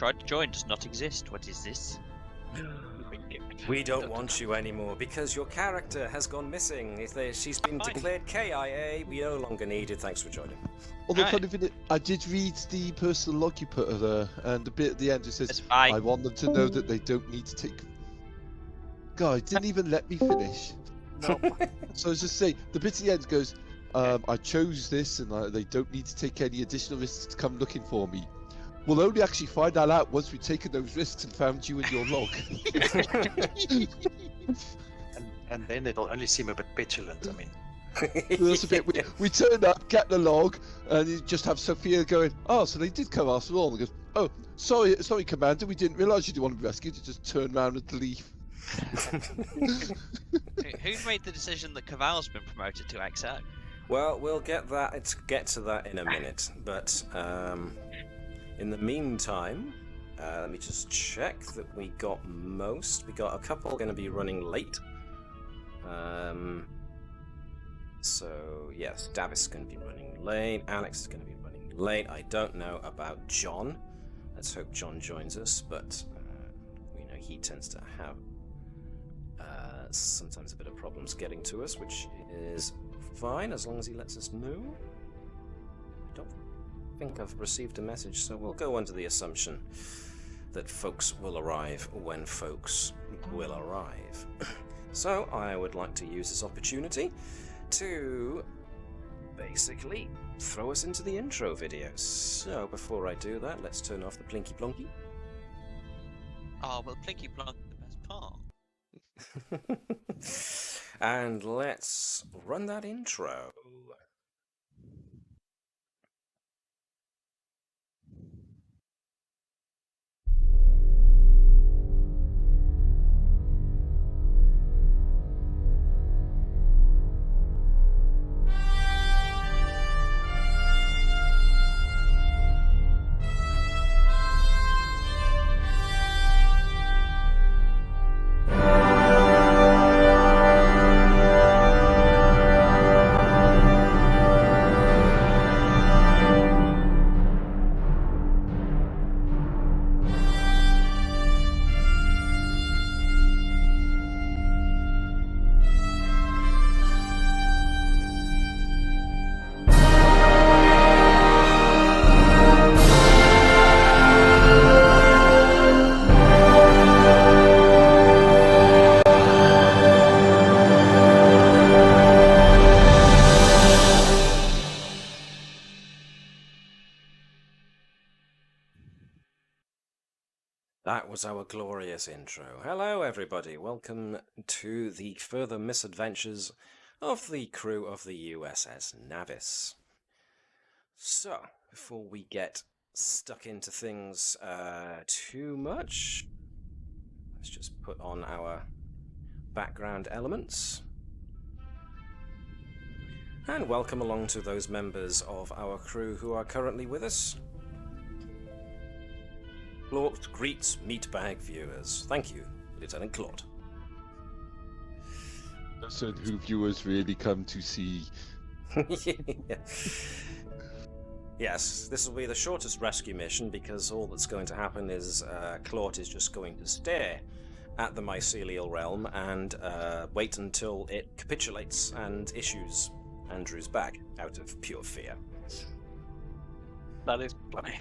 tried to join does not exist. What is this? We don't want you anymore because your character has gone missing. She's been declared KIA. We no longer need it. Thanks for joining. Although, funny thing, I did read the personal log you put there, and the bit at the end it says, I want them to know that they don't need to take... God, it didn't even let me finish. No. So I was just saying, the bit at the end goes, I chose this, and they don't need to take any additional risks to come looking for me. We'll only actually find that out once we've taken those risks and found you in your log. and then it'll only seem a bit petulant, I mean. That's a bit. We turn up, get the log, and you just have Sophia going, oh, so they did come after all. And goes, oh, sorry, Commander, we didn't realise you didn't want to be rescued. You just turn around and leave. Who made the decision that Caval's been promoted to XO? Well, we'll get to that in a minute, but in the meantime, let me just check that we got most. We got a couple going to be running late. So yes, Davis is going to be running late. Alex is going to be running late. I don't know about John. Let's hope John joins us, but we know he tends to have sometimes a bit of problems getting to us, which is fine as long as he lets us know. I don't think I've received a message, so we'll go under the assumption that folks will arrive when folks will arrive. So I would like to use this opportunity to basically throw us into the intro video. So before I do that, let's turn off the Plinky Plonky. Oh, well, Plinky Plonk is the best part. And let's run that intro. That was our glorious intro. Hello everybody, welcome to the further misadventures of the crew of the USS Navis. So, before we get stuck into things too much, let's just put on our background elements. And welcome along to those members of our crew who are currently with us. Claude greets meatbag viewers. Thank you, Lieutenant Claude. So who viewers really come to see. Yes, this will be the shortest rescue mission because all that's going to happen is Claude is just going to stare at the Mycellial realm and wait until it capitulates and issues Andrew's bag out of pure fear. That is funny.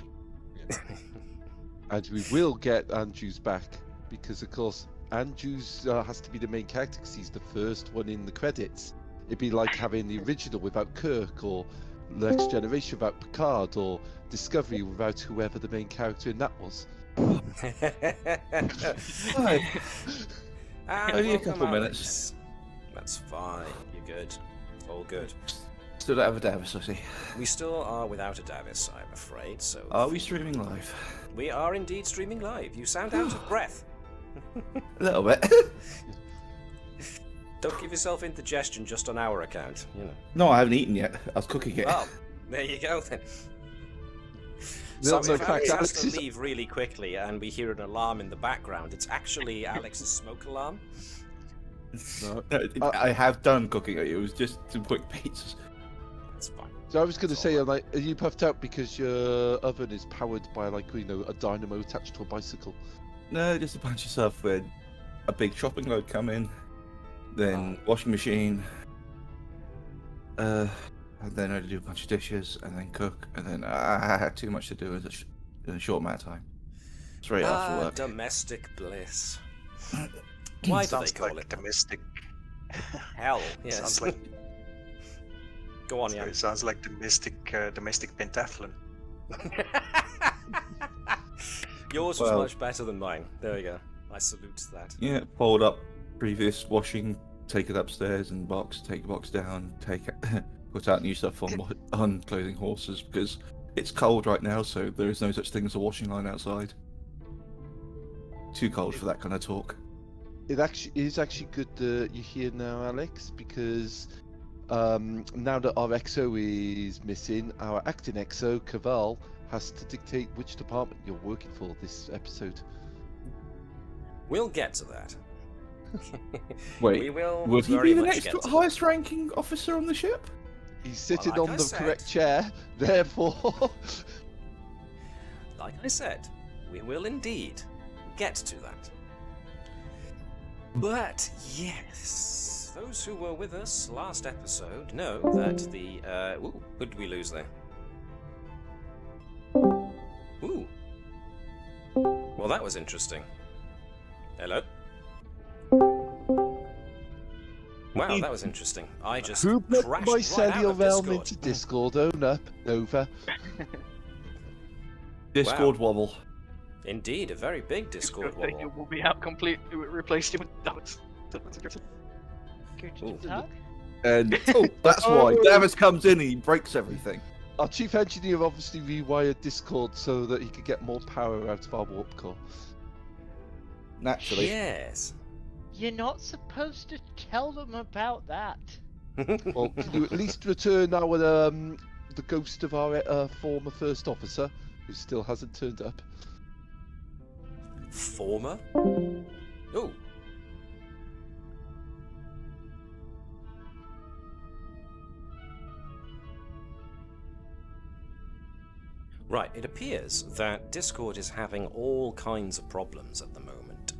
And we will get Andrews back, because of course Andrews has to be the main character because he's the first one in the credits. It'd be like having the original without Kirk, or Next Generation without Picard, or Discovery without whoever the main character in that was. Only a couple minutes. That's fine, you're good. All good. Still don't have a Davis, I see. We still are without a Davis, I'm afraid, so... Are we streaming live? We are indeed streaming live. You sound out of breath. A little bit. Don't give yourself indigestion just on our account, you know. No, I haven't eaten yet. I was cooking it. Well, there you go then. No, So no, if in fact, Alex has Alex to is- leave really quickly and we hear an alarm in the background, it's actually Alex's smoke alarm. No. No, I have done cooking. It was just some quick pizzas. That's fine. So I was going to It's say, all like, are you puffed out because your oven is powered by, like, a dynamo attached to a bicycle? No, just a bunch of stuff with a big shopping load come in, then washing machine, and then I had to do a bunch of dishes, and then cook, and then I had too much to do in a short amount of time. Straight after work. Domestic bliss. Why do they Sounds call like it domestic. hell? Yes. Sounds like Go on, yeah. it sounds like domestic pentathlon. Yours was Well- much better than mine. There we go. I salute that. Yeah, fold up previous washing, take it upstairs and box, take the box down, put out new stuff on clothing horses because it's cold right now, so there is no such thing as a washing line outside. Too cold for that kind of talk. It is actually good that you're here now, Alex, because now that our XO is missing, our acting XO, Caval, has to dictate which department you're working for this episode. We'll get to that. Wait, we will would he very be the much next get to highest ranking officer on the ship? He's sitting Well, like on I the said- correct chair, therefore... Like I said, we will indeed get to that. But yes, those who were with us last episode know that the ooh, who did we lose there? Ooh. Well, that was interesting. Hello? Wow, that was interesting. I just Who put crashed my right out cellular of realm Discord. into Discord? Own up, Nova. Discord wobble. Indeed, a very big Discord wobble. You will be out completely. Replaced you with Navis. Ooh. And that's why Navis comes in and he breaks everything. Our chief engineer obviously rewired Discord so that he could get more power out of our warp core. Naturally. Yes. You're not supposed to tell them about that. Well, can you at least return our the ghost of our former first officer, who still hasn't turned up? Former? Ooh. Right, it appears that Discord is having all kinds of problems at the moment.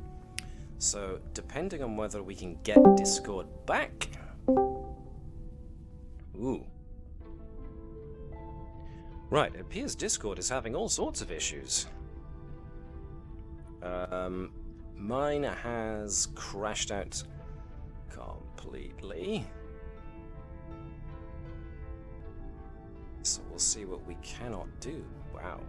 So, depending on whether we can get Discord back... Ooh. Right, it appears Discord is having all sorts of issues. Mine has crashed out completely. So we'll see what we cannot do. Wow.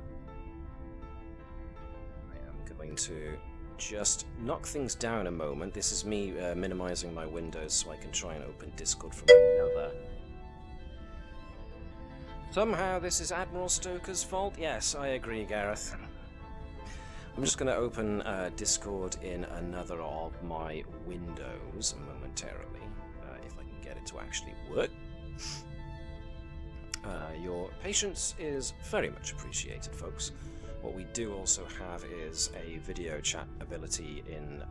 I am going to just knock things down a moment. This is me minimizing my windows so I can try and open Discord from another. Somehow this is Admiral Stoker's fault? Yes, I agree, Gareth. I'm just going to open Discord in another of my windows momentarily, if I can get it to actually work. Your patience is very much appreciated, folks. What we do also have is a video chat ability in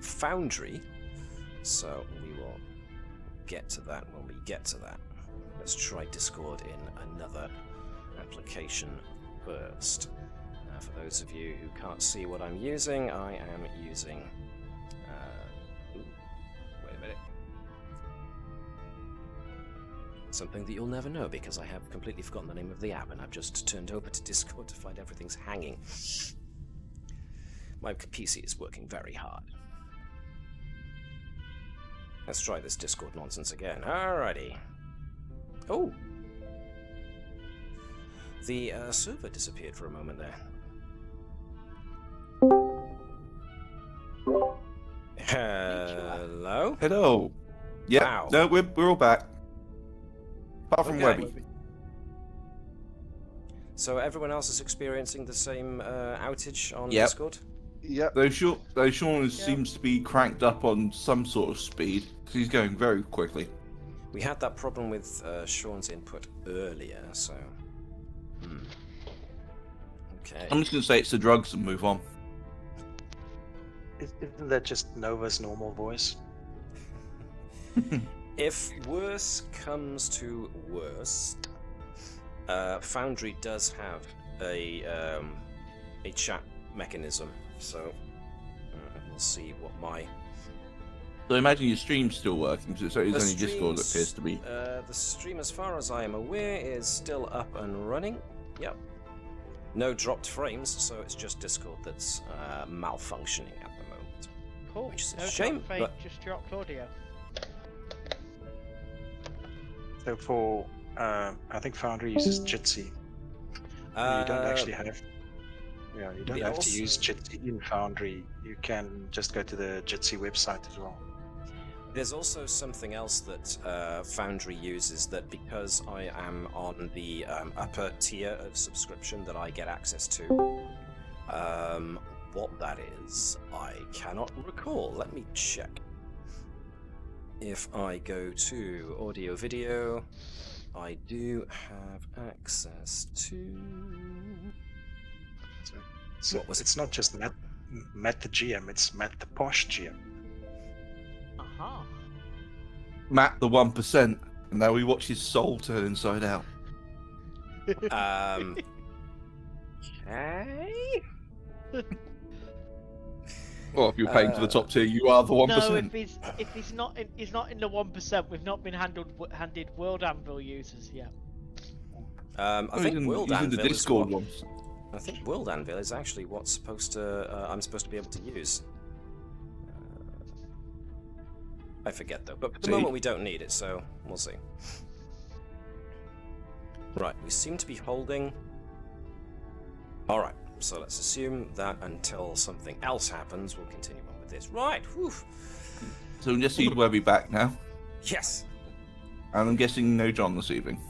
Foundry, so we will get to that when we get to that. Let's try Discord in another application first. For those of you who can't see what I'm using, I am using... wait a minute. Something that you'll never know because I have completely forgotten the name of the app and I've just turned over to Discord to find everything's hanging. My PC is working very hard. Let's try this Discord nonsense again. Alrighty. Oh! The server disappeared for a moment there. Hello? Hello. Yeah. Wow. No, we're all back. Apart from Okay. Webby. So everyone else is experiencing the same outage on Yep. Discord? Yep. Though Sean seems to be cranked up on some sort of speed, 'cause he's going very quickly. We had that problem with Sean's input earlier, so... Okay. I'm just going to say it's the drugs and move on. Isn't that just Nova's normal voice? If worse comes to worse, Foundry does have a chat mechanism, so we'll see what my... So imagine your stream's still working, because it's only The Discord that stream's- appears to be. The stream, as far as I am aware, is still up and running. Yep. No dropped frames, so it's just Discord that's malfunctioning at the moment. Cool. Which is a no shame, drop frame, but- just dropped audio. So for, I think Foundry uses Jitsi. You don't actually have. Yeah, you don't we have also- to use Jitsi in Foundry. You can just go to the Jitsi website as well. There's also something else that Foundry uses that because I am on the upper tier of subscription that I get access to. What that is, I cannot recall. Let me check. If I go to audio video, I do have access to... So What was it? it's not just Matt the GM, it's Matt the Posh GM. Aha. Matt the 1%, and now we watch his soul turn inside out. Okay. Well, if you're paying for the top tier, you are the 1%. No, if he's not in the 1%, we've not been handed World Anvil users yet. I think World he's in the Anvil is Discord what- ones. I think World Anvil is actually what's supposed to I'm supposed to be able to use. I forget though, but for the See? moment we don't need it, so we'll see. Right, we seem to be holding. Alright, so let's assume that until something else happens, we'll continue on with this. Right, whew. So I'm guessing Webby back now, Yes. and I'm guessing no John this evening.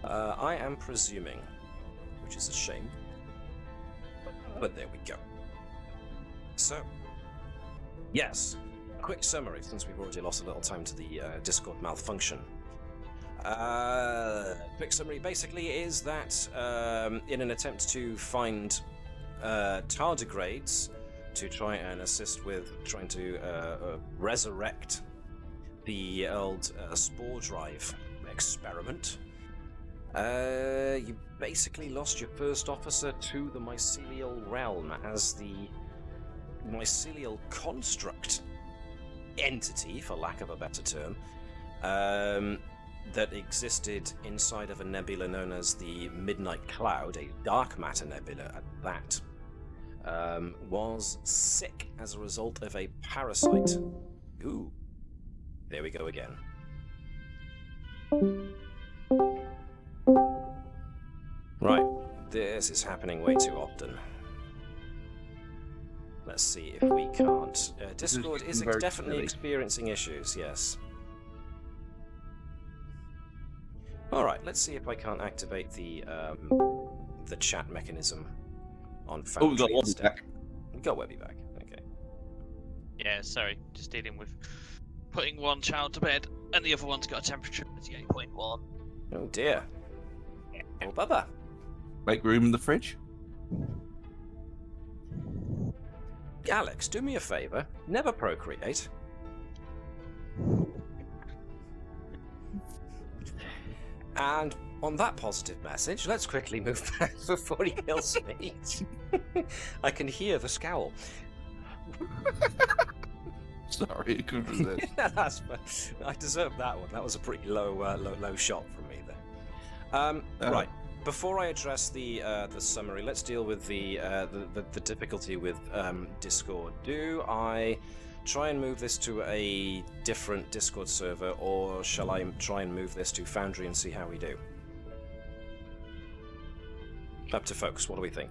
I am presuming, which is a shame. But there we go. So, yes, quick summary, since we've already lost a little time to the Discord malfunction. Quick summary basically is that in an attempt to find tardigrades to try and assist with trying to resurrect the old spore drive experiment, you basically lost your first officer to the Mycellial realm as the Mycellial construct entity, for lack of a better term, that existed inside of a nebula known as the Midnight Cloud, a dark matter nebula at that, was sick as a result of a parasite. Ooh, there we go again. Right, this is happening way too often. Let's see if we can't. Discord is very definitely silly. experiencing issues, yes. Alright, let's see if I can't activate the chat mechanism on Foundry Oh, we got Webby instead. back. We got Webby back, okay. Yeah, sorry, just dealing with putting one child to bed, and the other one's got a temperature of 38.1. Oh dear. Oh, Bubba. Make room in the fridge. Alex, do me a favour. Never procreate. And on that positive message, let's quickly move back before he kills me. I can hear the scowl. Sorry, I couldn't resist. Yeah, that's I deserve that one. That was a pretty low shot from me there. Right. Before I address the summary, let's deal with the difficulty with Discord. Do I try and move this to a different Discord server, or shall I try and move this to Foundry and see how we do? Up to folks. What do we think?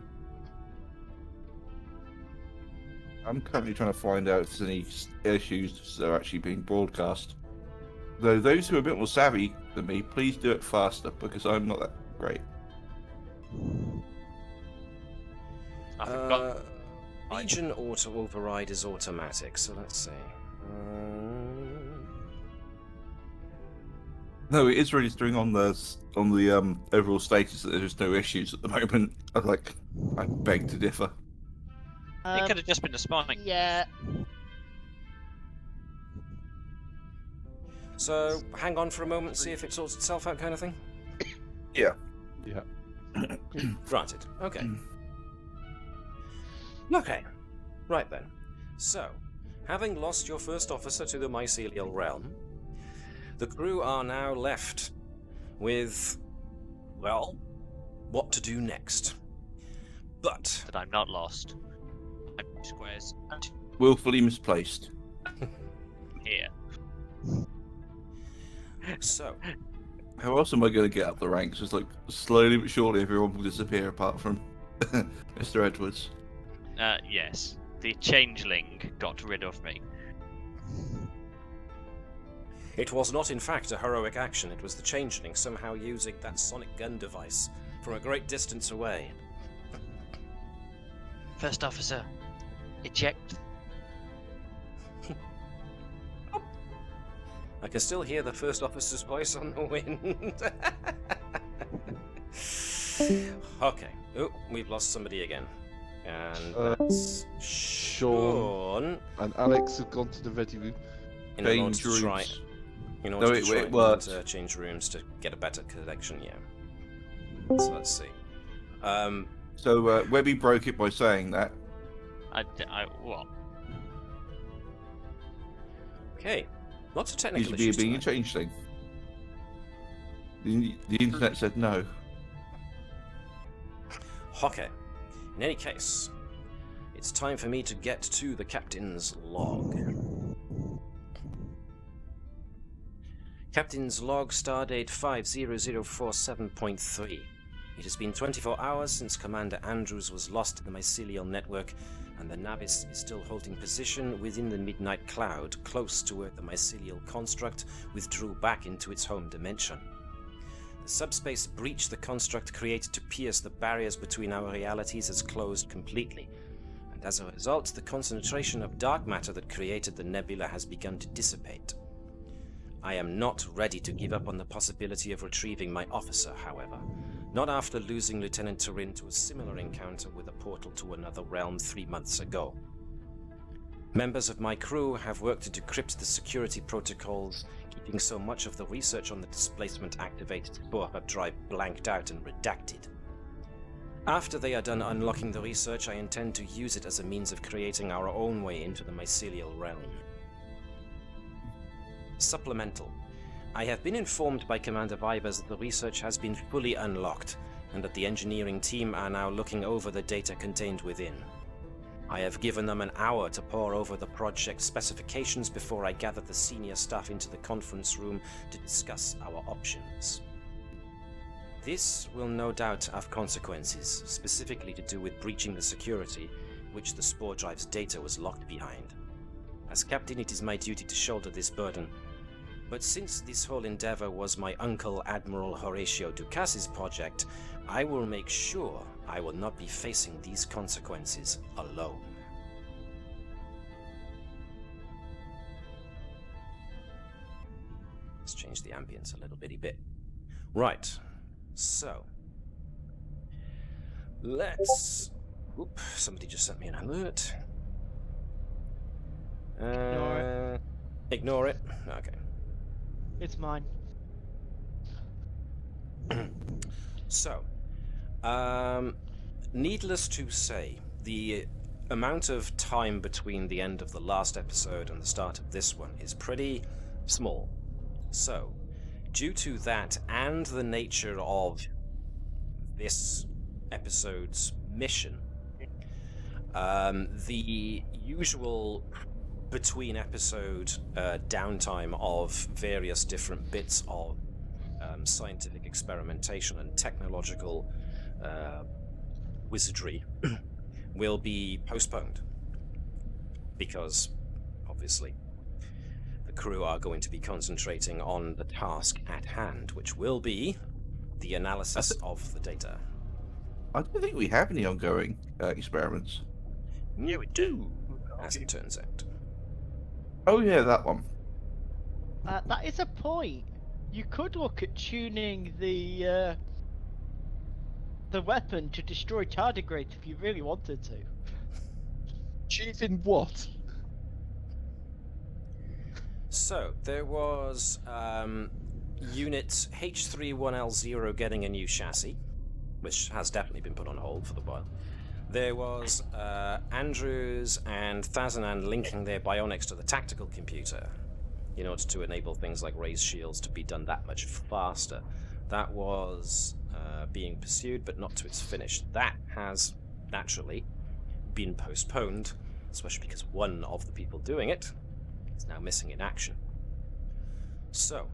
I'm currently trying to find out if there's any issues that are actually being broadcast. Though those who are a bit more savvy than me, please do it faster, because I'm not that great. I forgot. Region auto override is automatic, so let's see. No, it is registering on the overall status that there's no issues at the moment. I beg to differ. It could have just been a spike. Yeah. So, hang on for a moment, see if it sorts itself out kind of thing? Yeah. Yeah. Granted. Okay. Okay. Right then. So, having lost your first officer to the Mycellial realm, the crew are now left with, well, what to do next. But But I'm not lost. I'm squares Willfully misplaced. here. so, How else am I going to get up the ranks? Just like slowly but surely everyone will disappear apart from Mr. Edwards. Yes. The changeling got rid of me. it was not in fact a heroic action, it was the changeling somehow using that sonic gun device from a great distance away. First officer, eject. I can still hear the first officer's voice on the wind. Okay. Oh, we've lost somebody again. And that's Sean. And Alex have gone to the ready room. In order Change to try, rooms. in order No, to it try worked. and change rooms to get a better connection, yeah. So let's see. So Webby broke it by saying that. What? Okay. Lots of He technical should be issues being a tonight. changeling. The internet said no. Okay. In any case, it's time for me to get to the captain's log. Captain's log, stardate 50047.3. It has been 24 hours since Commander Andrews was lost in the Mycellial network, and the Navis is still holding position within the Midnight Cloud, close to where the Mycellial construct withdrew back into its home dimension. The subspace breach the construct created to pierce the barriers between our realities has closed completely, and as a result, the concentration of dark matter that created the nebula has begun to dissipate. I am not ready to give up on the possibility of retrieving my officer, however. Not after losing Lieutenant Turin to a similar encounter with a portal to another realm 3 months ago. Members of my crew have worked to decrypt the security protocols, keeping so much of the research on the Displacement-Activated Spore Hub Drive blanked out and redacted. After they are done unlocking the research, I intend to use it as a means of creating our own way into the Mycellial realm. Supplemental. I have been informed by Commander Vibers that the research has been fully unlocked, and that the engineering team are now looking over the data contained within. I have given them an hour to pore over the project specifications before I gather the senior staff into the conference room to discuss our options. This will no doubt have consequences, specifically to do with breaching the security which the Spore Drive's data was locked behind. As captain, it is my duty to shoulder this burden. But since this whole endeavor was my uncle Admiral Horatio Ducas's project, I will make sure I will not be facing these consequences alone. Let's change the ambience a little bitty bit. Right, so let's... Oop, somebody just sent me an alert. Ignore it. Ignore it? Okay. It's mine. So, needless to say, the amount of time between the end of the last episode and the start of this one is pretty small. So, due to that and the nature of this episode's mission, the usual between episode downtime of various different bits of scientific experimentation and technological wizardry will be postponed, because obviously the crew are going to be concentrating on the task at hand, which will be the analysis of the data. I don't think we have any ongoing experiments. Yeah, we do. As it turns out. Oh yeah, that one. That is a point. You could look at tuning the weapon to destroy tardigrades if you really wanted to. Achieving what? So, there was Unit H31L0 getting a new chassis, which has definitely been put on hold for the while. There was Andrews and Thazanan linking their bionics to the tactical computer in order to enable things like raised shields to be done that much faster. That was being pursued, but not to its finish. That has, naturally, been postponed, especially because one of the people doing it is now missing in action. So,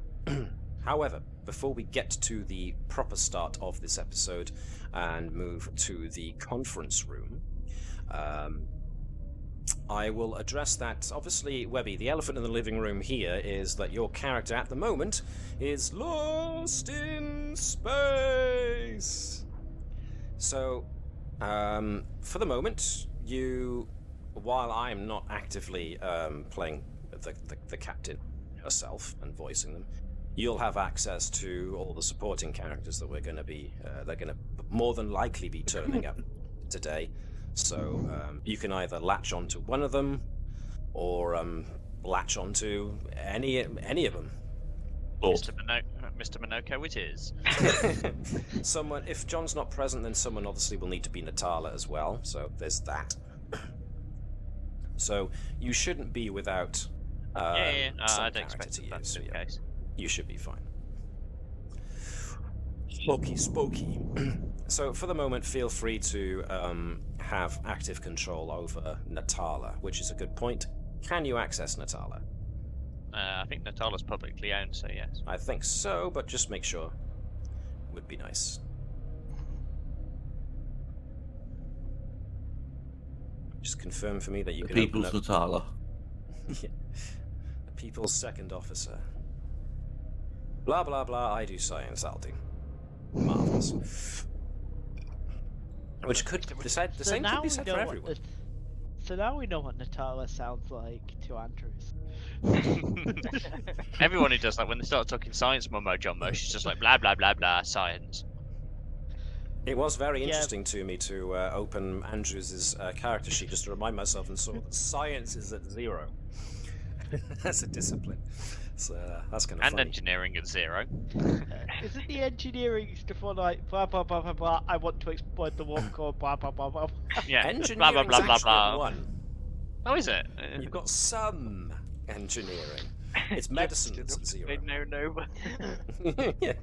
however, before we get to the proper start of this episode and move to the conference room, I will address that. Obviously, Webby, the elephant in the living room here is that your character at the moment is lost in space. So, for the moment, while I'm not actively playing the captain herself and voicing them, you'll have access to all the supporting characters that they're going to more than likely be turning up today. So you can either latch onto one of them, or latch onto any of them. Mr. Minoko, it is. Someone, if John's not present, then someone obviously will need to be Natala as well. So there's that. So you shouldn't be without. No, some I don't expect character to that's use, the case. You should be fine. Spooky. So for the moment, feel free to have active control over Natala, which is a good point. Can you access Natala? I think Natala's publicly owned, so yes. I think so, but just make sure. Would be nice. Just confirm for me that you The can People's open up... Natala. Yeah. The People's Second Officer. Blah, blah, blah, I do science, I'll do. Marvellous. Which could... The same could be said for everyone. So now we know what Natala sounds like to Andrews. Everyone who does that, when they start talking science mumbo jumbo, she's just like blah blah blah blah science. It was very interesting to me to open Andrews' character sheet just to remind myself and saw that science is at 0. That's a discipline. So that's kind of And funny. engineering at 0. Isn't the engineering stuff all like blah blah blah blah blah? I want to exploit the warp core. Blah blah blah blah. Yeah. Engineering's blah blah blah blah actually at blah. 1. Oh, is it? You've got some engineering. It's medicine that's at 0. No. Yeah.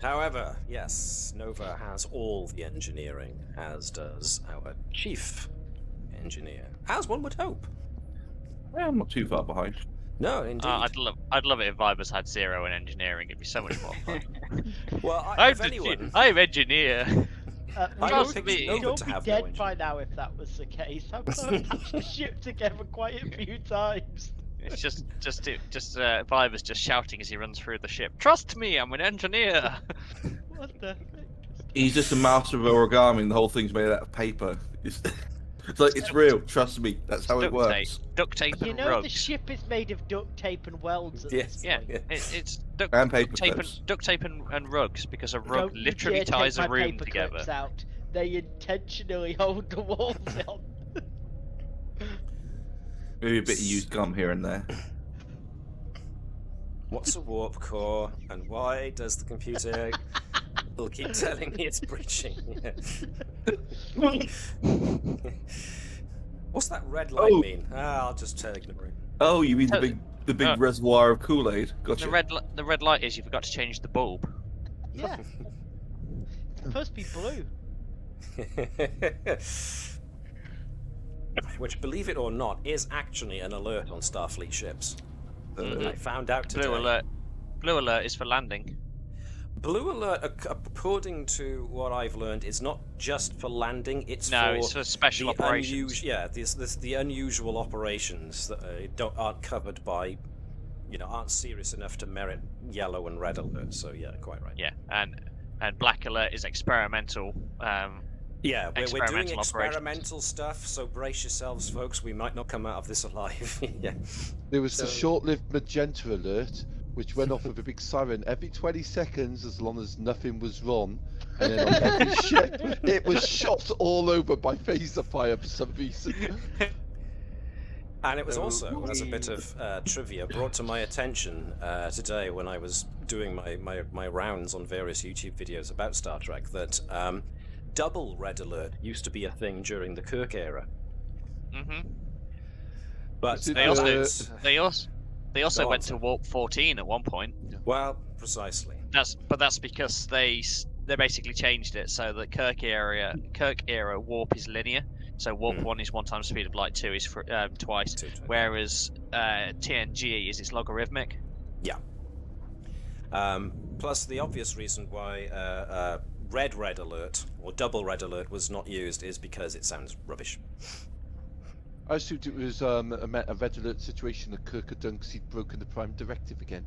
However, yes, Nova has all the engineering, as does our chief engineer, as one would hope. Yeah, I'm not too far behind. No, indeed. I'd love it if Vibers had 0 in engineering. It'd be so much more fun. Well, I'm engineer. I Trust would me. pick You'd Nova all to be have dead no by now if that was the case. I've patched the ship together quite a few times. It's just Vibers just shouting as he runs through the ship. Trust me, I'm an engineer. What the heck? He's just a master of origami, and the whole thing's made out of paper. It's like, it's real, trust me, that's how it works. Duct tape You and know rugs. the ship is made of duct tape and welds at Yes. this Yeah, point. it's duct And paper tape clips. duct tape and rugs, because a rug Don't you literally dare ties take a my room paper together. clips out. They intentionally hold the walls on. Maybe a bit of used gum here and there. What's a warp core, and why does the computer will keep telling me it's breaching? What's that red light mean? I'll just ignore it. Oh, you mean the big reservoir of Kool-Aid? Gotcha. The red light is you forgot to change the bulb. Yeah. It's supposed to be blue. Which, believe it or not, is actually an alert on Starfleet ships. I found out today. Blue alert is for landing. Blue alert, according to what I've learned, is not just for landing. It's for special the operations. the unusual operations that aren't covered by, aren't serious enough to merit yellow and red alert. So yeah, quite right. Yeah, and black alert is experimental. Yeah, we're doing Experimental experimental stuff, so brace yourselves, folks. We might not come out of this alive. Yeah. There was the short-lived magenta alert, which went off with a big siren every 20 seconds as long as nothing was wrong. And then on every ship, it was shot all over by phaser fire for some reason. And it was So also, as a bit of trivia, brought to my attention today when I was doing my rounds on various YouTube videos about Star Trek that double red alert used to be a thing during the Kirk era. Mm-hmm. But Is it, They also Go on, went sir. to warp 14 at one point. well, precisely. That's because they basically changed it so that Kirk era warp is linear. So warp 1 is 1 times speed of light, 2 is twice, 220. whereas TNG is logarithmic. Yeah. Plus, the obvious reason why red alert or double red alert was not used is because it sounds rubbish. I assumed it was a red alert situation that Kirk had done because he'd broken the Prime Directive again.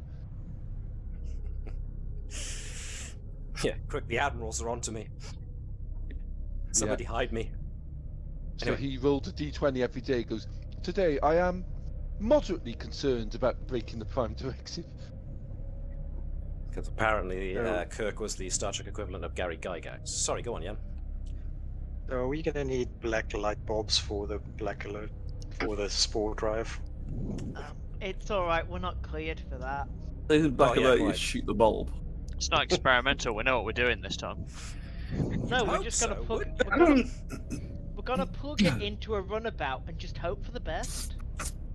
Yeah, quick, the admirals are onto me. Somebody hide me. So Anyway. he rolled a d20 every day. Goes, today I am moderately concerned about breaking the Prime Directive. Because apparently Kirk was the Star Trek equivalent of Gary Gygax. Sorry, go on, Jan. So are we gonna need black light bulbs for the black alert for the spore drive? It's alright, we're not cleared for that. The back yeah, alert, you quite. shoot the bulb. It's not experimental. We know what we're doing this time. No, we're Hope just gonna so, plug. wouldn't We're gonna plug it into a runabout and just hope for the best.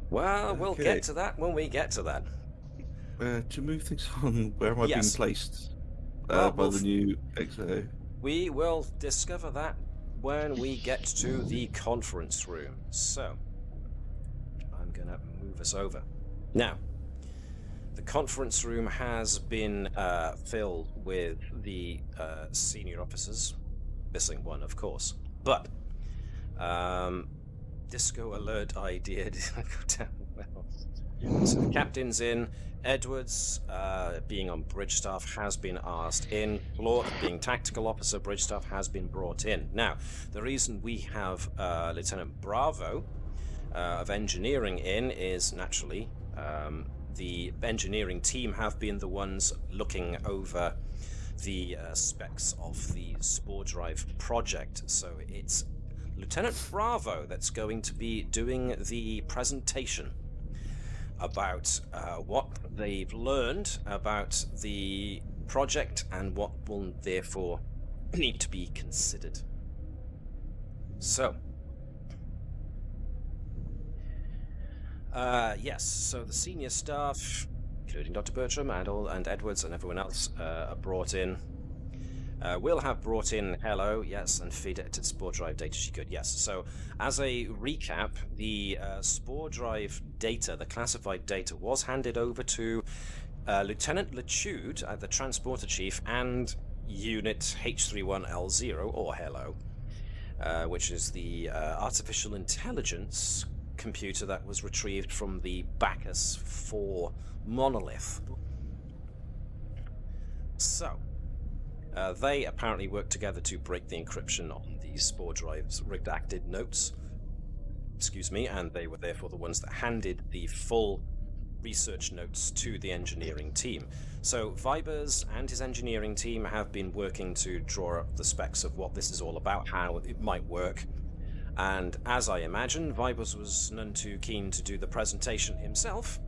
Well, we'll Okay. get to that when we get to that. To move things on, where am I Yes. being placed Well, by we'll the new XO? We will discover that when we get to the conference room. So, I'm going to move us over. Now, the conference room has been filled with the senior officers, missing one, of course. But, Disco Alert idea didn't go down well. So the captain's in. Edwards, being on bridge staff, has been asked in. Lord, being tactical officer, bridge staff, has been brought in. Now, the reason we have Lieutenant Bravo of engineering in is naturally the engineering team have been the ones looking over the specs of the Spore Drive project. So it's Lieutenant Bravo that's going to be doing the presentation about what they've learned about the project and what will therefore need to be considered. So, yes, so the senior staff, including Dr. Bertram and Edwards and everyone else, are brought in. We'll have brought in Hello, yes, and feed it to Spore Drive data she could, yes. So, as a recap, the Spore Drive data, the classified data, was handed over to Lieutenant Latude, the Transporter Chief, and Unit H31L0, or Hello, which is the artificial intelligence computer that was retrieved from the Bacchus 4 monolith. So, they apparently worked together to break the encryption on the Spore Drive's redacted notes. Excuse me, and they were therefore the ones that handed the full research notes to the engineering team. So Vibers and his engineering team have been working to draw up the specs of what this is all about, how it might work. And as I imagine, Vibers was none too keen to do the presentation himself.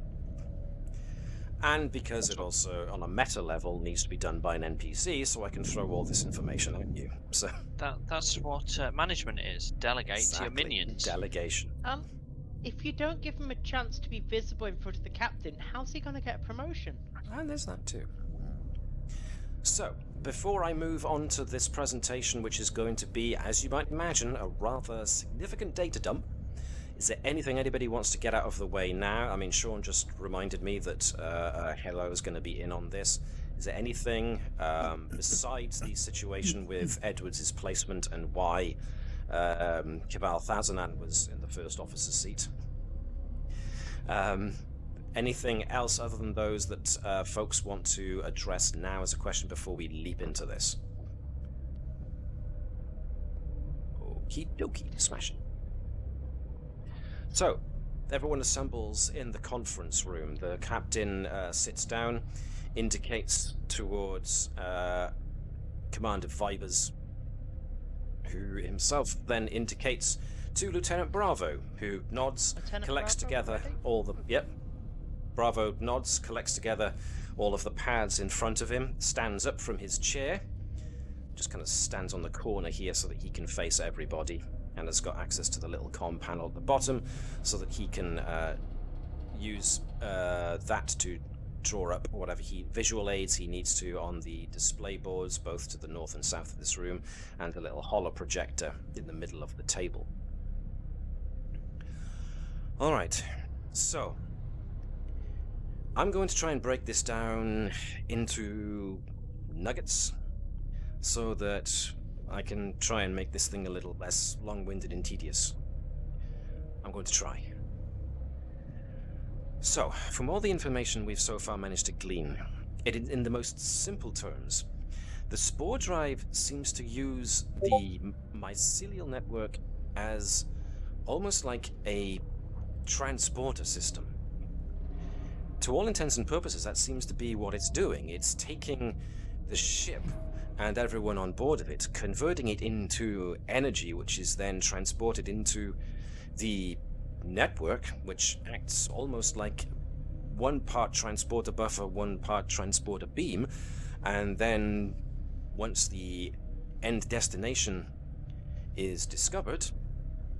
And because it also, on a meta level, needs to be done by an NPC, so I can throw all this information at you. So That's what management is. Delegate to your exactly, minions. delegation. If you don't give him a chance to be visible in front of the captain, how's he gonna get a promotion? And there's that too. So, before I move on to this presentation, which is going to be, as you might imagine, a rather significant data dump, is there anything anybody wants to get out of the way now? I mean, Sean just reminded me that Hello is going to be in on this. Is there anything besides the situation with Edwards' placement and why Cabal Thazanan was in the first officer's seat? Anything else other than those that folks want to address now as a question before we leap into this? Okie dokie, smashing. So, everyone assembles in the conference room. The captain sits down, indicates towards Commander Vibers, who himself then indicates to Lieutenant Bravo, who nods, Lieutenant collects Bravo together already? all the... Yep. Bravo nods, collects together all of the pads in front of him, stands up from his chair, just kind of stands on the corner here so that he can face everybody, and has got access to the little comm panel at the bottom so that he can use that to draw up whatever visual aids he needs to on the display boards, both to the north and south of this room, and the little holo projector in the middle of the table. Alright, so I'm going to try and break this down into nuggets so that I can try and make this thing a little less long-winded and tedious. I'm going to try. So, from all the information we've so far managed to glean, in the most simple terms, the Spore Drive seems to use the Mycellial network as almost like a transporter system. To all intents and purposes, that seems to be what it's doing. It's taking the ship and everyone on board of it, converting it into energy, which is then transported into the network, which acts almost like one part transporter buffer, one part transporter beam, and then once the end destination is discovered,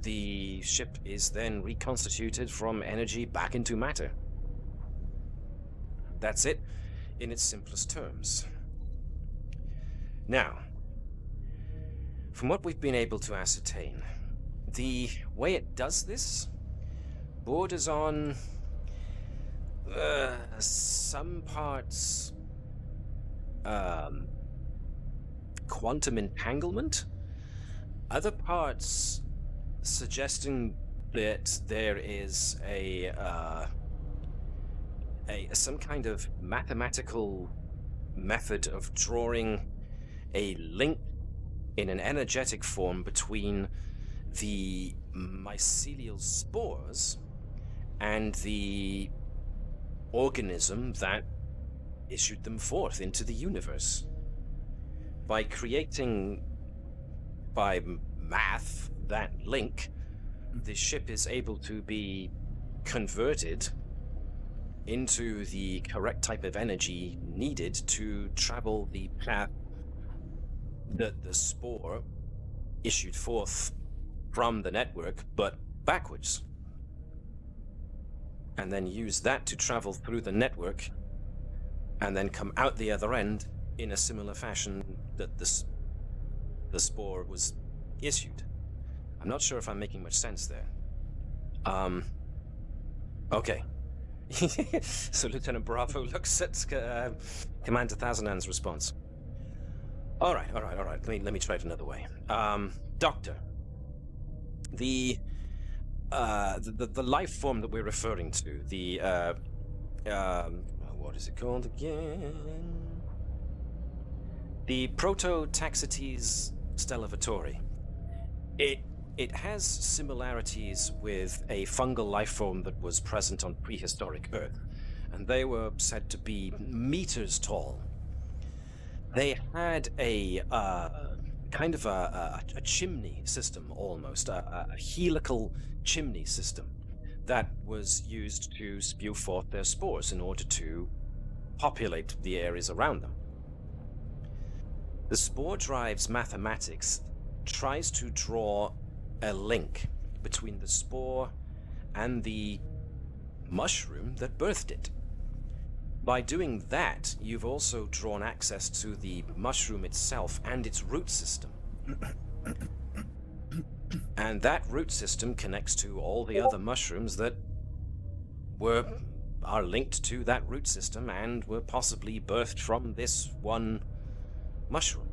the ship is then reconstituted from energy back into matter. That's it in its simplest terms. Now, from what we've been able to ascertain, the way it does this borders on some parts quantum entanglement, other parts suggesting that there is some kind of mathematical method of drawing a link in an energetic form between the mycelial spores and the organism that issued them forth into the universe. By creating, by math, that link, the ship is able to be converted into the correct type of energy needed to travel the path that the spore issued forth from the network, but backwards. And then use that to travel through the network, and then come out the other end in a similar fashion that the spore was issued. I'm not sure if I'm making much sense there. Okay. So Lieutenant Bravo looks at Commander Thazanan's response. All right. Let me try it another way. Doctor, the life form that we're referring to, the what is it called again? The Proto-Taxites Stellavatory. It has similarities with a fungal life form that was present on prehistoric Earth, and they were said to be meters tall. They had a kind of a chimney system, almost a helical chimney system that was used to spew forth their spores in order to populate the areas around them. The Spore Drive's mathematics tries to draw a link between the spore and the mushroom that birthed it. By doing that, you've also drawn access to the mushroom itself and its root system. And that root system connects to all the other mushrooms that are linked to that root system and were possibly birthed from this one mushroom.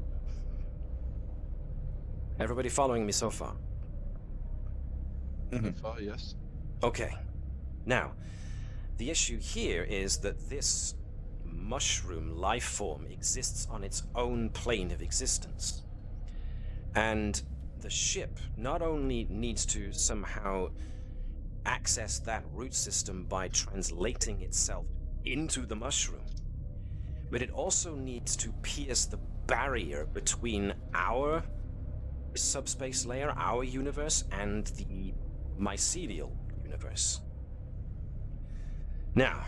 Everybody following me so far? So far, yes. Okay. Now, the issue here is that this mushroom life form exists on its own plane of existence. And the ship not only needs to somehow access that root system by translating itself into the mushroom, but it also needs to pierce the barrier between our subspace layer, our universe, and the mycelial universe. Now,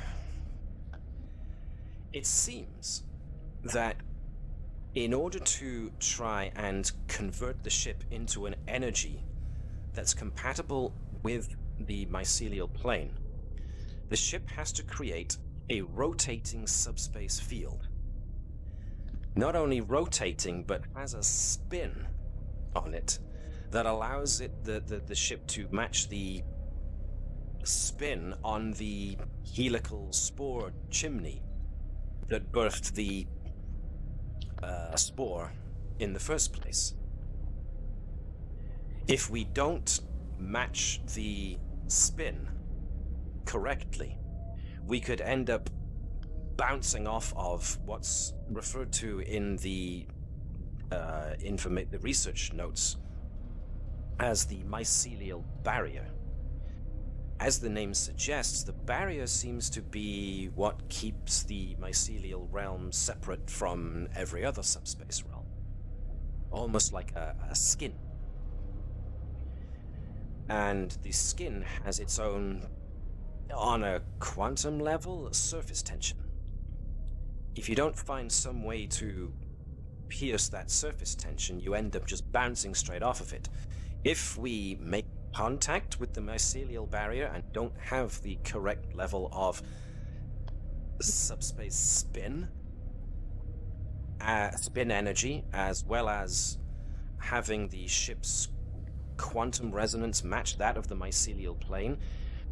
it seems that in order to try and convert the ship into an energy that's compatible with the mycelial plane, the ship has to create a rotating subspace field. Not only rotating, but has a spin on it that allows the ship to match the spin on the helical spore chimney that birthed the spore in the first place. If we don't match the spin correctly, we could end up bouncing off of what's referred to in the the research notes as the mycelial barrier. As the name suggests, the barrier seems to be what keeps the mycelial realm separate from every other subspace realm. Almost like a skin. And the skin has its own, on a quantum level, surface tension. If you don't find some way to pierce that surface tension, you end up just bouncing straight off of it. If we make contact with the mycelial barrier and don't have the correct level of subspace spin energy, as well as having the ship's quantum resonance match that of the mycelial plane,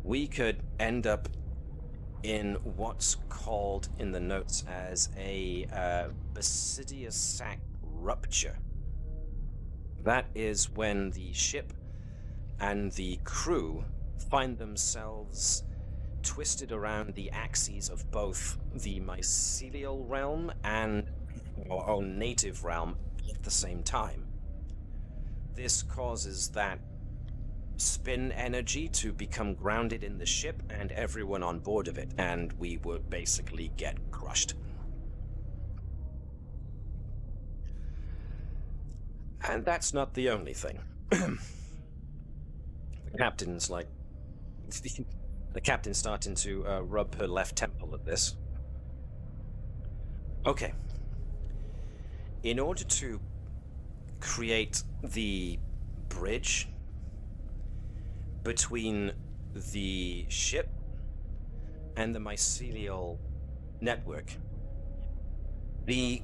we could end up in what's called in the notes as a basidius sac rupture. That is when the ship and the crew find themselves twisted around the axes of both the mycelial realm and our own native realm at the same time. This causes that spin energy to become grounded in the ship and everyone on board of it, and we would basically get crushed. And that's not the only thing. The captain's like... the captain's starting to rub her left temple at this. Okay. In order to create the bridge between the ship and the mycelial network, the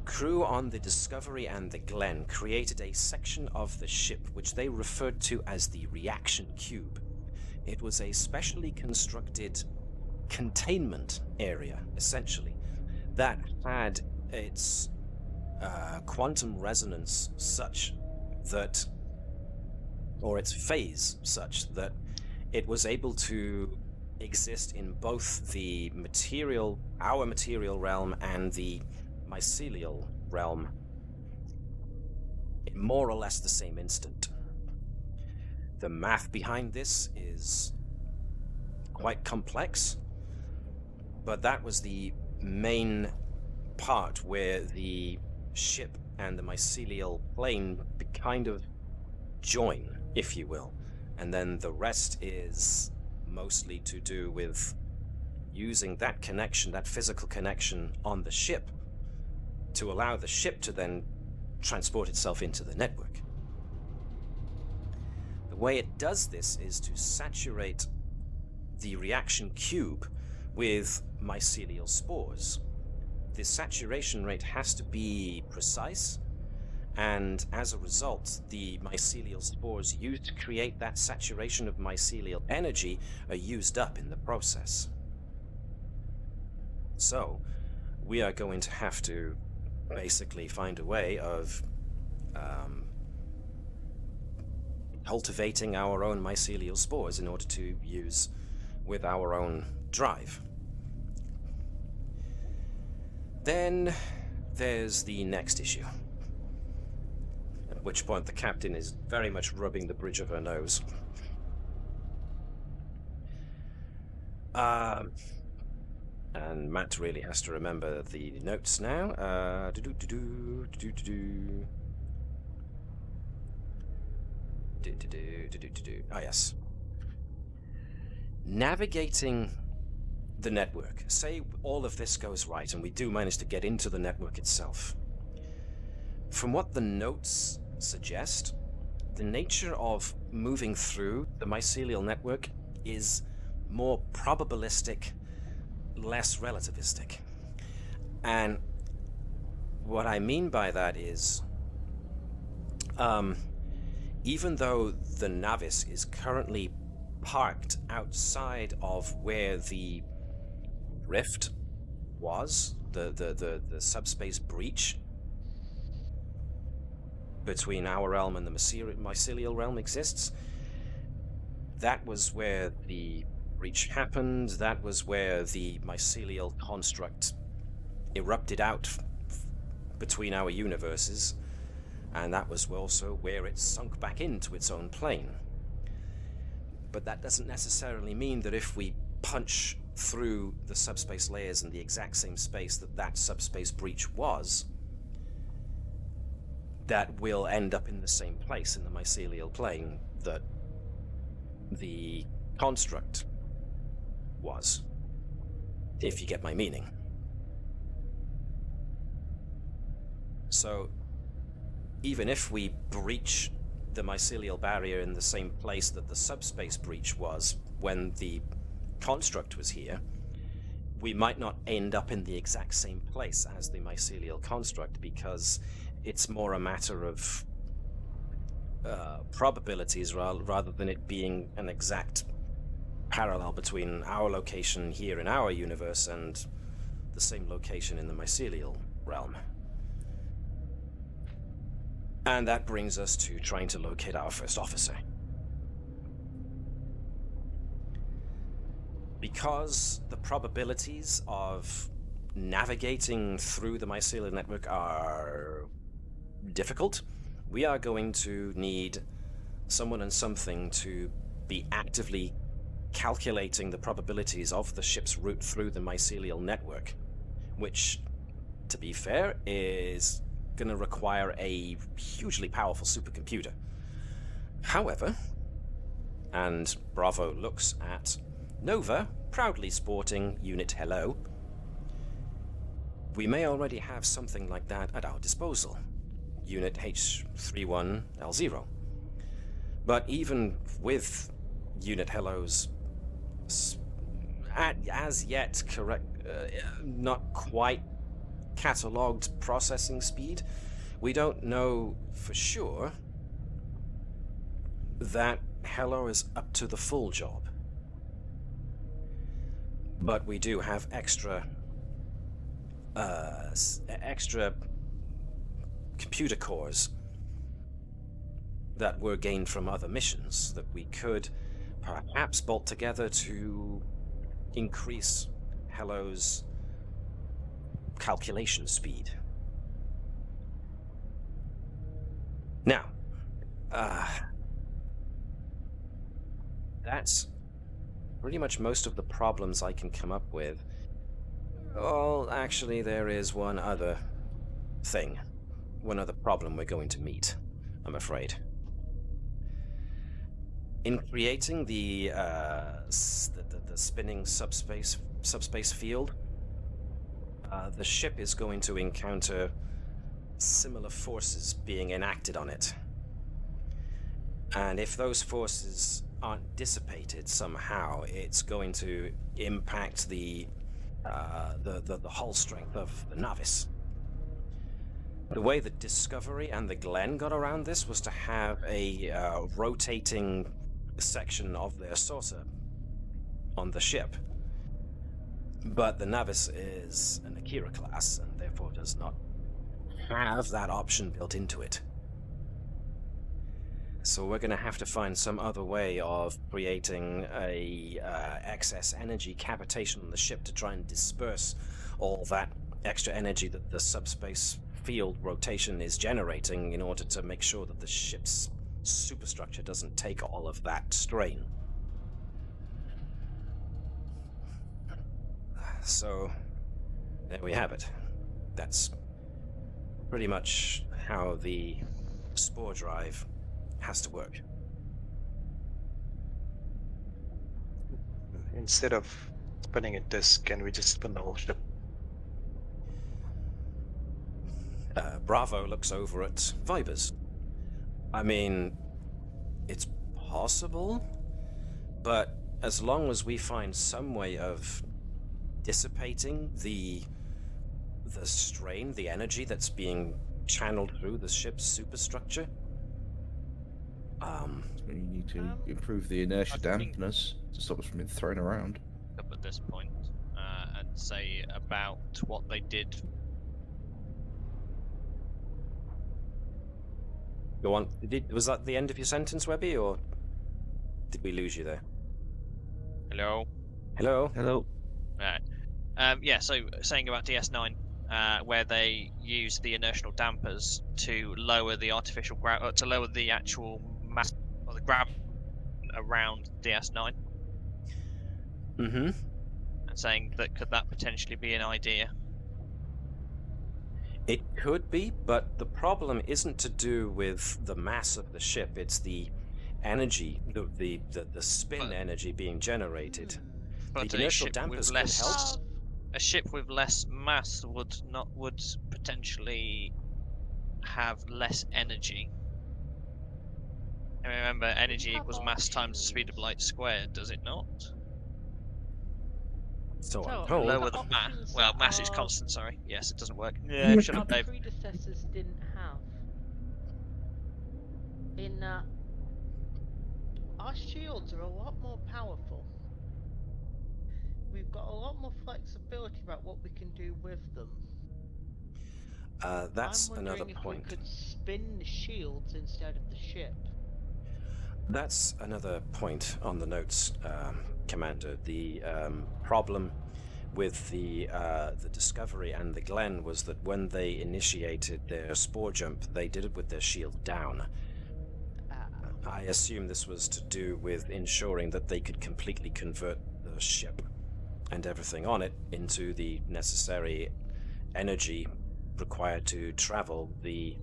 crew on the Discovery and the Glen created a section of the ship which they referred to as the reaction cube. It was a specially constructed containment area, essentially, that had its quantum resonance such that, or its phase such that it was able to exist in both the our material realm and the mycelial realm in more or less the same instant. The math behind this is quite complex, but that was the main part where the ship and the mycelial plane kind of join, if you will. And then the rest is mostly to do with using that connection, that physical connection on the ship, to allow the ship to then transport itself into the network. The way it does this is to saturate the reaction cube with mycelial spores. The saturation rate has to be precise, and as a result, the mycelial spores used to create that saturation of mycelial energy are used up in the process. So, we are going to have to basically find a way of cultivating our own mycelial spores in order to use with our own drive. Then there's the next issue. At which point the captain is very much rubbing the bridge of her nose. And Matt really has to remember the notes now. Ah, yes. Navigating the network. Say all of this goes right and we do manage to get into the network itself. From what the notes suggest, the nature of moving through the mycelial network is more probabilistic, less relativistic. And what I mean by that is, even though the Navis is currently parked outside of where the rift was, the subspace breach between our realm and the mycelial realm exists, that was where the breach happened, that was where the mycelial construct erupted out between our universes, and that was also where it sunk back into its own plane. But that doesn't necessarily mean that if we punch through the subspace layers in the exact same space that subspace breach was, that we'll end up in the same place in the mycelial plane that the construct was, if you get my meaning. So, even if we breach the mycelial barrier in the same place that the subspace breach was when the construct was here, we might not end up in the exact same place as the mycelial construct, because it's more a matter of probabilities rather than it being an exact parallel between our location here in our universe and the same location in the mycelial realm. And that brings us to trying to locate our first officer. Because the probabilities of navigating through the mycelial network are difficult, we are going to need someone and something to be actively calculating the probabilities of the ship's route through the mycelial network, which, to be fair, is going to require a hugely powerful supercomputer. However, and Bravo looks at Nova, proudly sporting Unit Hello, we may already have something like that at our disposal, Unit H31L0. But even with Unit Hello's as yet not quite catalogued processing speed, we don't know for sure that Hello is up to the full job. But we do have extra computer cores that were gained from other missions that we could perhaps bolt together to increase Hello's calculation speed. Now, that's pretty much most of the problems I can come up with. Well, actually, there is one other thing. One other problem we're going to meet, I'm afraid. In creating the spinning subspace field, the ship is going to encounter similar forces being enacted on it. And if those forces aren't dissipated somehow, it's going to impact the hull strength of the Navis. The way that Discovery and the Glen got around this was to have a rotating section of their saucer on the ship. But the Navis is an Akira class and therefore does not have that option built into it. So we're going to have to find some other way of creating a excess energy cavitation on the ship to try and disperse all that extra energy that the subspace field rotation is generating in order to make sure that the ship's superstructure doesn't take all of that strain. So, there we have it. That's pretty much how the spore drive has to work. instead of spinning a disc, can we just spin the whole ship? Bravo looks over at Vibers. I mean, it's possible, but as long as we find some way of dissipating the strain, the energy that's being channeled through the ship's superstructure. You need to improve the inertia dampness to stop us from being thrown around. Up at this point, and say about what they did. Go on. Was that the end of your sentence, Webby, or did we lose you there? Hello. Hello. Hello. Right. Yeah. So saying about DS9, where they use the inertial dampers to lower the artificial to lower the actual mass or the gravity around DS9. Mm-hmm. And saying that could that potentially be an idea? It could be, but the problem isn't to do with the mass of the ship. It's the energy, the spin energy being generated. But The a inertial ship dampers with could less, help. a ship with less mass would potentially have less energy. And remember, energy equals mass times the speed of light squared, does it not? So I'm So, told. Lower the mass. options Well, that mass is are- constant. Sorry. Yes, it doesn't work. Yeah, shut Our up, Dave. predecessors didn't have. In that, our shields are a lot more powerful. We've got a lot more flexibility about what we can do with them. That's I'm another wondering if point. we could spin the shields instead of the ship. That's another point on the notes, Commander. The problem with the Discovery and the Glen was that when they initiated their spore jump, they did it with their shield down. I assume this was to do with ensuring that they could completely convert the ship and everything on it into the necessary energy required to travel the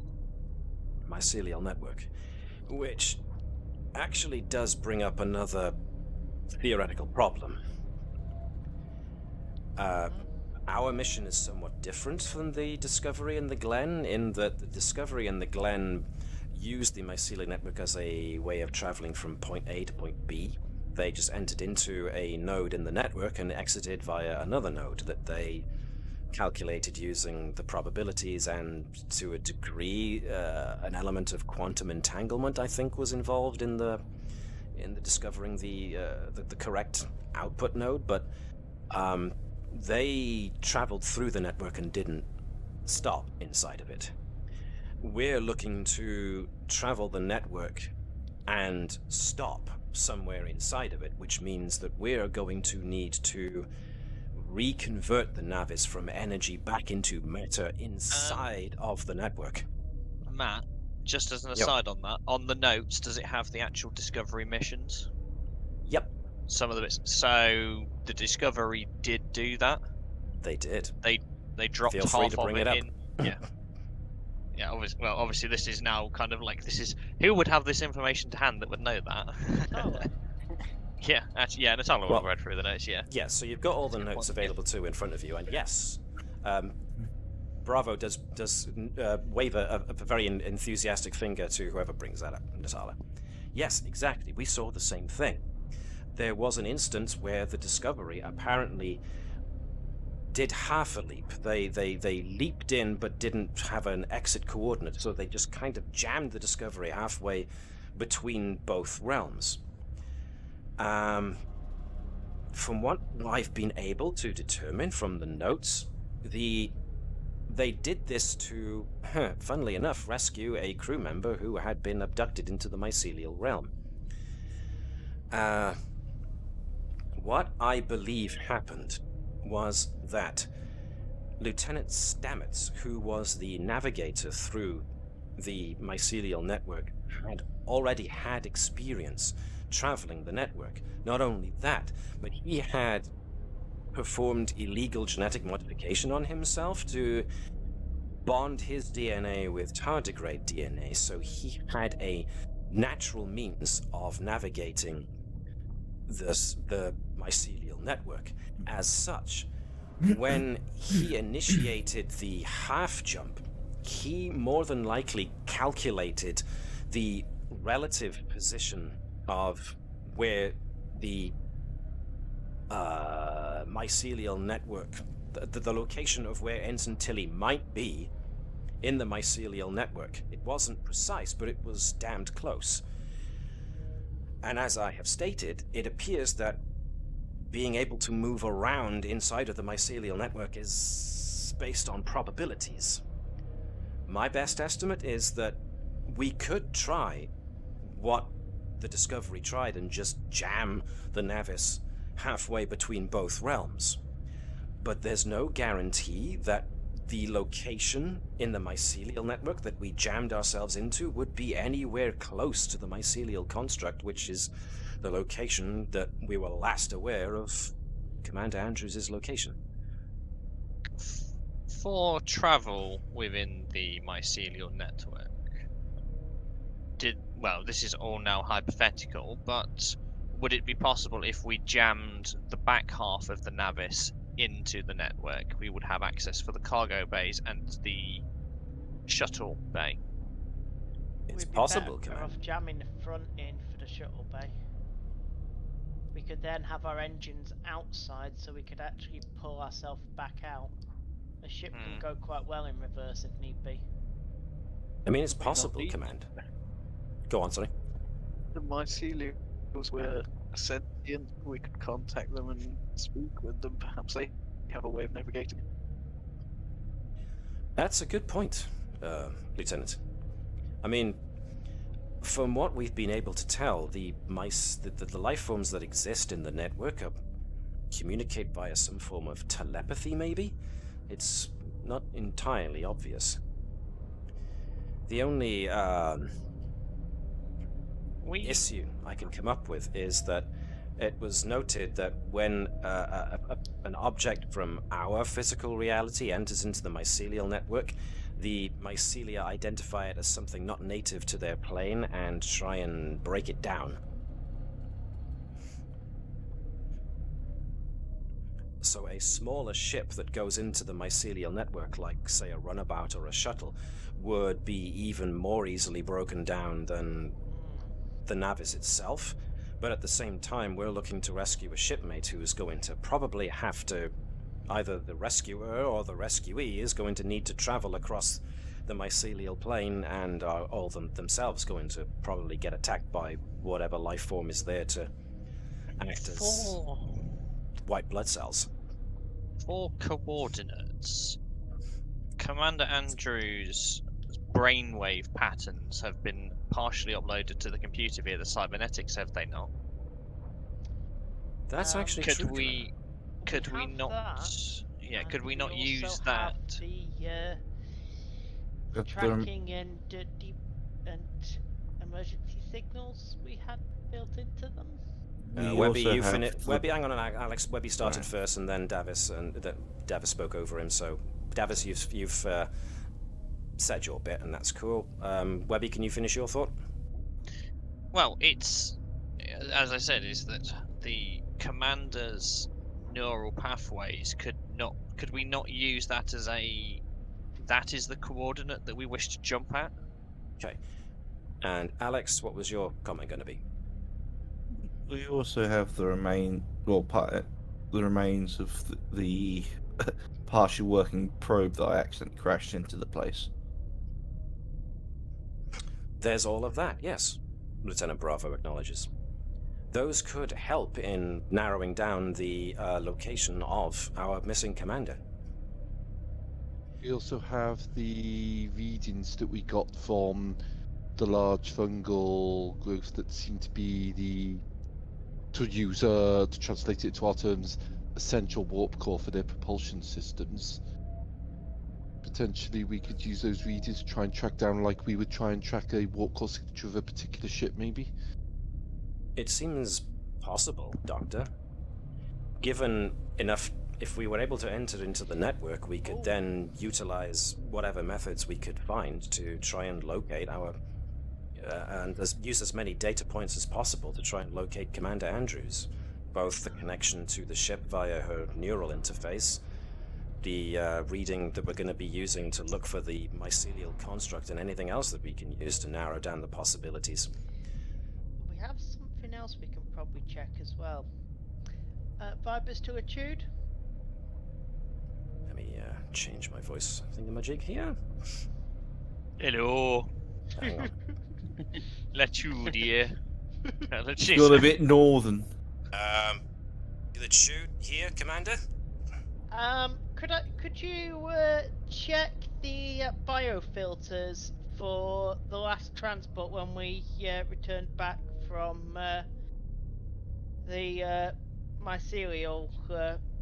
mycelial network, which actually does bring up another theoretical problem. Our mission is somewhat different from the Discovery and the Glen, in that the Discovery and the Glen used the mycelial network as a way of traveling from point A to point B. They just entered into a node in the network and exited via another node that they calculated using the probabilities, and to a degree an element of quantum entanglement, I think, was involved in the discovering the correct output node. But they traveled through the network and didn't stop inside of it. We're looking to travel the network and stop somewhere inside of it, which means that we're going to need to reconvert the Navis from energy back into matter inside of the network. Matt, just as an aside on that, on the notes, does it have the actual Discovery missions? Yep. Some of the bits. So the Discovery did do that. They did. They dropped Feel free half to bring of it up. in. Yeah. Yeah, obviously this is now kind of like, this is, who would have this information to hand that would know that? Yeah, actually, yeah, Natalia would have read through the notes, yeah. Yes, so you've got all the notes available too in front of you, and yes, Bravo does wave a very enthusiastic finger to whoever brings that up, Natalia. Yes, exactly, we saw the same thing. There was an instance where the Discovery apparently did half a leap. They leaped in but didn't have an exit coordinate, so they just kind of jammed the Discovery halfway between both realms. From what I've been able to determine from the notes, they did this to, funnily enough, rescue a crew member who had been abducted into the mycelial realm. What I believe happened was that Lieutenant Stamets, who was the navigator through the mycelial network, had already had experience traveling the network. Not only that, but he had performed illegal genetic modification on himself to bond his DNA with tardigrade DNA, so he had a natural means of navigating the mycelial network. As such, when he initiated the half jump, he more than likely calculated the relative position of where the mycelial network, the location of where Ensign Tilly might be in the mycelial network. It wasn't precise, but it was damned close. And as I have stated, it appears that being able to move around inside of the mycelial network is based on probabilities. My best estimate is that we could try what the Discovery tried and just jam the Navis halfway between both realms. But there's no guarantee that the location in the mycelial network that we jammed ourselves into would be anywhere close to the mycelial construct, which is the location that we were last aware of Commander Andrews' location. For travel within the mycelial network, this is all now hypothetical, but would it be possible if we jammed the back half of the Navis into the network, we would have access for the cargo bays and the shuttle bay? It's We'd be possible, better Commander. off jamming the front in for the shuttle bay. We could then have our engines outside, so we could actually pull ourselves back out. The ship can go quite well in reverse if need be. I mean, it's possible, need- Commander. Go on, sorry. The mycelials were sentient. We could contact them and speak with them. Perhaps they have a way of navigating. That's a good point, Lieutenant. I mean, from what we've been able to tell, the life forms that exist in the network communicate via some form of telepathy, maybe? It's not entirely obvious. The only issue I can come up with is that it was noted that when an object from our physical reality enters into the mycelial network, the mycelia identify it as something not native to their plane and try and break it down. So a smaller ship that goes into the mycelial network, like, say, a runabout or a shuttle, would be even more easily broken down than the Navis itself. But at the same time, we're looking to rescue a shipmate who is going to probably have to... Either the rescuer or the rescuee is going to need to travel across the mycelial plane, and are all themselves going to probably get attacked by whatever life form is there to act as white blood cells. For coordinates, Commander Andrews' brainwave patterns have been partially uploaded to the computer via the cybernetics, have they not? That's actually true. Could we have not? that, Yeah, and could we not also use have that? The tracking and emergency signals we had built into them. Webby, Webby, hang on, Alex. Webby started first, and then Davis, and Davis spoke over him. So, Davis, you've said your bit, and that's cool. Webby, can you finish your thought? Well, it's, as I said, is that the commander's neural pathways could we not use that as that is the coordinate that we wish to jump at? Okay. And Alex, what was your comment going to be? We also have the remains of the partially working probe that I accidentally crashed into the place. There's all of that, yes. Lieutenant Bravo acknowledges. Those could help in narrowing down the location of our missing commander. We also have the readings that we got from the large fungal growth that seemed to be to translate it to our terms, essential warp core for their propulsion systems. Potentially we could use those readings to try and track down, like we would try and track a warp core signature of a particular ship, maybe? It seems possible, Doctor. Given enough, if we were able to enter into the network, we could then utilize whatever methods we could find to try and locate our and use as many data points as possible to try and locate Commander Andrews. Both the connection to the ship via her neural interface, the reading that we're going to be using to look for the mycelial construct, and anything else that we can use to narrow down the possibilities. We have something else we can probably check as well. Vibers to Etude? Let me change my voice thingamajig here. Hello. Hang on. Latude here. Got a bit northern. The shoot here, Commander? Could you check the biofilters for the last transport when we returned back from the Mycellial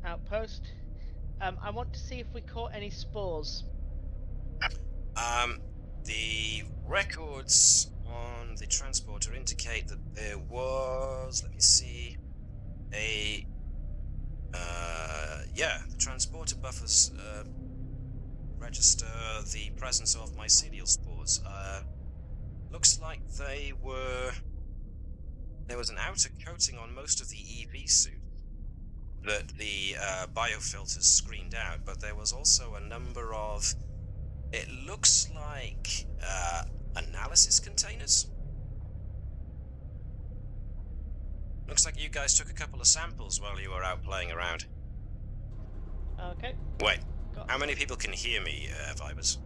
outpost? I want to see if we caught any spores. The records on the transporter indicate that there was, let me see, the transporter buffers register the presence of mycelial spores. Looks like there was an outer coating on most of the EV suit that the biofilters screened out, but there was also a number of, it looks like, analysis containers. Looks like you guys took a couple of samples while you were out playing around. Okay. Wait, how many people can hear me, Vibers?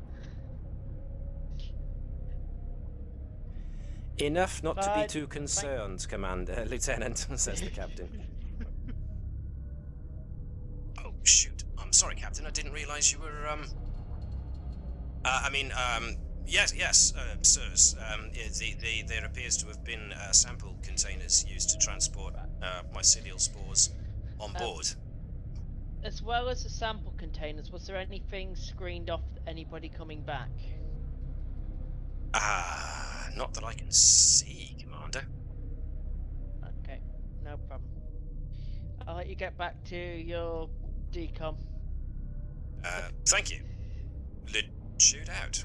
Enough not to be too concerned, Commander, Lieutenant, says the captain. Oh, shoot. I'm sorry, Captain, I didn't realize you were, yes, sirs. There appears to have been sample containers used to transport mycelial spores on board. As well as the sample containers, was there anything screened off anybody coming back? Not that I can see, Commander. Okay, no problem. I'll let you get back to your decom. Thank you. Shoot out.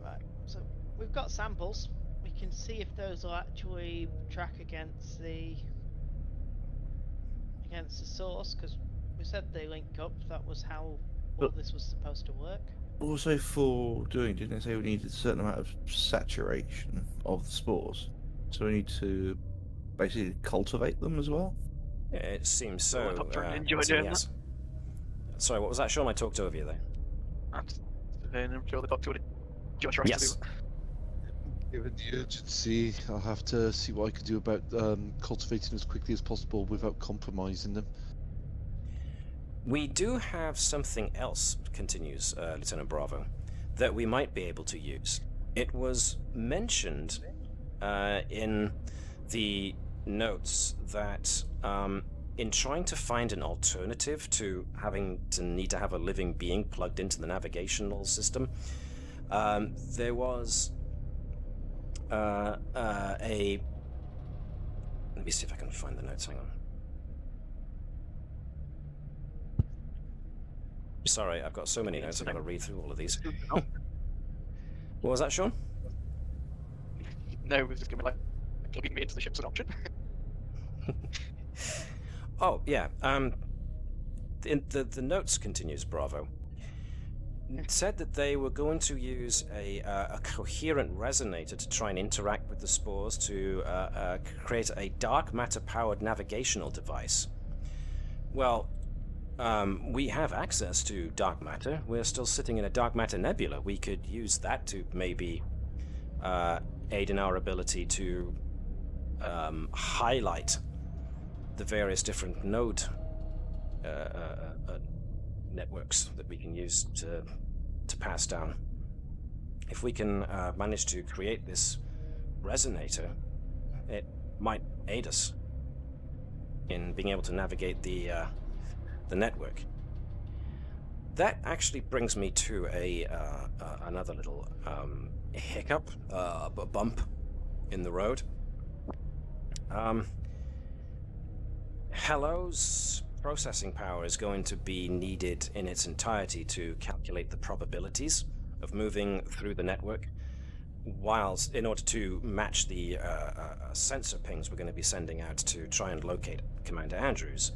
Right, so we've got samples. We can see if those will actually track against the source, because we said they link up. That was how all this was supposed to work. Also, for doing, didn't they say we needed a certain amount of saturation of the spores? So we need to basically cultivate them as well? Yeah, it seems so. Enjoy doing yes. Sorry, what was that, Sean? I talked over you there. I'm sure the doctor would enjoy trying Yes. to do it. Given the urgency, I'll have to see what I can do about cultivating as quickly as possible without compromising them. We do have something else, continues Lieutenant Bravo, that we might be able to use. It was mentioned in the notes that in trying to find an alternative to having to need to have a living being plugged into the navigational system, there was let me see if I can find the notes, hang on. Sorry, I've got so many notes, I've got to read through all of these. What was that, Sean? No, we're just going to be like plugging me into the ship's an option. Oh, yeah. The notes, continues Bravo, said that they were going to use a coherent resonator to try and interact with the spores to create a dark matter-powered navigational device. Well, we have access to dark matter. We're still sitting in a dark matter nebula. We could use that to maybe aid in our ability to highlight the various different node networks that we can use to pass down. If we can manage to create this resonator, it might aid us in being able to navigate the network. That actually brings me to another little hiccup, a bump in the road. Hello's processing power is going to be needed in its entirety to calculate the probabilities of moving through the network, whilst in order to match the sensor pings we're going to be sending out to try and locate Commander Andrews,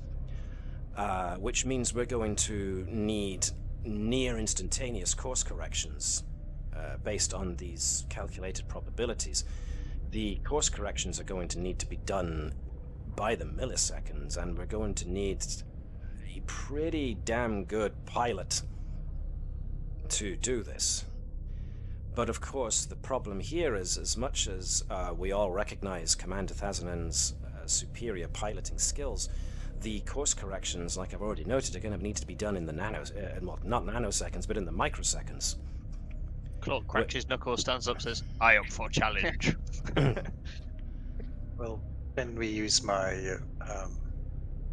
which means we're going to need near instantaneous course corrections based on these calculated probabilities. The course corrections are going to need to be done by the milliseconds, and we're going to need a pretty damn good pilot to do this. But of course, the problem here is, as much as we all recognize Commander Thazanen's superior piloting skills, the course corrections, like I've already noted, are going to need to be done in the well, not nanoseconds, but in the microseconds. Claude cracks his knuckles, stands up, says, "I up for challenge." Well, can we use my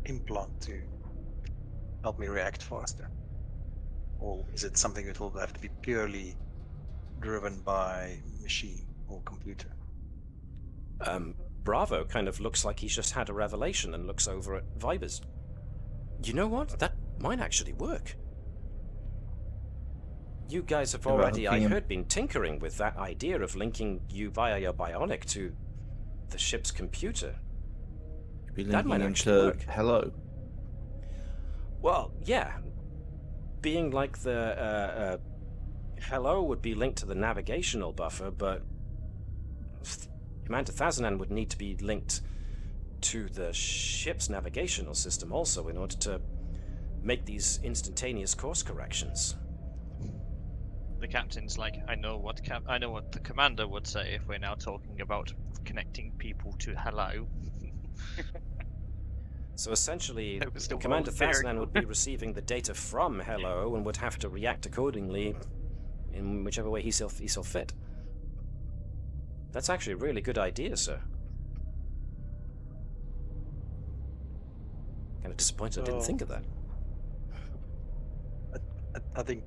implant to help me react faster? Or is it something that will have to be purely driven by machine or computer? Bravo kind of looks like he's just had a revelation and looks over at Vibers. You know what? That might actually work. You guys have already, I heard, been tinkering with that idea of linking you via your bionic to the ship's computer. That might actually work. Hello. Well, yeah. Being like the hello would be linked to the navigational buffer, but Commander Thazanen would need to be linked to the ship's navigational system also in order to make these instantaneous course corrections. The captain's like, I know what the commander would say if we're now talking about connecting people to hello. So essentially, No, but still Commander very Thazanen cool. would be receiving the data from hello and would have to react accordingly in whichever way he saw fit. That's actually a really good idea, sir. Kind of disappointed I didn't think of that. I think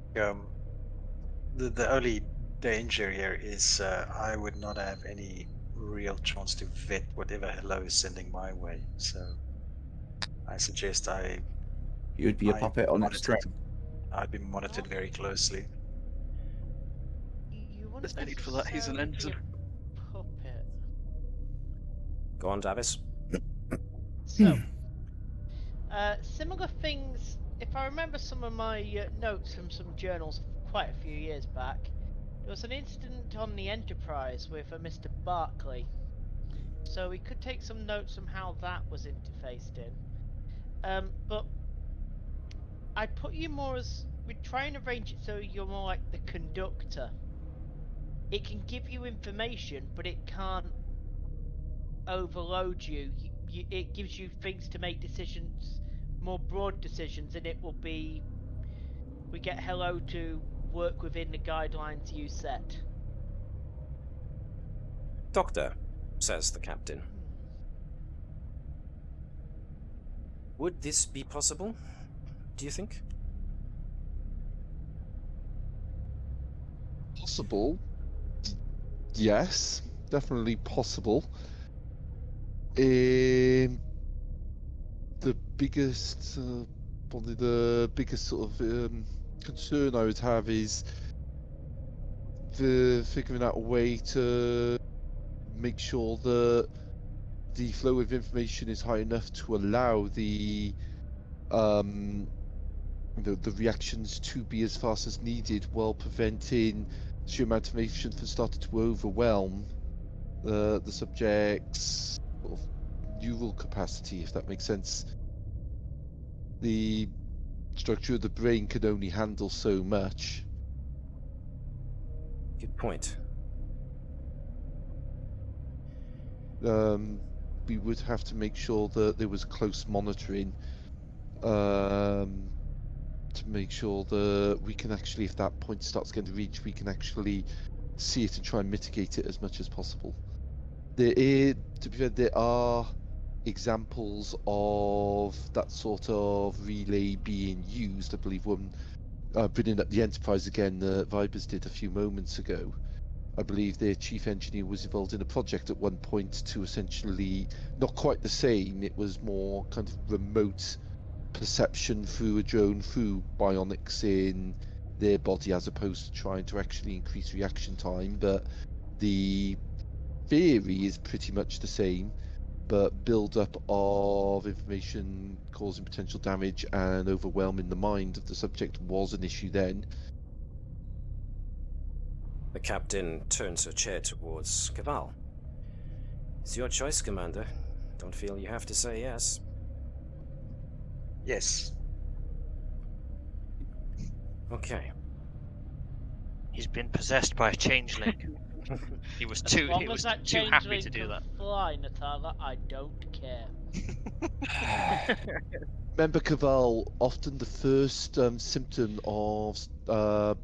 the only danger here is I would not have any real chance to vet whatever hello is sending my way. So I suggest You'd be a puppet on its string. I'd be monitored very closely. You wouldn't There's no need for that, he's an necessarily be ensign. a puppet. Go on, Davis. So, similar things. If I remember some of my notes from some journals quite a few years back, there was an incident on the Enterprise with a Mr. Barclay. So we could take some notes from how that was interfaced in. But I'd put you more as, we'd try and arrange it so you're more like the conductor. It can give you information, but it can't overload you. It gives you things to make decisions, more broad decisions, and it will be, we get hello to work within the guidelines you set. Doctor, says the captain. Would this be possible, do you think? Possible. Yes, definitely possible. The biggest, probably the biggest sort of concern I would have is the figuring out a way to make sure that the flow of information is high enough to allow the reactions to be as fast as needed, while preventing the sheer amount of information from starting to overwhelm the subject's sort of neural capacity, if that makes sense. The structure of the brain can only handle so much. Good point. We would have to make sure that there was close monitoring to make sure that we can actually, if that point starts getting reached, we can actually see it and try and mitigate it as much as possible. To be fair, there are examples of that sort of relay being used. I believe one bringing up the Enterprise again that Vibers did a few moments ago. I believe their chief engineer was involved in a project at one point to essentially, not quite the same, it was more kind of remote perception through a drone, through bionics in their body as opposed to trying to actually increase reaction time. But the theory is pretty much the same, but build-up of information causing potential damage and overwhelming the mind of the subject was an issue then. The captain turns her chair towards Caval. It's your choice, Commander. Don't feel you have to say yes. Yes. Okay. He's been possessed by a changeling. He was too As long as that too happy changeling to do can that. fly, Natala, I don't care. Remember, Caval, often the first symptom of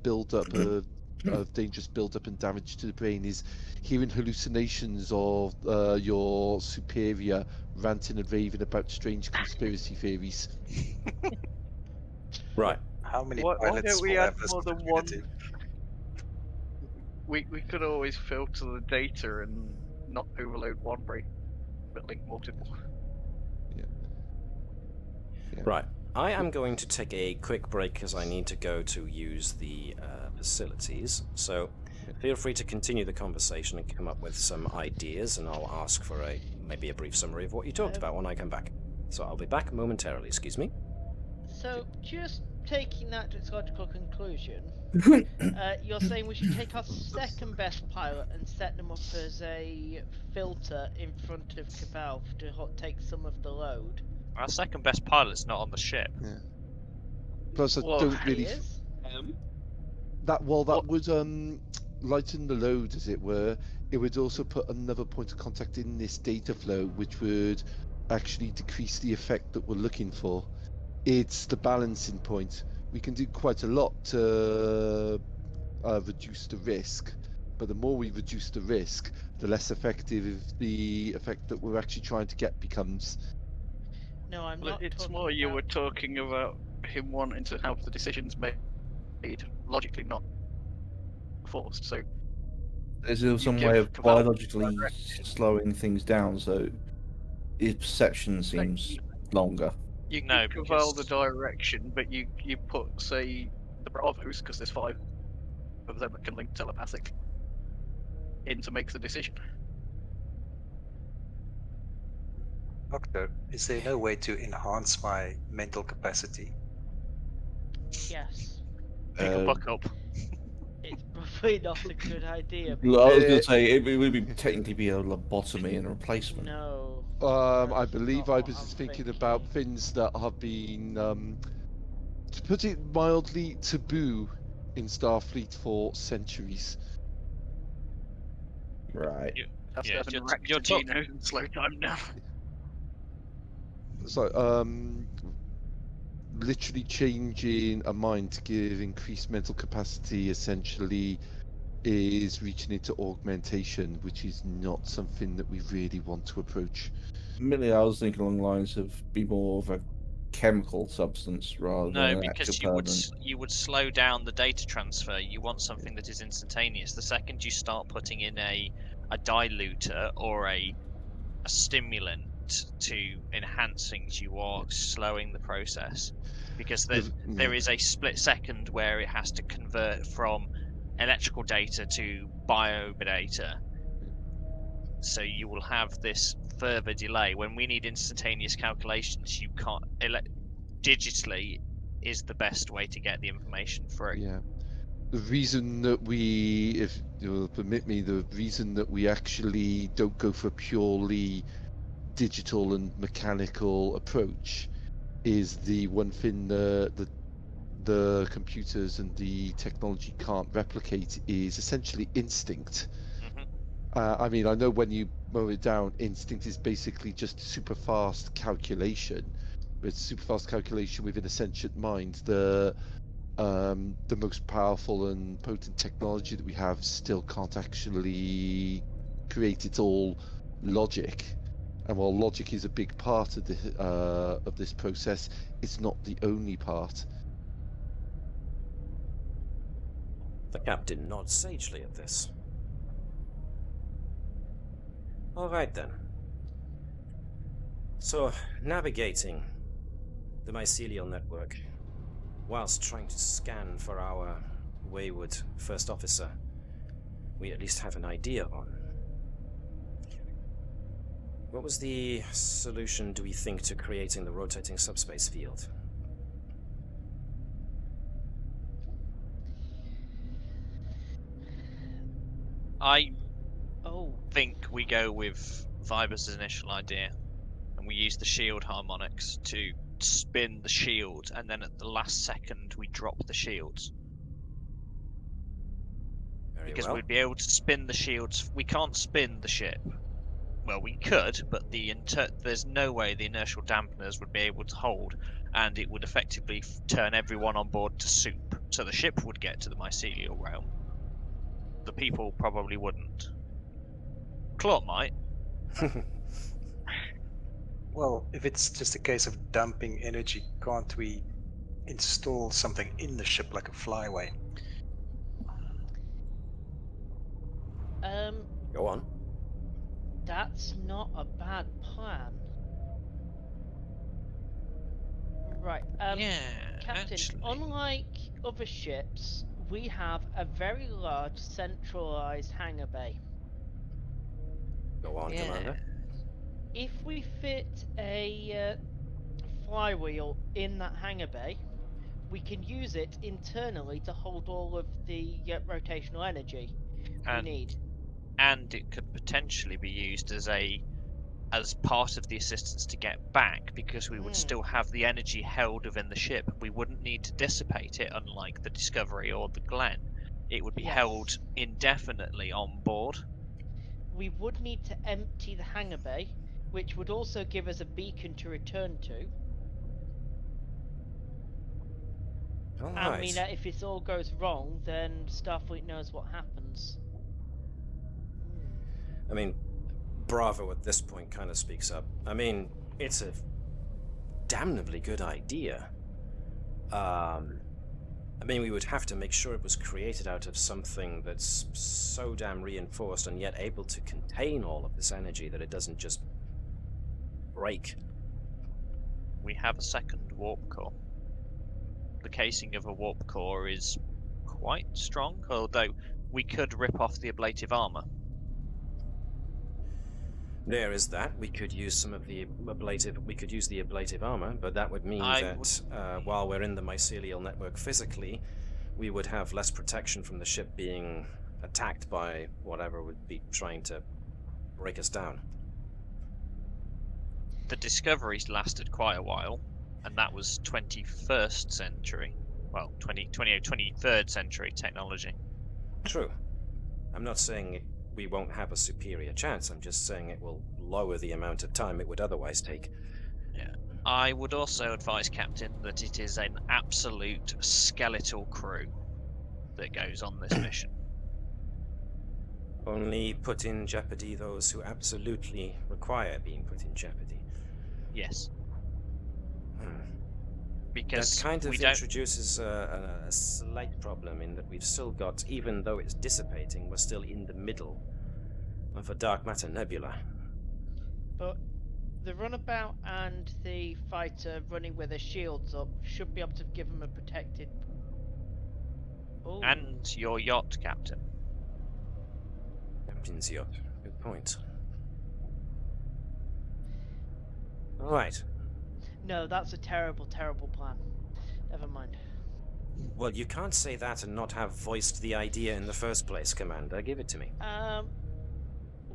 build-up of dangerous build-up and damage to the brain is hearing hallucinations of your superior ranting and raving about strange conspiracy theories. Right. How many Why pilots don't we will add have this more than one? opportunity? We could always filter the data and not overload one brain, but link multiple. Yeah. Right. I am going to take a quick break because I need to go to use the facilities. So feel free to continue the conversation and come up with some ideas, and I'll ask for maybe a brief summary of what you talked about when I come back. So I'll be back momentarily, excuse me. So, just taking that to its logical conclusion, you're saying we should take our second best pilot and set them up as a filter in front of Cabal to take some of the load. Our second best pilot's not on the ship. Plus, I Well, don't He really is? that What- would lighten the load, as it were. It would also put another point of contact in this data flow, which would actually decrease the effect that we're looking for. It's the balancing point. We can do quite a lot to reduce the risk, but the more we reduce the risk, the less effective the effect that we're actually trying to get becomes. No, I'm Well, not. it's talking more you about... were talking about him wanting to have the decisions made logically, not forced. So Is there some give way of Caval biologically slowing things down so his perception seems longer? you No, give Caval the because- direction, but you put, say, the Bravos, because there's 5 of them that can link telepathically, in to make the decision. Doctor, is there no way to enhance my mental capacity? Yes. Pick a buck up. It's probably not a good idea. I was going Uh, to say it would be technically be a lobotomy and a replacement. No. I That's believe not I what was I'm thinking about things that have been, to put it mildly, taboo in Starfleet for centuries. Right. That's Yeah, to have an you're erector talk- genome and slow time down. So, literally changing a mind to give increased mental capacity essentially is reaching into augmentation, which is not something that we really want to approach. Mainly, I was thinking along the lines of be more of a chemical substance rather No, than an because actual permanent. you would slow down the data transfer. You want something that is instantaneous. The second you start putting in a diluter or a stimulant to enhance things, you are slowing the process, because there is a split second where it has to convert from electrical data to bio data. So you will have this further delay. When we need instantaneous calculations, you can't. Digitally is the best way to get the information through. Yeah. The reason that we, if you'll permit me, the reason that we actually don't go for a purely digital and mechanical approach is the one thing the computers and the technology can't replicate is essentially instinct. I mean, I know when you mow it down, instinct is basically just super fast calculation. But super fast calculation within a sentient mind. The most powerful and potent technology that we have still can't actually create its all logic. And while logic is a big part of this process, it's not the only part. The captain nods sagely at this. All right then. So, navigating the Mycellial network. whilst trying to scan for our wayward first officer, we at least have an idea on. What was the solution, do we think, to creating the rotating subspace field? I Oh, think we go with Viber's initial idea, and we use the shield harmonics to spin the shield, and then at the last second we drop the shields. Very Because well. we'd be able to spin the shields. We can't spin the ship. Well, we could, but there's no way the inertial dampeners would be able to hold, and it would effectively turn everyone on board to soup. So the ship would get to the mycelial realm. The people probably wouldn't. Claw might. Well, if it's just a case of dumping energy, can't we install something in the ship like a flyway? Go on. that's not a bad plan. Right, Yeah, Captain, actually. unlike other ships, we have a very large centralized hangar bay. Go on, Yeah. Commander. If we fit a flywheel in that hangar bay, we can use it internally to hold all of the rotational energy we need. And it could potentially be used as part of the assistance to get back, because we would still have the energy held within the ship. We wouldn't need to dissipate it, unlike the Discovery or the Glenn. It would be Yes. held indefinitely on board. We would need to empty the hangar bay, which would also give us a beacon to return to. All I right. mean, if this all goes wrong, then Starfleet knows what happens. I mean, Bravo at this point kind of speaks up. I mean, it's a damnably good idea. I mean, we would have to make sure it was created out of something that's so damn reinforced and yet able to contain all of this energy that it doesn't just break. We have a second warp core. The casing of a warp core is quite strong, although we could rip off the ablative armor. There is that. We could use some of the ablative. We could use the ablative armor, but that would mean while we're in the mycelial network physically, we would have less protection from the ship being attacked by whatever would be trying to break us down. The Discoveries lasted quite a while, and that was 21st century. Well, 23rd century technology. True. I'm not saying we won't have a superior chance. I'm just saying it will lower the amount of time it would otherwise take. Yeah. I would also advise, Captain, that it is an absolute skeletal crew that goes on this mission. Only put in jeopardy those who absolutely require being put in jeopardy. Yes. Because that kind of introduces a slight problem in that we've still got, even though it's dissipating, we're still in the middle of a dark matter nebula. But the runabout and the fighter running with their shields up should be able to give them a protected... Ooh. And your yacht, Captain. Captain's yacht. Good point. Alright. No, that's a terrible, terrible plan. Never mind. Well, you can't say that and not have voiced the idea in the first place, Commander. Give it to me.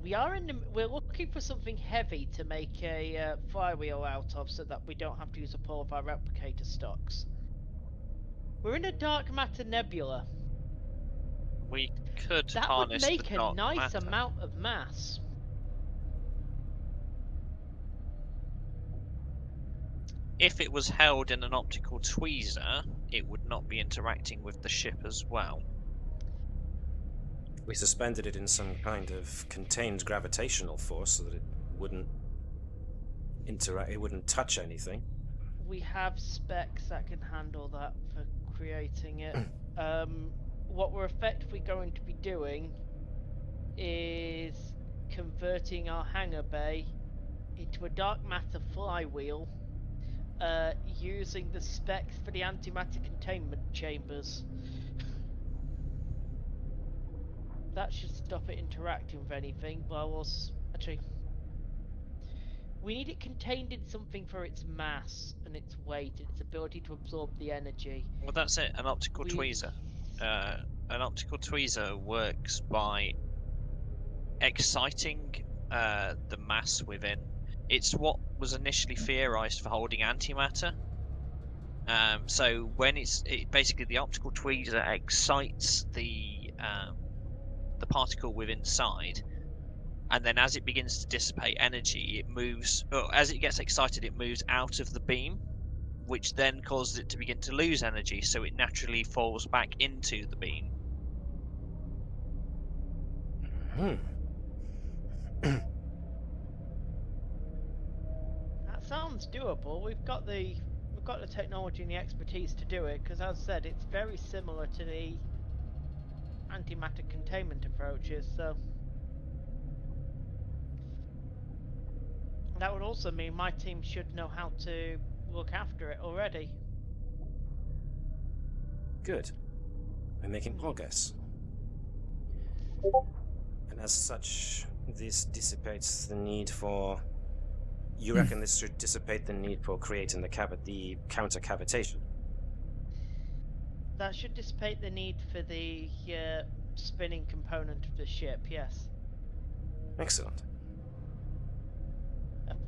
We're looking for something heavy to make a flywheel out of, so that we don't have to use up all of our replicator stocks. We're in a dark matter nebula. We could That harness would make the a dark nice matter. amount of mass. If it was held in an optical tweezer, it would not be interacting with the ship as well. We suspended it in some kind of contained gravitational force so that it wouldn't interact, it wouldn't touch anything. We have specs that can handle that for creating it. What we're effectively going to be doing is converting our hangar bay into a dark matter flywheel using the specs for the antimatter containment chambers. That should stop it interacting with anything, actually... We need it contained in something for its mass and its weight and its ability to absorb the energy. Well, that's it. An optical tweezer. An optical tweezer works by exciting the mass within. It's what was initially theorized for holding antimatter. So when basically the optical tweezer excites the particle within inside. And then as it begins to dissipate energy, it moves, as it gets excited, it moves out of the beam, which then causes it to begin to lose energy, so it naturally falls back into the beam. That sounds doable. We've got the technology and the expertise to do it, because as I said, it's very similar to the antimatter containment approaches, so... That would also mean my team should know how to look after it already. Good. We're making progress. And as such, this dissipates the need for... You reckon this should dissipate the need for creating the counter-cavitation? That should dissipate the need for the spinning component of the ship, yes. Excellent.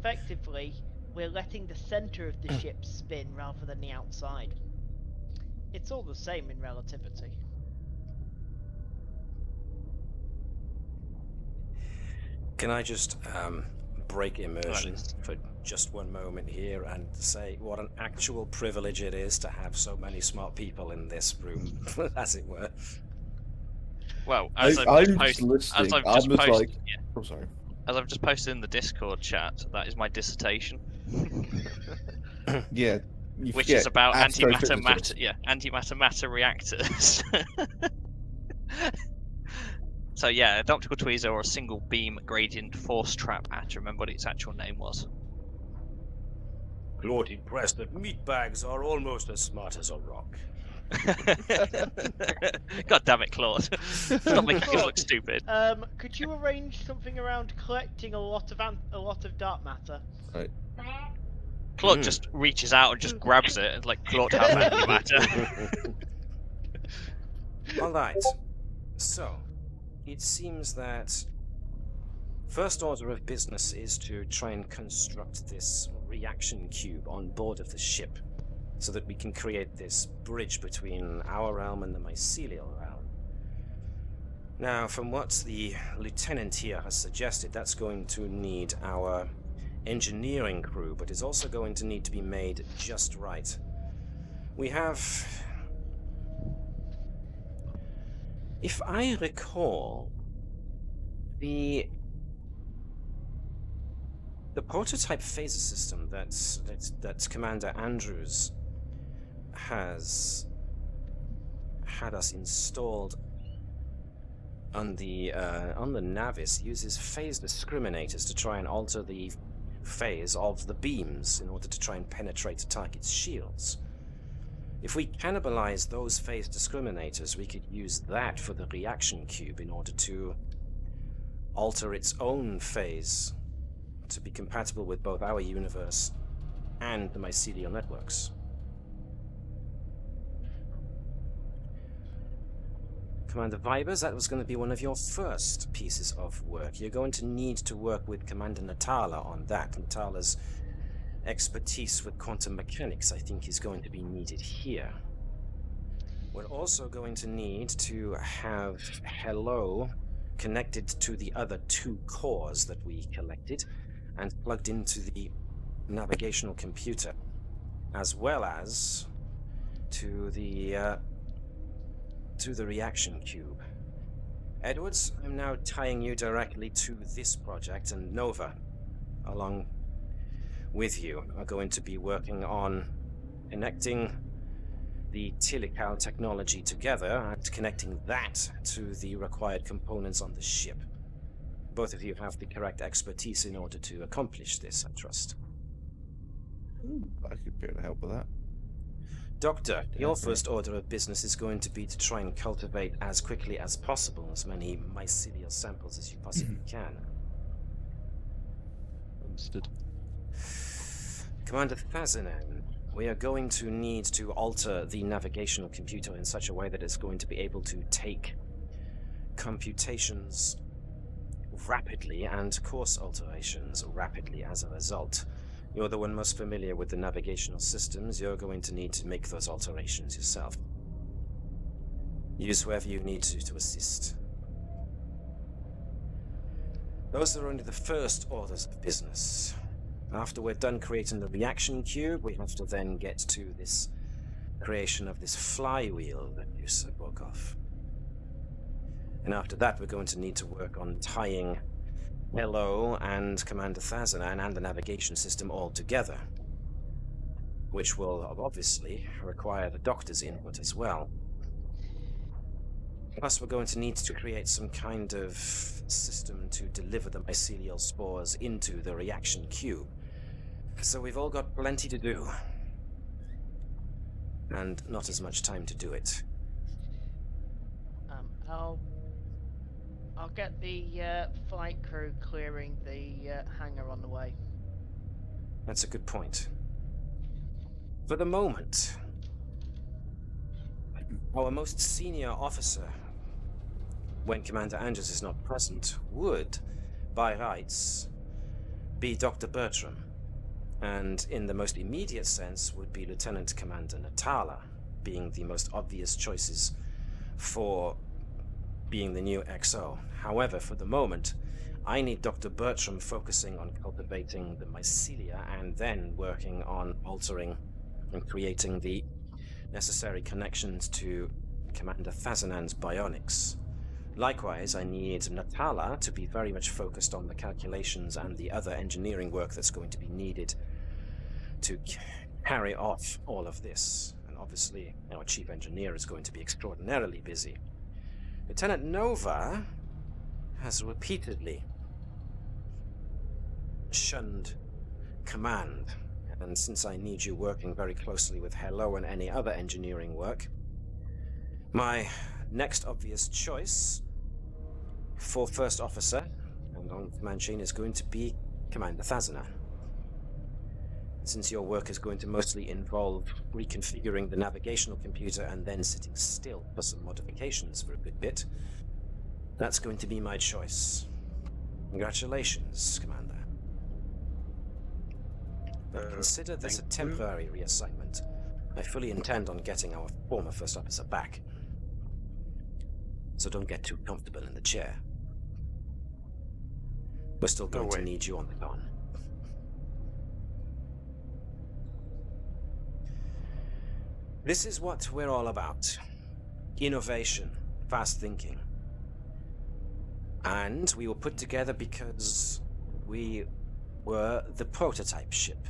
Effectively, we're letting the center of the ship spin rather than the outside. It's all the same in relativity. Can I just break immersion for just one moment here and say what an actual privilege it is to have so many smart people in this room, as it were? Well, I'm just listening. Yeah. I'm sorry. As I've just posted in the Discord chat, that is my dissertation. Yeah. Which is about antimatter matter reactors. So yeah, an optical tweezer or a single beam gradient force trap atom. Remember what its actual name was. Lord, impressed that meatbags are almost as smart as a rock. God damn it, Claude. Stop making us look stupid. Could you arrange something around collecting a lot of dark matter? Right. Claude just reaches out and just grabs it and like Claude has antimatter. Alright. So, it seems that first order of business is to try and construct this reaction cube on board of the ship, so that we can create this bridge between our realm and the Mycellial realm. Now, from what the lieutenant here has suggested, that's going to need our engineering crew, but is also going to need to be made just right. We have... If I recall, the prototype phaser system that Commander Andrews has had us installed on the Navis uses phase discriminators to try and alter the phase of the beams in order to try and penetrate the target's shields. If we cannibalize those phase discriminators, we could use that for the reaction cube in order to alter its own phase to be compatible with both our universe and the Mycellial networks. Commander Vibers, that was going to be one of your first pieces of work. You're going to need to work with Commander Natala on that. Natala's expertise with quantum mechanics, I think, is going to be needed here. We're also going to need to have Hello connected to the other two cores that we collected and plugged into the navigational computer, as well as to the reaction cube. Edwards, I'm now tying you directly to this project, and Nova, along with you, are going to be working on connecting the Tilical technology together and connecting that to the required components on the ship. Both of you have the correct expertise in order to accomplish this, I trust. I could be able to help with that. Doctor, your Definitely. first order of business is going to be to try and cultivate as quickly as possible as many mycelial samples as you possibly can. Understood. Commander Thazanan, we are going to need to alter the navigational computer in such a way that it's going to be able to take computations rapidly and course alterations rapidly as a result. You're the one most familiar with the navigational systems. You're going to need to make those alterations yourself. Use whoever you need to assist. Those are only the first orders of business. After we're done creating the reaction cube, we have to then get to this creation of this flywheel that you spoke of. And after that, we're going to need to work on tying Hello and Commander Thazanan and the navigation system all together, which will obviously require the Doctor's input as well. Plus, we're going to need to create some kind of system to deliver the mycelial spores into the reaction cube. So we've all got plenty to do. And not as much time to do it. I'll get the flight crew clearing the hangar on the way. That's a good point. For the moment, our most senior officer, when Commander Andrews is not present, would, by rights, be Dr. Bertram, and in the most immediate sense would be Lieutenant Commander Natala, being the most obvious choices for being the new XO. However, for the moment, I need Dr. Bertram focusing on cultivating the mycelia and then working on altering and creating the necessary connections to Commander Thazanan's bionics. Likewise, I need Natala to be very much focused on the calculations and the other engineering work that's going to be needed to carry off all of this. And obviously, our chief engineer is going to be extraordinarily busy. Lieutenant Nova has repeatedly shunned command, and since I need you working very closely with Hello and any other engineering work, my next obvious choice for first officer and on command chain is going to be Commander Thazanan. Since your work is going to mostly involve reconfiguring the navigational computer and then sitting still for some modifications for a good bit, that's going to be my choice. Congratulations, Commander. But consider this a temporary reassignment. I fully intend on getting our former first officer back. So don't get too comfortable in the chair. We're still going to need you on the con. This is what we're all about. Innovation, fast thinking. And we were put together because we were the prototype ship,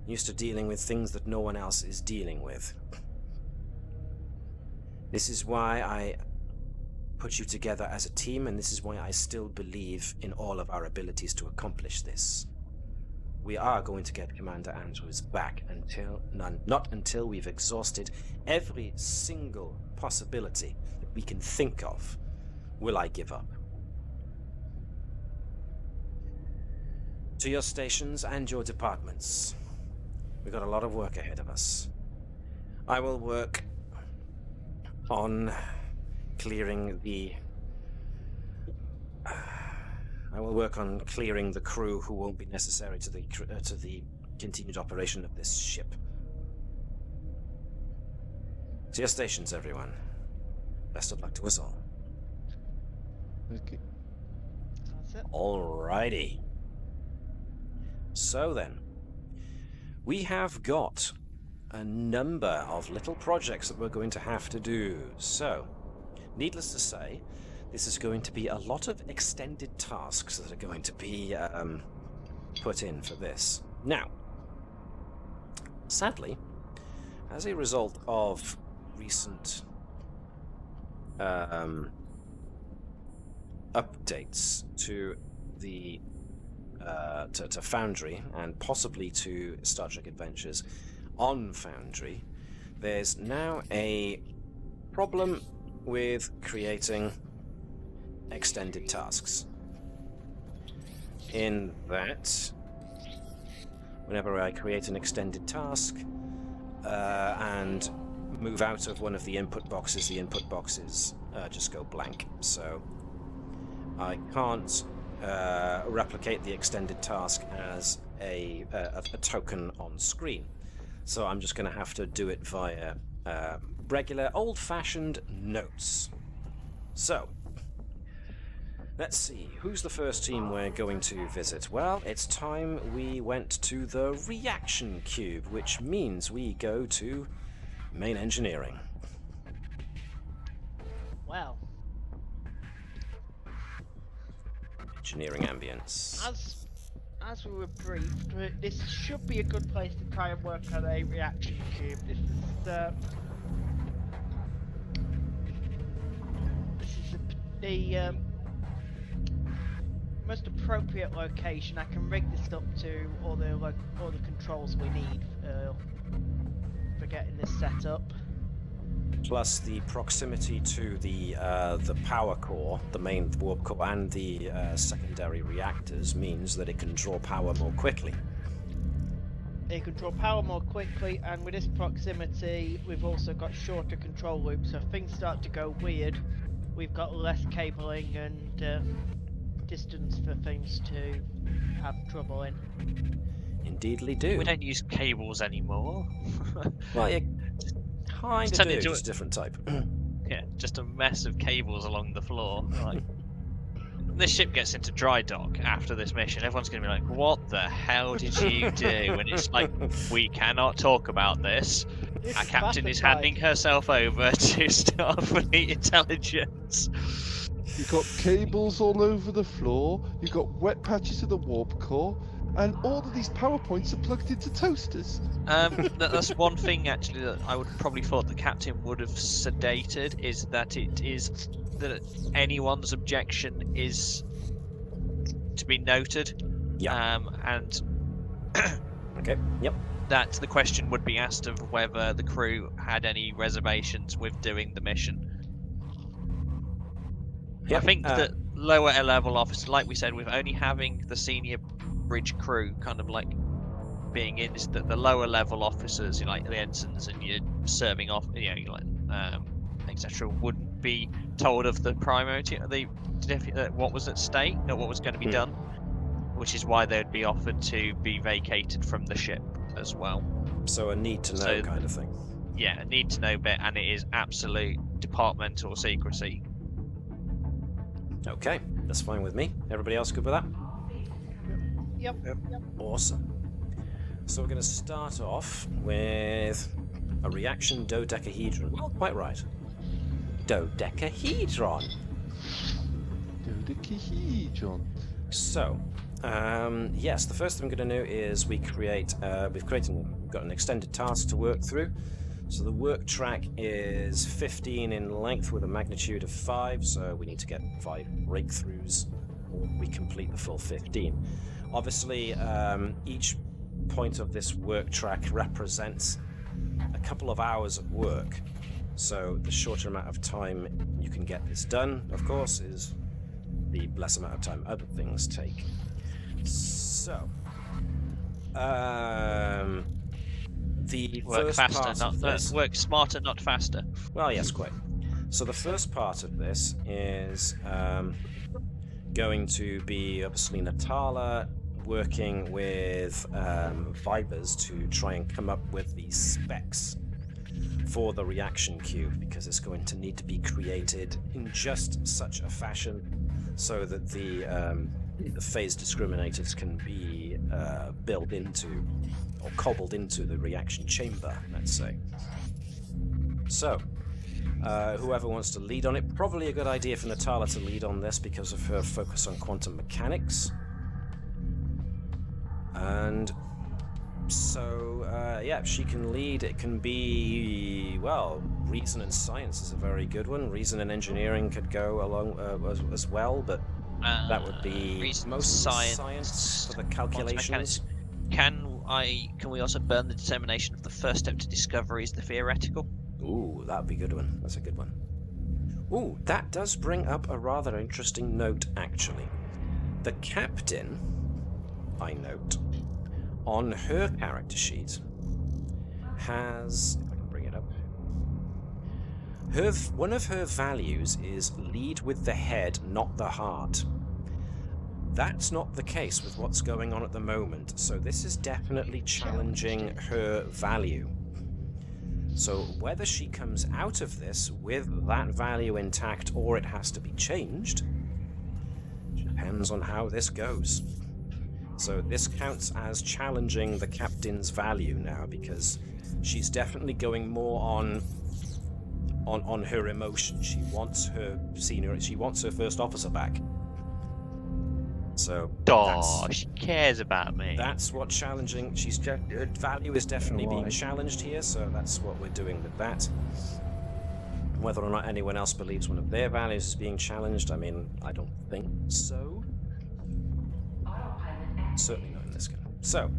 used to dealing with things that no one else is dealing with. This is why I put you together as a team, and this is why I still believe in all of our abilities to accomplish this. We are going to get Commander Andrews back not until we've exhausted every single possibility that we can think of will I give up. To your stations and your departments. We've got a lot of work ahead of us. I will work on clearing the crew who won't be necessary to the continued operation of this ship. To your stations, everyone. Best of luck to us all. Okay. That's it. Alrighty. So then, we have got a number of little projects that we're going to have to do. So, needless to say, this is going to be a lot of extended tasks that are going to be put in for this. Now, sadly, as a result of recent updates to the to Foundry, and possibly to Star Trek Adventures on Foundry, there's now a problem with creating extended tasks. In that, whenever I create an extended task and move out of one of the input boxes just go blank. So I can't replicate the extended task as a token on screen. So I'm just going to have to do it via regular old-fashioned notes. So let's see, who's the first team we're going to visit? Well, it's time we went to the reaction cube, which means we go to main engineering. Well, Engineering ambience. as we were briefed, this should be a good place to try and work on a reaction cube. This is the most appropriate location. I can rig this up to all the controls we need for getting this set up. Plus the proximity to the power core, the main warp core, and the secondary reactors means that it can draw power more quickly. It can draw power more quickly, and with this proximity, we've also got shorter control loops. So if things start to go weird, we've got less cabling and distance for things to have trouble in. Indeedly do. We don't use cables anymore. Well, you kind of turned do, into just a different type. Yeah, just a mess of cables along the floor. Like, when this ship gets into dry dock after this mission, everyone's going to be like, what the hell did you do? And it's like, we cannot talk about this. Our captain is handing herself over to Starfleet Intelligence. You've got cables all over the floor, you've got wet patches of the warp core, and all of these power points are plugged into toasters. That's one thing actually that I would probably thought the captain would have sedated, is that it is that anyone's objection is to be noted. Yeah. And Okay. Yep. that the question would be asked of whether the crew had any reservations with doing the mission. Yep. I think that lower level officers, like we said, with only having the senior bridge crew kind of like being in, is that the lower level officers, you know, like the ensigns and your serving off, you know, like etc., wouldn't be told of the priority, what was at stake or what was going to be done, which is why they'd be offered to be vacated from the ship as well. So a need to know kind of thing. Yeah, a need to know bit, and it is absolute departmental secrecy. Okay, that's fine with me. Everybody else good with that? Yep. Awesome. So we're going to start off with a reaction dodecahedron. Well, quite right. Dodecahedron. Dodecahedron. So, yes, the first thing we're going to do is we've got an extended task to work through. So the work track is 15 in length with a magnitude of 5, so we need to get 5 breakthroughs or we complete the full 15. Obviously, each point of this work track represents a couple of hours of work. So the shorter amount of time you can get this done, of course, is the less amount of time other things take. So, the Work first faster, part of this, work smarter, not faster. well, yes, quite. So the first part of this is going to be obviously Natala working with Vibers to try and come up with the specs for the reaction cube, because it's going to need to be created in just such a fashion so that the phase discriminators can be built into or cobbled into the reaction chamber, let's say. So, whoever wants to lead on it, probably a good idea for Natala to lead on this because of her focus on quantum mechanics. And so, yeah, she can lead. It can be, well, reason and science is a very good one. Reason and engineering could go along as well, but That would be reason most science for the calculations. Can we also burn the determination of the first step to discovery is the theoretical? Ooh, that'd be a good one. That's a good one. Ooh, that does bring up a rather interesting note, actually. The captain, I note, on her character sheet has, if I can bring it up, one of her values is lead with the head, not the heart. That's not the case with what's going on at the moment, so this is definitely challenging her value. So whether she comes out of this with that value intact or it has to be changed depends on how this goes. So this counts as challenging the captain's value now, because she's definitely going more on her emotion. She wants her senior, she wants her first officer back. So she cares about me. That's what challenging. Her value is definitely being challenged here, so that's what we're doing with that. Whether or not anyone else believes one of their values is being challenged, I mean, I don't think so. Certainly not in this game. So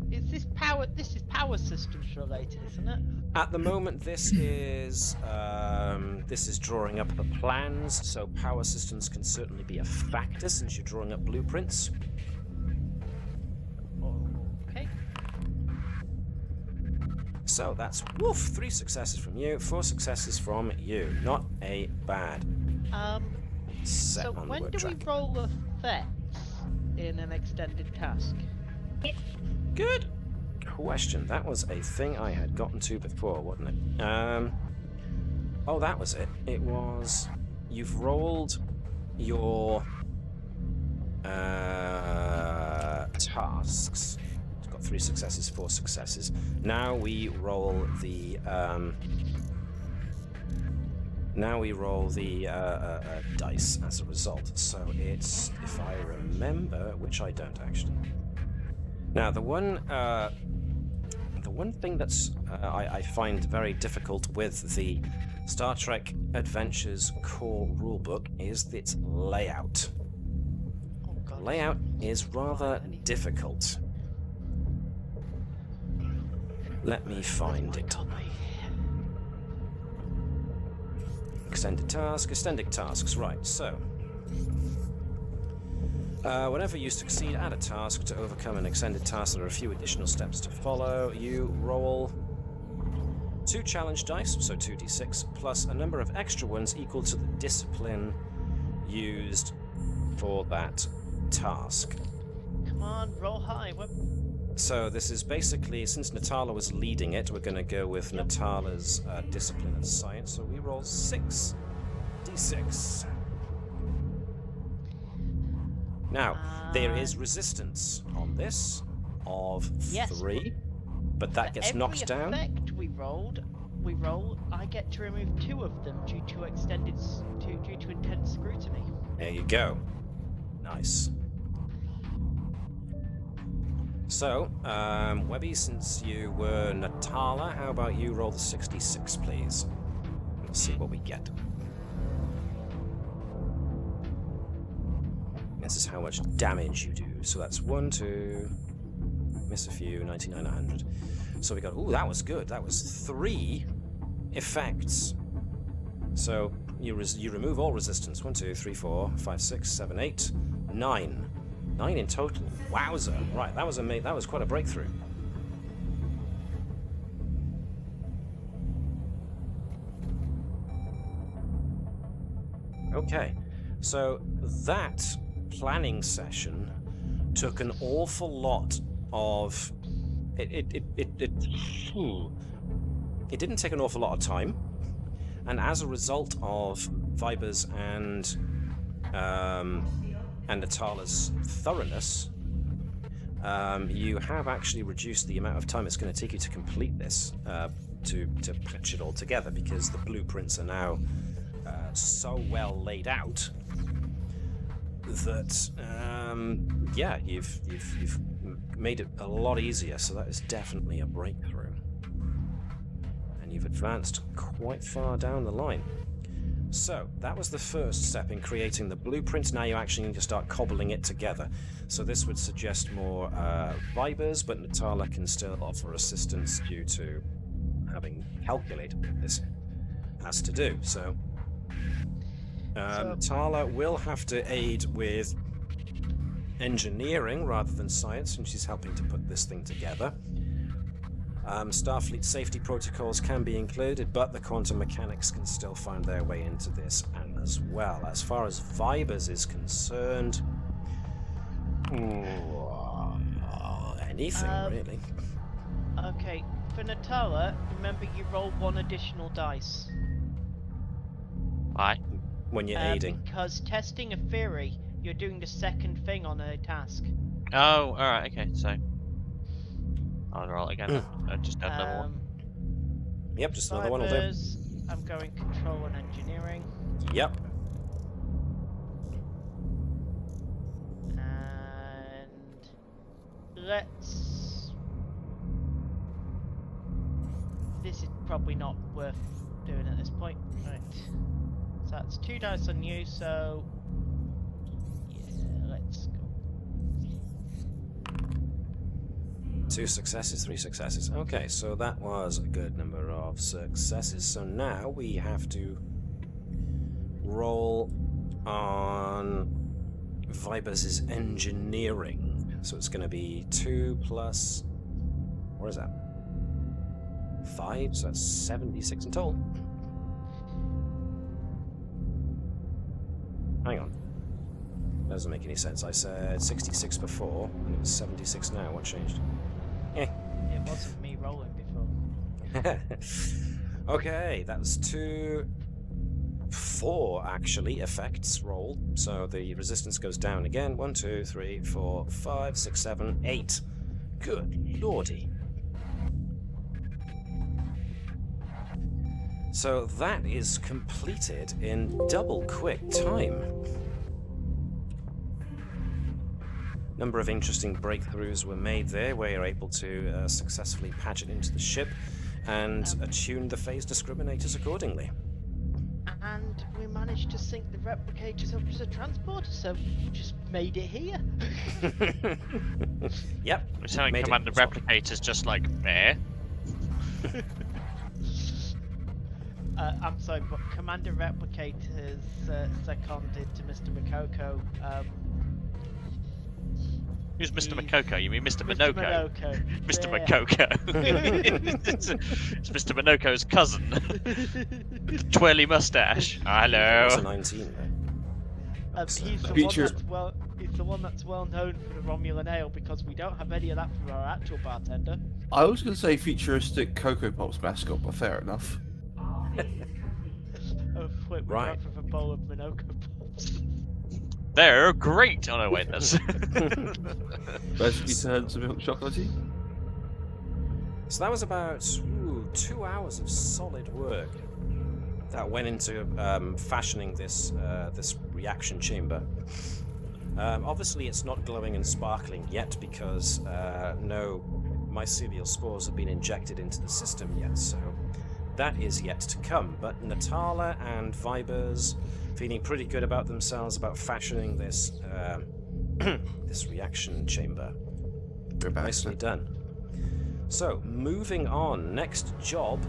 is this power? This is power systems related, isn't it? at the moment, this is drawing up the plans. So power systems can certainly be a factor since you're drawing up blueprints. Okay. So that's 3 successes from you, 4 successes from you. Not a bad. Set So on the when work do track. we roll effects in an extended task? Good question. That was a thing I had gotten to before, wasn't it? Oh, that was it. It was you've rolled your tasks. It's got 3 successes, 4 successes. Now we roll the dice as a result. So it's, if I remember, which I don't actually. Now the one thing that's I find very difficult with the Star Trek Adventures core rulebook is its layout. Oh God. Layout is rather difficult. Let me find it. Extended tasks, right, so. Whenever you succeed at a task to overcome an extended task, there are a few additional steps to follow. You roll 2 challenge dice, so 2d6, plus a number of extra ones equal to the discipline used for that task. Come on, roll high. So this is basically, since Natala was leading it, we're going to go with Natala's discipline of science. So we roll 6d6. Now, there is resistance on this of 3, but that gets knocked down. Every effect we roll, I get to remove 2 of them due to intense scrutiny. There you go. Nice. So, Webby, since you were Natala, how about you roll the 66, please? Let's see what we get. This is how much damage you do. So that's 1, 2, miss a few, 99, 100. So we got, ooh, that was good. That was 3 effects. So you remove all resistance. 1, 2, 3, 4, 5, 6, 7, 8, 9. 9 in total. Wowzer. Right, that was quite a breakthrough. Okay. So that planning session took an awful lot of it didn't take an awful lot of time, and as a result of Viber's and Natala's thoroughness, you have actually reduced the amount of time it's going to take you to complete this, to patch it all together, because the blueprints are now so well laid out that you've made it a lot easier. So that is definitely a breakthrough, and you've advanced quite far down the line. So, that was the first step in creating the blueprint. Now you actually need to start cobbling it together. So this would suggest more vibers, but Natala can still offer assistance due to having calculated what this has to do. So, Natala will have to aid with engineering rather than science, and she's helping to put this thing together. Starfleet safety protocols can be included, but the quantum mechanics can still find their way into this as well. As far as Vibers is concerned, anything really. Okay, for Natala, remember you roll 1 additional dice. Why? When you're aiding. Because testing a theory, you're doing the second thing on a task. Oh, alright, okay, so I'll roll it again then. Just add another one. Yep, just another one will do. Vibers, I'm going control and engineering. Yep. And let's... This is probably not worth doing at this point. Right. So that's 2 dice on you, so... Yeah, let's go. 2 successes, 3 successes. Okay, so that was a good number of successes. So now we have to roll on Vibers' engineering. So it's going to be 2 plus... What is that? 5, so that's 76 in total. Hang on. That doesn't make any sense. I said 66 before, and it was 76 now. What changed? It wasn't me rolling before. Okay, that was 4 actually effects rolled. So the resistance goes down again. 1, 2, 3, 4, 5, 6, 7, 8. Good lordy. So that is completed in double quick time. Number of interesting breakthroughs were made there, where you're able to successfully patch it into the ship and attune the phase discriminators accordingly. And we managed to sync the replicators up as a transporter, so we just made it here. Yep. We're telling Made it. Commander Replicators just like, eh? I'm sorry, but Commander Replicators seconded to Mr. Makoko. Who's Mr. Makoko? You mean Mr. Minoko? Mr. Yeah. Makoko. It's Mr. Minoko's cousin. With the twirly mustache. Hello. That's a 19 there. He's the one that's well known for the Romulan ale, because we don't have any of that from our actual bartender. I was going to say futuristic Cocoa Pops mascot, but fair enough. Wait, we Right. went with a bowl of Minoko pops. They're great. Oh no, wait, that's. Basically turns a milk chocolatey. So that was about 2 hours of solid work that went into fashioning this this reaction chamber. Obviously, it's not glowing and sparkling yet because no mycelial spores have been injected into the system yet. So that is yet to come. But Natala and Vibers feeling pretty good about themselves about fashioning this this reaction chamber. Nicely done. So, moving on, next job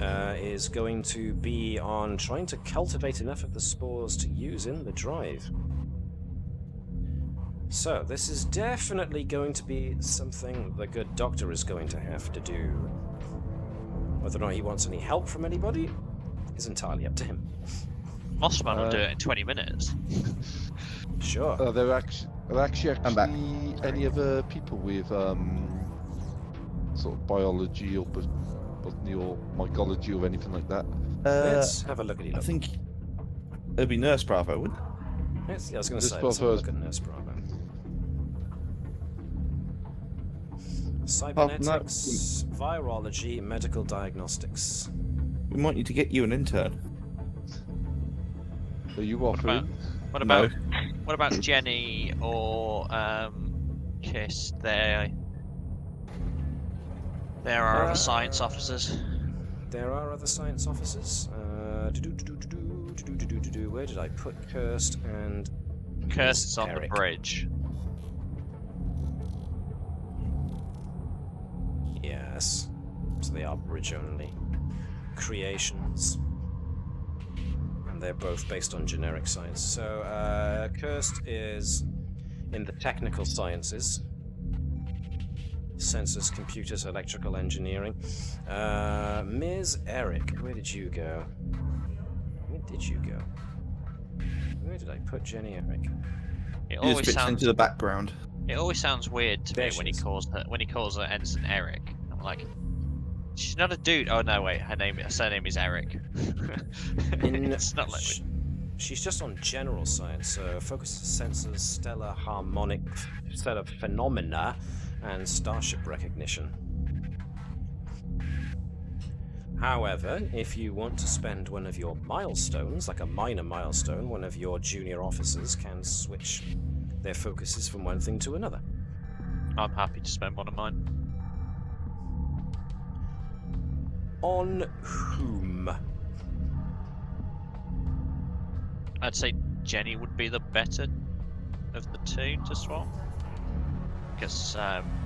is going to be on trying to cultivate enough of the spores to use in the drive. So, this is definitely going to be something the good doctor is going to have to do. Whether or not he wants any help from anybody is entirely up to him. Mossman will do it in 20 minutes. Sure. Are there actually I'm back. any other people with sort of biology or botany or mycology or anything like that? Let's have a look at it. I think it'd be Nurse Bravo, wouldn't it? Yes, I was going to Nurse say, let's have a Bravo look at Nurse Bravo. Apart from that, Cybernetics, virology, medical diagnostics. we might need to get you an intern. Are you offering? What No. about Jenny or Kiss? There are other science officers. There are other science officers. Where did I put Cursed and Curse's on Eric? the bridge. Yes. So they are bridge-only creations. And they're both based on generic science. So, Cursed is in the technical sciences. Sensors, computers, electrical engineering. Ms. Eric, where did you go? Where did you go? Where did I put Jenny Eric? It You just always fits sounds. into the background. It always sounds weird to There me she when he is. calls her Ensign Eric. I'm like, she's not a dude. Oh no, wait, her surname is Eric. It's not like She's just on general science, focus sensors, stellar harmonic, stellar phenomena, and starship recognition. However, if you want to spend one of your milestones, like a minor milestone, one of your junior officers can switch their focuses from one thing to another. I'm happy to spend one of mine. On whom? I'd say Jenny would be the better of the two to swap, because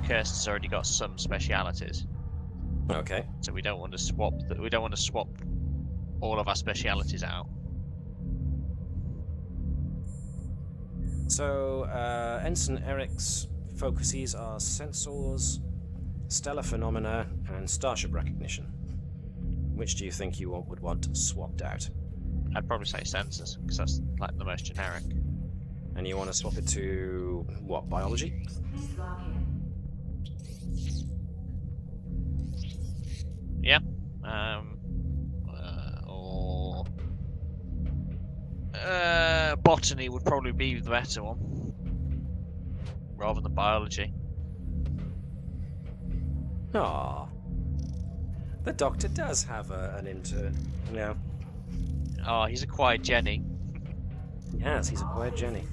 Kirsten's already got some specialities, Okay. so we don't want to swap. We don't want to swap all of our specialities out. So, Ensign Eric's focuses are sensors, stellar phenomena, and starship recognition. Which do you think you would want swapped out? I'd probably say sensors, because that's like the most generic. And you want to swap it to what? Biology? Yeah. Or botany would probably be the better one, rather than biology. Ah, the Doctor does have an intern. No. Oh, he's acquired Jenny. Yes, he's acquired Jenny.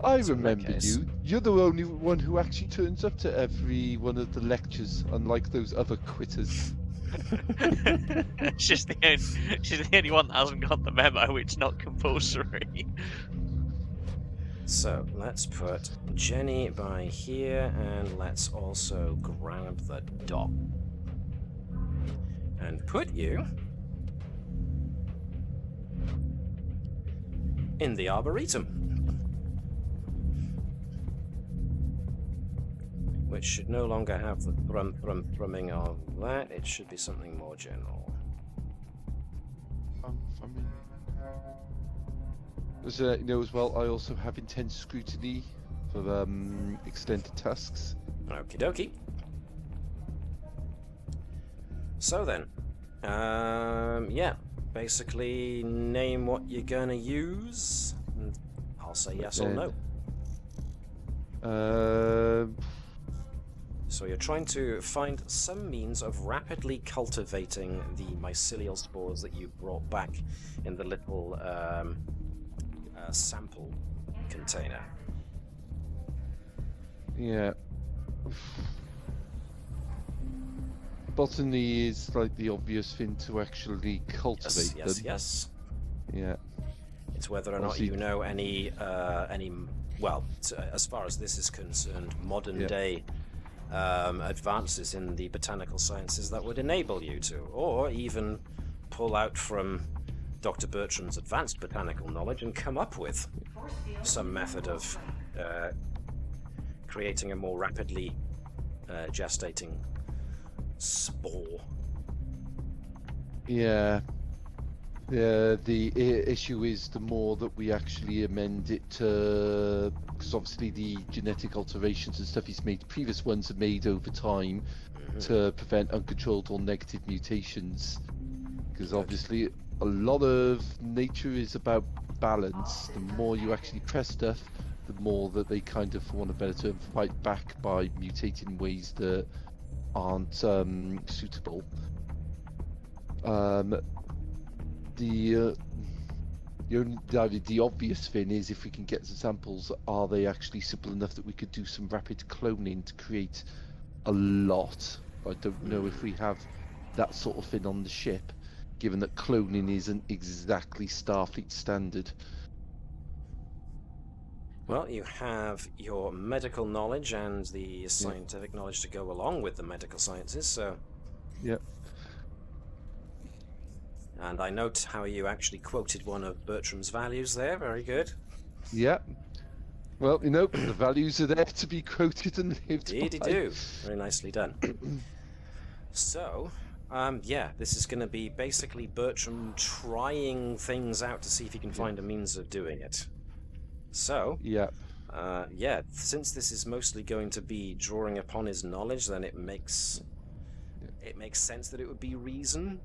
I So in that remember case- you. You're the only one who actually turns up to every one of the lectures, unlike those other quitters. she's the only one that hasn't got the memo. It's not compulsory. So let's put Jenny by here, and let's also grab the Doc and put you in the Arboretum, which should no longer have the thrumming of that. It should be something more general. I mean, as you know as well, I also have intense scrutiny for extended tasks. Okie dokie. So then, yeah, basically name what you're gonna use, and I'll say yes or no. So you're trying to find some means of rapidly cultivating the mycelial spores that you brought back in the little sample container. Yeah. Botany is like the obvious thing to actually cultivate Yes, them. yes. Yeah. It's whether or not Obviously- you know any well, as far as this is concerned, modern day advances in the botanical sciences that would enable you to, or even pull out from Dr. Bertram's advanced botanical knowledge and come up with some method of creating a more rapidly gestating spore. Yeah. Yeah, the issue is the more that we actually amend it to, because obviously the genetic alterations and stuff he's made, previous ones are made over time to prevent uncontrolled or negative mutations. Because obviously a lot of nature is about balance. The more you actually press stuff, the more that they kind of, for want of a better term, fight back by mutating in ways that aren't suitable. The obvious thing is, if we can get some samples, are they actually simple enough that we could do some rapid cloning to create a lot? I don't know if we have that sort of thing on the ship. given that cloning isn't exactly Starfleet standard. Well, you have your medical knowledge and the scientific knowledge to go along with the medical sciences, so... Yep. And I note how you actually quoted one of Bertram's values there. Very good. Yep. Well, you know, the values are there to be quoted and lived Indeed, by. you do. Very nicely done. So, yeah, this is going to be basically Bertram trying things out to see if he can find a means of doing it. So, Yeah. yeah, since this is mostly going to be drawing upon his knowledge, then it makes sense that it would be reason.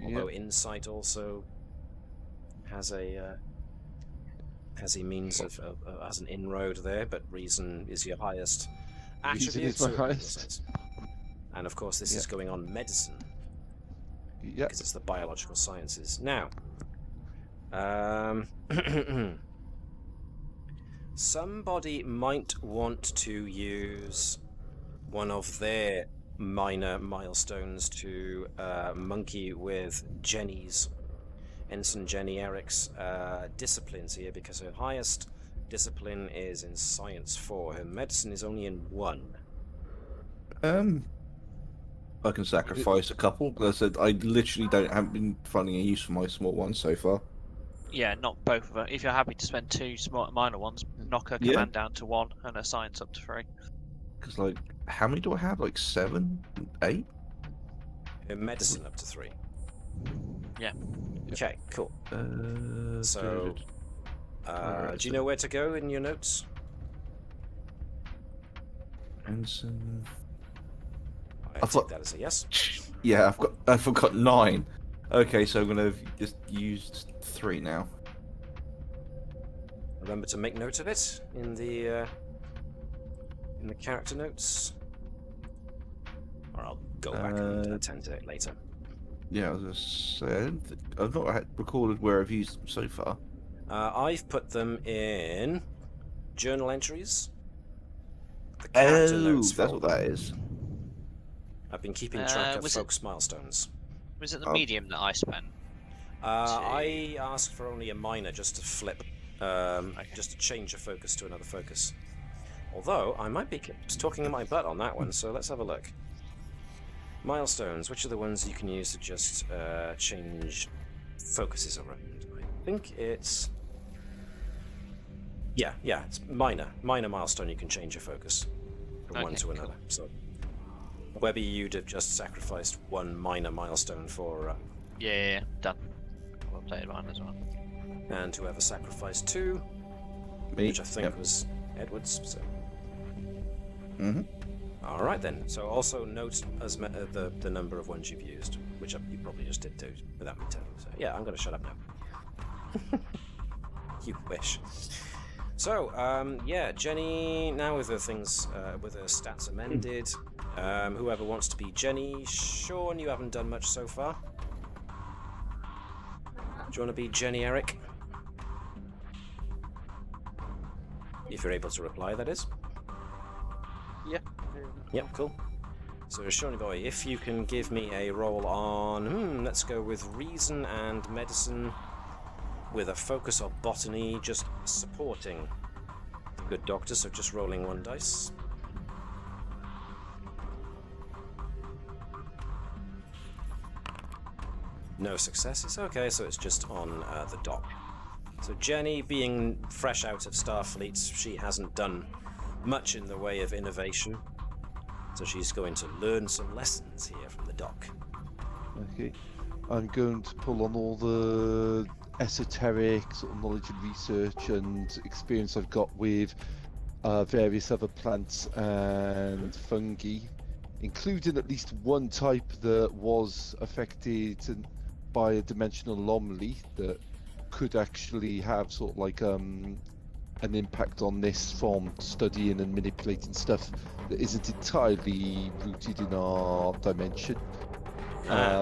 Although insight also has a means of as an inroad there, but reason is your highest attribute. Reason is my highest. And of course, this is going on medicine. Yep. Because it's the biological sciences. Now, somebody might want to use one of their minor milestones to monkey with Ensign Jenny Eric's disciplines here, because her highest discipline is in Science 4. Her medicine is only in 1. I can sacrifice a couple. As I said, I literally haven't been finding a use for my small ones so far. Yeah, knock both of them. If you're happy to spend 2 minor ones, knock her command down to 1 and her science up to 3. Because, like, how many do I have? Like 7? 8? Her medicine up to 3. Yeah. Okay, cool. So, Where do you know where to go in your notes? Ensign. I take that as a yes. Yeah, I've got 9. Okay, so I'm gonna just use 3 now. Remember to make note of it in the character notes, or I'll go back and attend to it later. Yeah, I was gonna say I've not recorded where I've used them so far. I've put them in journal entries. The character notes that's what folder. that is. I've been keeping track of was it- folks' milestones. Was it the medium that I spent? I asked for only a minor just to flip, just to change a focus to another focus. Although, I might be talking in my butt on that one, so let's have a look. Milestones, which are the ones you can use to just change focuses around? I think it's... Yeah, it's minor. Minor milestone, you can change your focus from one to another. So, Webby, you'd have just sacrificed 1 minor milestone for... Yeah, done. I've updated mine as well. And whoever sacrificed 2, Me. which I think was Edwards, so... Mm-hmm. Alright then, so also note as the number of ones you've used, which you probably just did too, without me telling you. So yeah, I'm going to shut up now. You wish. So, yeah, Jenny, now with her things, with her stats amended, whoever wants to be Jenny. Sean, you haven't done much so far. Do you want to be Jenny Eric? If you're able to reply, that is. Yeah. Yep, cool. So, Shawnee Boy, if you can give me a roll on, let's go with Reason and Medicine, with a focus of Botany, just supporting the good doctor, so just rolling 1 dice. No successes. Okay, so it's just on the dock. So Jenny, being fresh out of Starfleet, she hasn't done much in the way of innovation. So she's going to learn some lessons here from the dock. Okay. I'm going to pull on all the esoteric sort of knowledge and research and experience I've got with various other plants and fungi, including at least one type that was affected by a dimensional anomaly that could actually have sort of like an impact on this from studying and manipulating stuff that isn't entirely rooted in our dimension.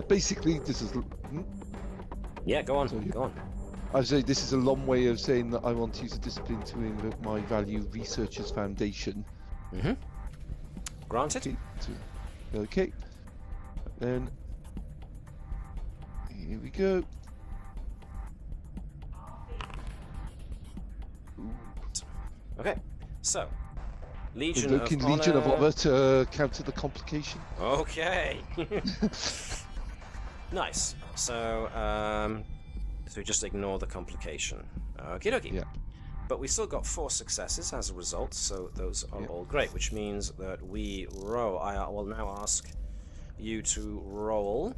Basically, this is... Yeah, go on, Sorry. go on. I would say this is a long way of saying that I want to use a discipline to invoke my value Researcher's Foundation. Mm-hmm. Granted. Okay. Then... Here we go. Okay, so Legion Invoking of Legion of Honor. Honor to counter the complication. Okay. Nice. So, so just ignore the complication. Okie dokie. Yeah. But we still got 4 successes as a result, so those are Yeah. all great, which means that we roll. I will now ask you to roll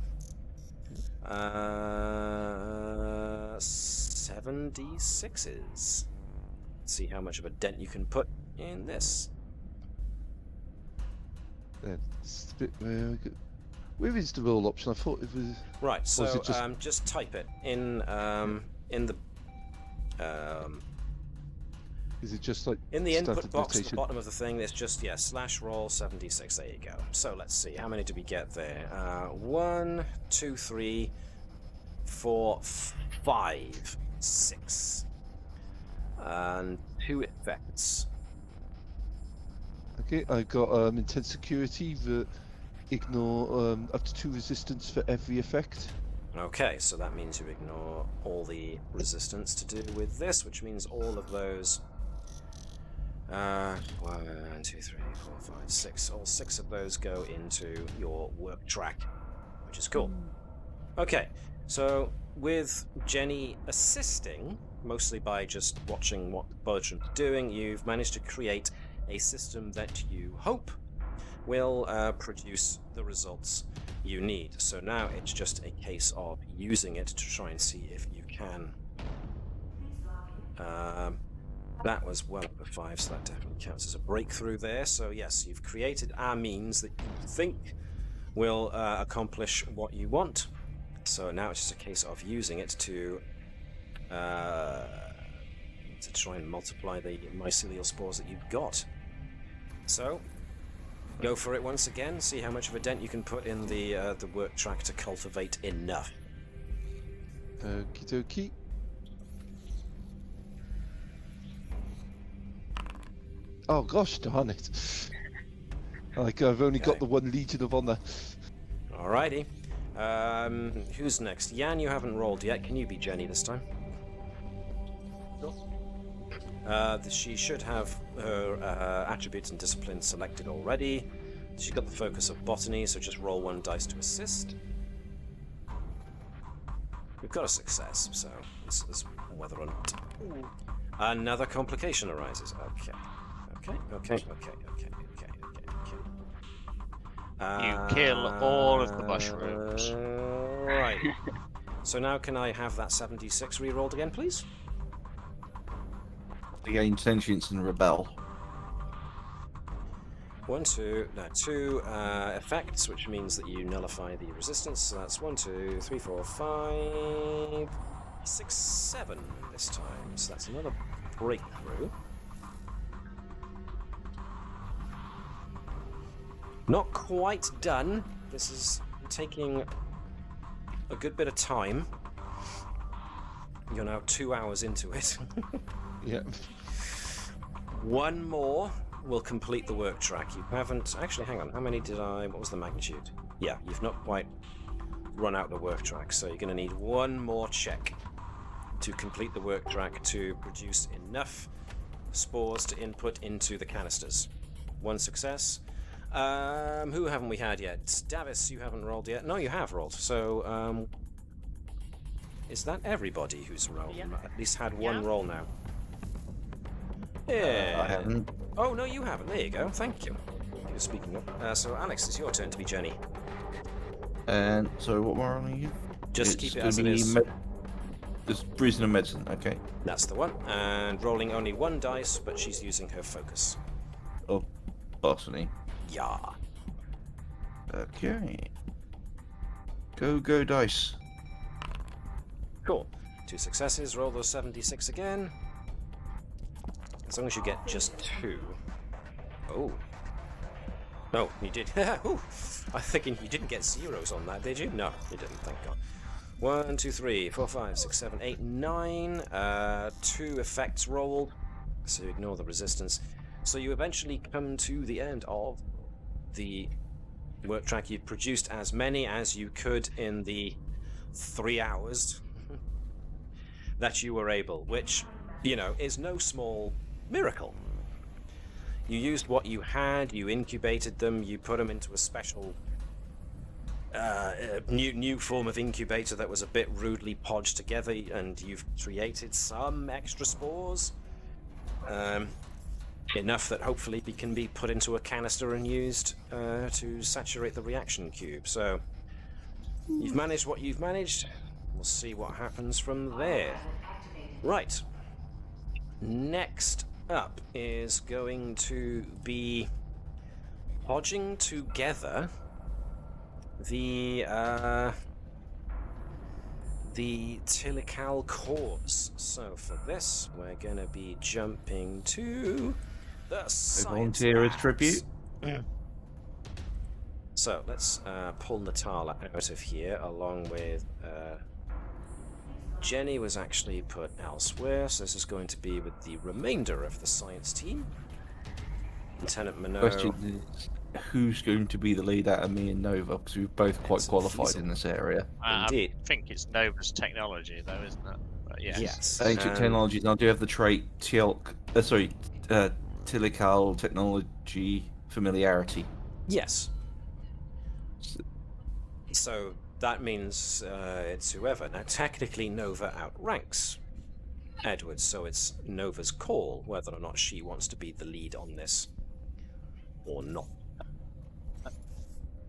7d6s. See how much of a dent you can put in this. Then it's a bit, where is the roll option? I thought it was. Right, Or is so it just- just type it in the Is it just like in the input standard box at the notation? bottom of the thing. There's just /roll 7d6. There you go. So let's see, how many did we get there? 1, 2, 3, 4, 5, 6, and 2 effects. Okay, I got intense security that ignore up to 2 resistance for every effect. Okay, so that means you ignore all the resistance to do with this, which means all of those. 1, 2, 3, 4, 5, 6. All 6 of those go into your work track, which is cool. Okay, so with Jenny assisting, mostly by just watching what Bertram's doing, you've managed to create a system that you hope will produce the results you need. So now it's just a case of using it to try and see if you can. That was well over 5, so that definitely counts as a breakthrough there. So yes, you've created a means that you think will accomplish what you want. So now it's just a case of using it to try and multiply the mycelial spores that you've got. So go for it once again. See how much of a dent you can put in the work track to cultivate enough. Okie dokie. Oh gosh, darn it! Like I've only got Okay. the 1 Legion of Honor. Alrighty. Who's next? Jan, you haven't rolled yet. Can you be Jenny this time? She should have her attributes and disciplines selected already. She's got the focus of botany, so just roll 1 dice to assist. We've got a success, so this is whether or not. Another complication arises. Okay. You kill all of the mushrooms. Right. So now can I have that 7d6 re-rolled again, please? Gain sentience and rebel. 2 effects, which means that you nullify the resistance. So that's 1, 2, 3, 4, 5, 6, 7 this time. So that's another breakthrough. Not quite done. This is taking a good bit of time. You're now 2 hours into it. Yeah. 1 more will complete the work track. You haven't... Actually, hang on. How many did I... What was the magnitude? Yeah, you've not quite run out the work track, so you're going to need 1 more check to complete the work track to produce enough spores to input into the canisters. 1 success. Who haven't we had yet? Navis, you haven't rolled yet. No, you have rolled. So, is that everybody who's rolled? Yeah. At least had 1 Yeah. roll now. Yeah. I haven't. Oh, no, you haven't. There you go. Thank you. You're speaking up. So, Alex, it's your turn to be Jenny. And so what more are you? Just keep it gonna as it be is. Just reason and medicine. Okay. That's the one. And rolling only 1 dice, but she's using her focus. Oh, botany. Yeah. Okay. Go dice. Cool. 2 successes. Roll those 7d6 again. As long as you get just 2. Oh. No, you did. Ooh. I'm thinking you didn't get zeros on that, did you? No, you didn't, thank God. 1, 2, 3, 4, 5, 6, 7, 8, 9. 2 effects rolled, so you ignore the resistance. So you eventually come to the end of the work track. You've produced as many as you could in the 3 hours that you were able, which, is no small miracle. You used what you had, you incubated them, you put them into a special new form of incubator that was a bit rudely podged together, and you've created some extra spores. Enough that hopefully can be put into a canister and used to saturate the reaction cube. So you've managed what you've managed. We'll see what happens from there. Right. Next up is going to be podging together the Tilical cores. So for this, we're going to be jumping to the science volunteer as labs. tribute. So let's pull Natala out of here, along with Jenny was actually put elsewhere, so this is going to be with the remainder of the science team. Lieutenant Minot. Question is, who's going to be the lead out of me and Nova? Because we're both quite qualified in this area. Indeed. I think it's Nova's technology, though, isn't it? But yes. Yes. Ancient technologies, and I do have the trait Tilical technology familiarity. Yes. So that means it's whoever. Now, technically, Nova outranks Edwards, so it's Nova's call whether or not she wants to be the lead on this or not.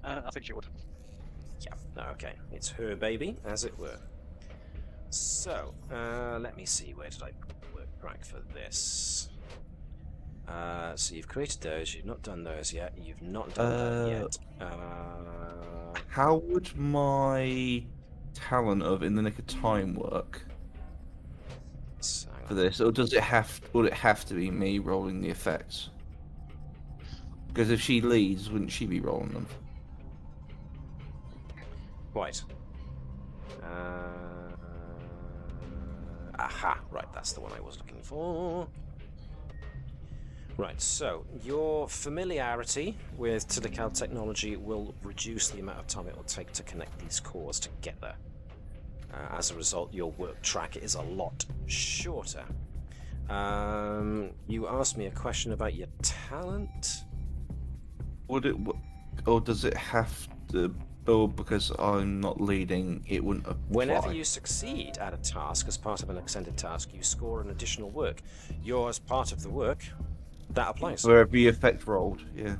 I think she would. Yeah, okay. It's her baby, as it were. So, let me see, where did I put the work track for this? So you've created those, you've not done those yet, you've not done that yet. How would my talent of In the Nick of Time work for this, or would it have to be me rolling the effects? Because if she leads, wouldn't she be rolling them? Right. Aha, right, that's the one I was looking for. Right, so your familiarity with Tilical technology will reduce the amount of time it will take to connect these cores together. As a result, your work track is a lot shorter. You asked me a question about your talent. Would it, or does it have to? Or because I'm not leading, it wouldn't apply? Whenever you succeed at a task as part of an extended task, you score an additional work. Yours part of the work. That applies. Wherever the effect rolled, yeah.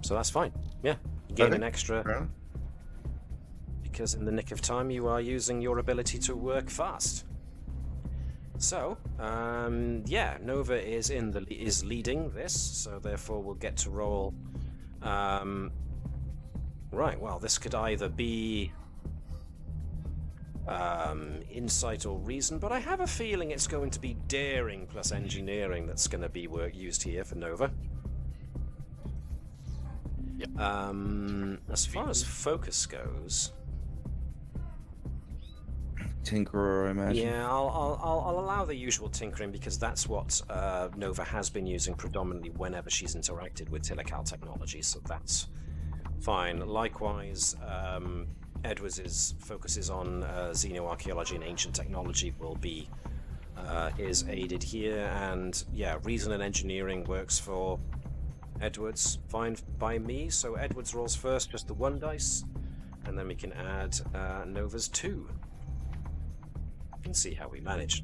So that's fine. Yeah. You gain Okay. an extra. Because in the nick of time, you are using your ability to work fast. So, yeah, Nova is is leading this, so therefore we'll get to roll. Right. Well, this could either be insight or reason, but I have a feeling it's going to be daring plus engineering that's going to be used here for Nova. Yep. As far as focus goes, Tinkerer, I imagine. yeah, I'll allow the usual tinkering because that's what Nova has been using predominantly whenever she's interacted with Tilical technology, so that's fine. Likewise, Edwards' focuses on xenoarchaeology and ancient technology will be is aided here, and yeah, reason and engineering works for Edwards fine by me. So Edwards rolls first, just the 1 dice, and then we can add Nova's 2 and see how we manage.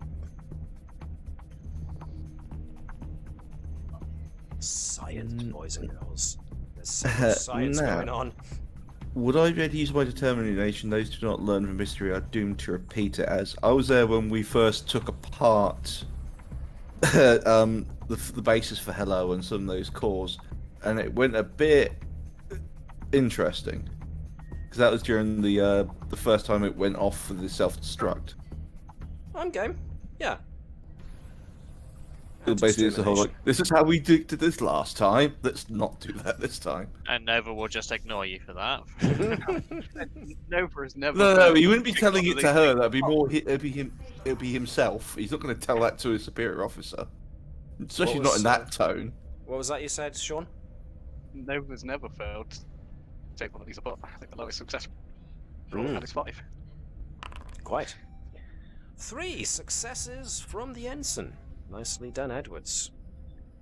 Science, boys and girls. There's so much science Now, going on. would I be able to use my determination? Those who do not learn from history are doomed to repeat it. As I was there when we first took apart the basis for Hello and some of those cores, and it went a bit interesting because that was during the first time it went off for the self-destruct. I'm game. Yeah. So basically, it's the whole like, this is how we did this last time. Let's not do that this time. And Nova will just ignore you for that. Nova is never. No, he wouldn't be telling it to her. That'd be more. It'd be him. It'd be himself. He's not going to tell that to his superior officer, especially not in that tone. What was that you said, Sean? Nova's never failed to take one of these apart. I think the lowest success roll we had is 5. Quite. 3 successes from the ensign. Nicely done, Edwards.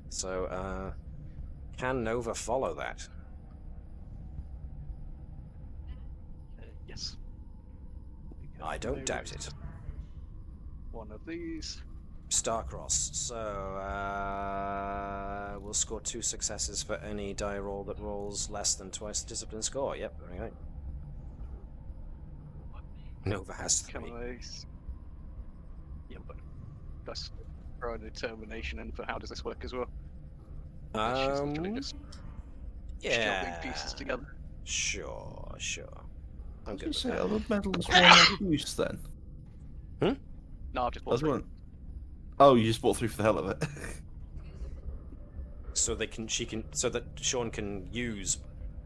So, can Nova follow that? Yes. I don't doubt it. One of these. Starcross. So, we'll score 2 successes for any die roll that rolls less than twice the discipline score. Yep, very right. Nova has 3. Can I? Yeah, but that's throw a determination in for how does this work as well? She's literally just shoving pieces together. Sure. I'm Did good you with say that. other medals weren't of use then? No, I've just bought Those 3. weren't. Oh, you just bought 3 for the hell of it. So so that Sean can use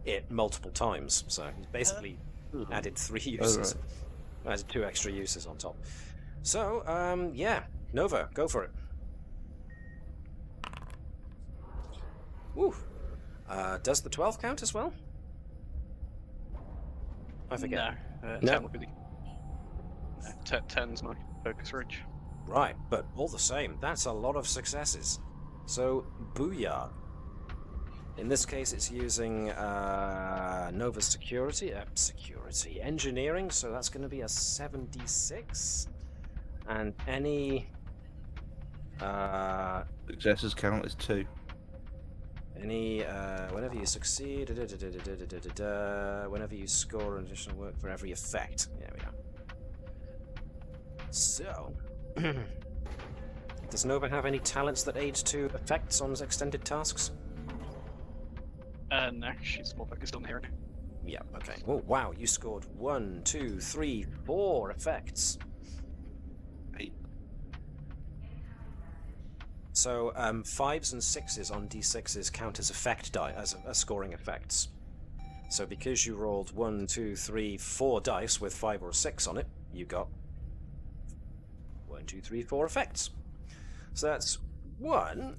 it multiple times. So he's basically added 3 uses. Added 2 extra uses on top. So, yeah, Nova, go for it. Woo. Does the 12 count as well? I forget. No. No. 10 would be the... 10's my focus range. Right, but all the same, that's a lot of successes. So, Booyah. In this case, it's using Nova's security engineering, so that's going to be a 76. And any Successes count as 2. whenever you succeed, whenever you score an additional work for every effect. There we are. So, does Nova have any talents that aid to effects on extended tasks? No, she's more focused on hearing. Yeah, okay. Oh, wow, you scored 1, 2, 3, 4 effects. 8. So, 5s and 6s on d6s count as effect die, as scoring effects. So because you rolled 1, 2, 3, 4 dice with 5 or 6 on it, you got 1, 2, 3, 4 effects. So that's 1,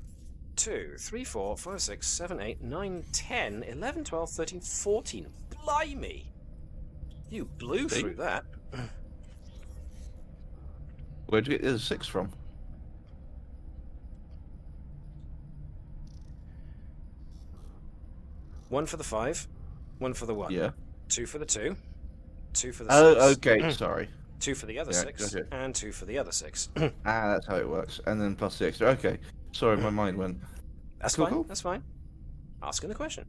2, 3, 4, 5, 6, 7, 8, 9, 10, 11, 12, 13, 14. Blimey! You blew through that. Where'd you get the other 6 from? One for the 5, 1 for the 1. Yeah. 2 for the 2, 2 for the 6. Oh, okay, sorry. 2 for the other Yeah, 6, gotcha. and 2 for the other 6. That's how it works. And then plus the extra. Okay. Sorry, my mind went. That's Cool, fine. cool. That's fine. Asking the question,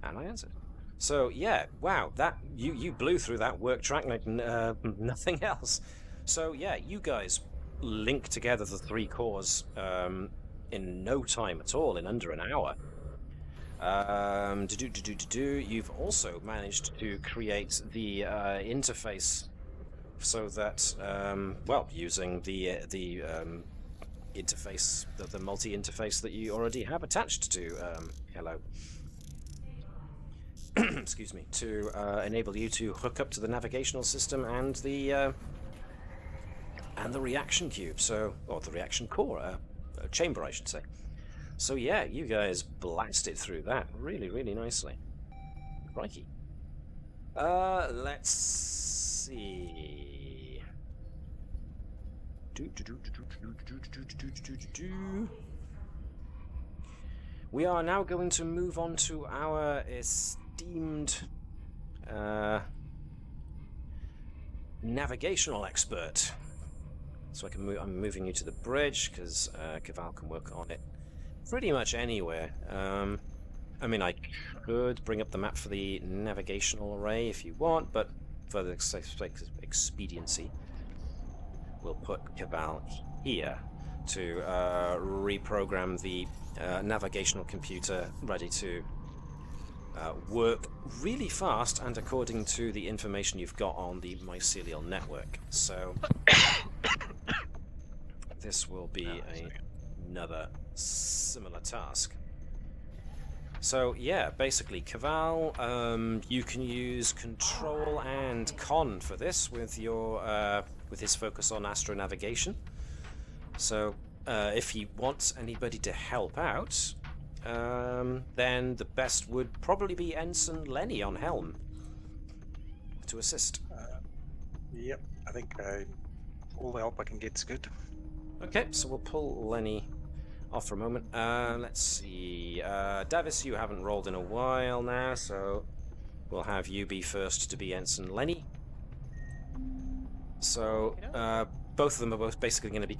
and I answered. So yeah, wow, that you blew through that work track like nothing else. So yeah, you guys link together the 3 cores in no time at all, in under an hour. You've also managed to create the interface so that, well, using the interface, the multi-interface that you already have attached to Hello. Excuse me, to enable you to hook up to the navigational system and the reaction cube, or the reaction core, chamber, I should say. So yeah, you guys blasted through that really, really nicely. Crikey. Let's see. We are now going to move on to our esteemed navigational expert. So I'm moving you to the bridge because Caval can work on it pretty much anywhere. I mean, I could bring up the map for the navigational array if you want, but for the sake of expediency, we'll put Caval here to reprogram the navigational computer ready to work really fast and according to the information you've got on the Mycellial network. So this will be another similar task. So yeah, basically, Caval, you can use Control and Con for this with your with his focus on astronavigation. So if he wants anybody to help out, then the best would probably be Ensign Lenny on helm to assist. Yep. I think all the help I can get is good. Okay, so we'll pull Lenny off for a moment. Let's see. Davis, you haven't rolled in a while now, so we'll have you be first to be Ensign Lenny. So both of them are both basically going to be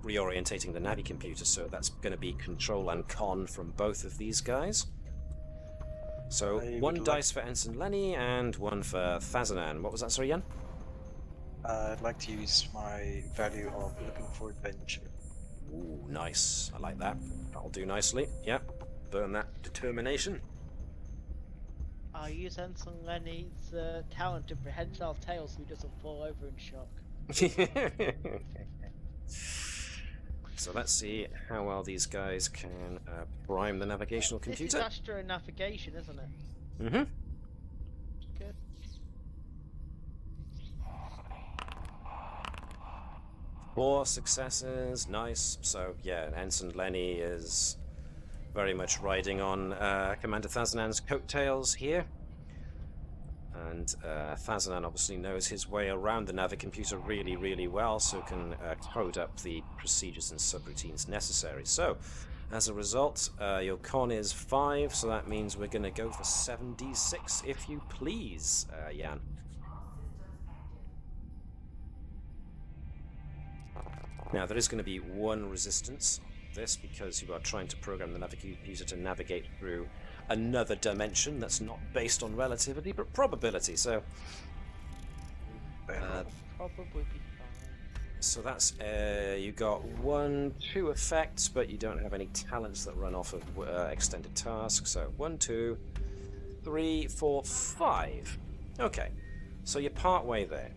reorientating the Navi computer, so that's going to be control and con from both of these guys. So one dice for Ensign Lenny and one for Thazanan. What was that, sorry, Jan? I'd like to use my value of looking for adventure. Ooh, nice. I like that. That'll do nicely. Yep. Burn that determination. I'll use Ensign Lenny's talent to prehensile tail so he doesn't fall over in shock. So let's see how well these guys can prime the navigational computer. This is astro navigation, isn't it? Mm-hmm. Good. Four successes, nice. So yeah, Ensign Lenny is very much riding on Commander Thazanan's coattails here. And Thazanan obviously knows his way around the navicomputer really, really well, so can code up the procedures and subroutines necessary. So, as a result, your con is 5, so that means we're going to go for 7d6, if you please, Jan. Now, there is going to be one resistance this because you are trying to program the navicomputer to navigate through another dimension that's not based on relativity but probability. So Probably be fine. so that's you got 2 effects, but you don't have any talents that run off of extended tasks. So 1, 2, 3, 4, 5. Okay, so you're part way there.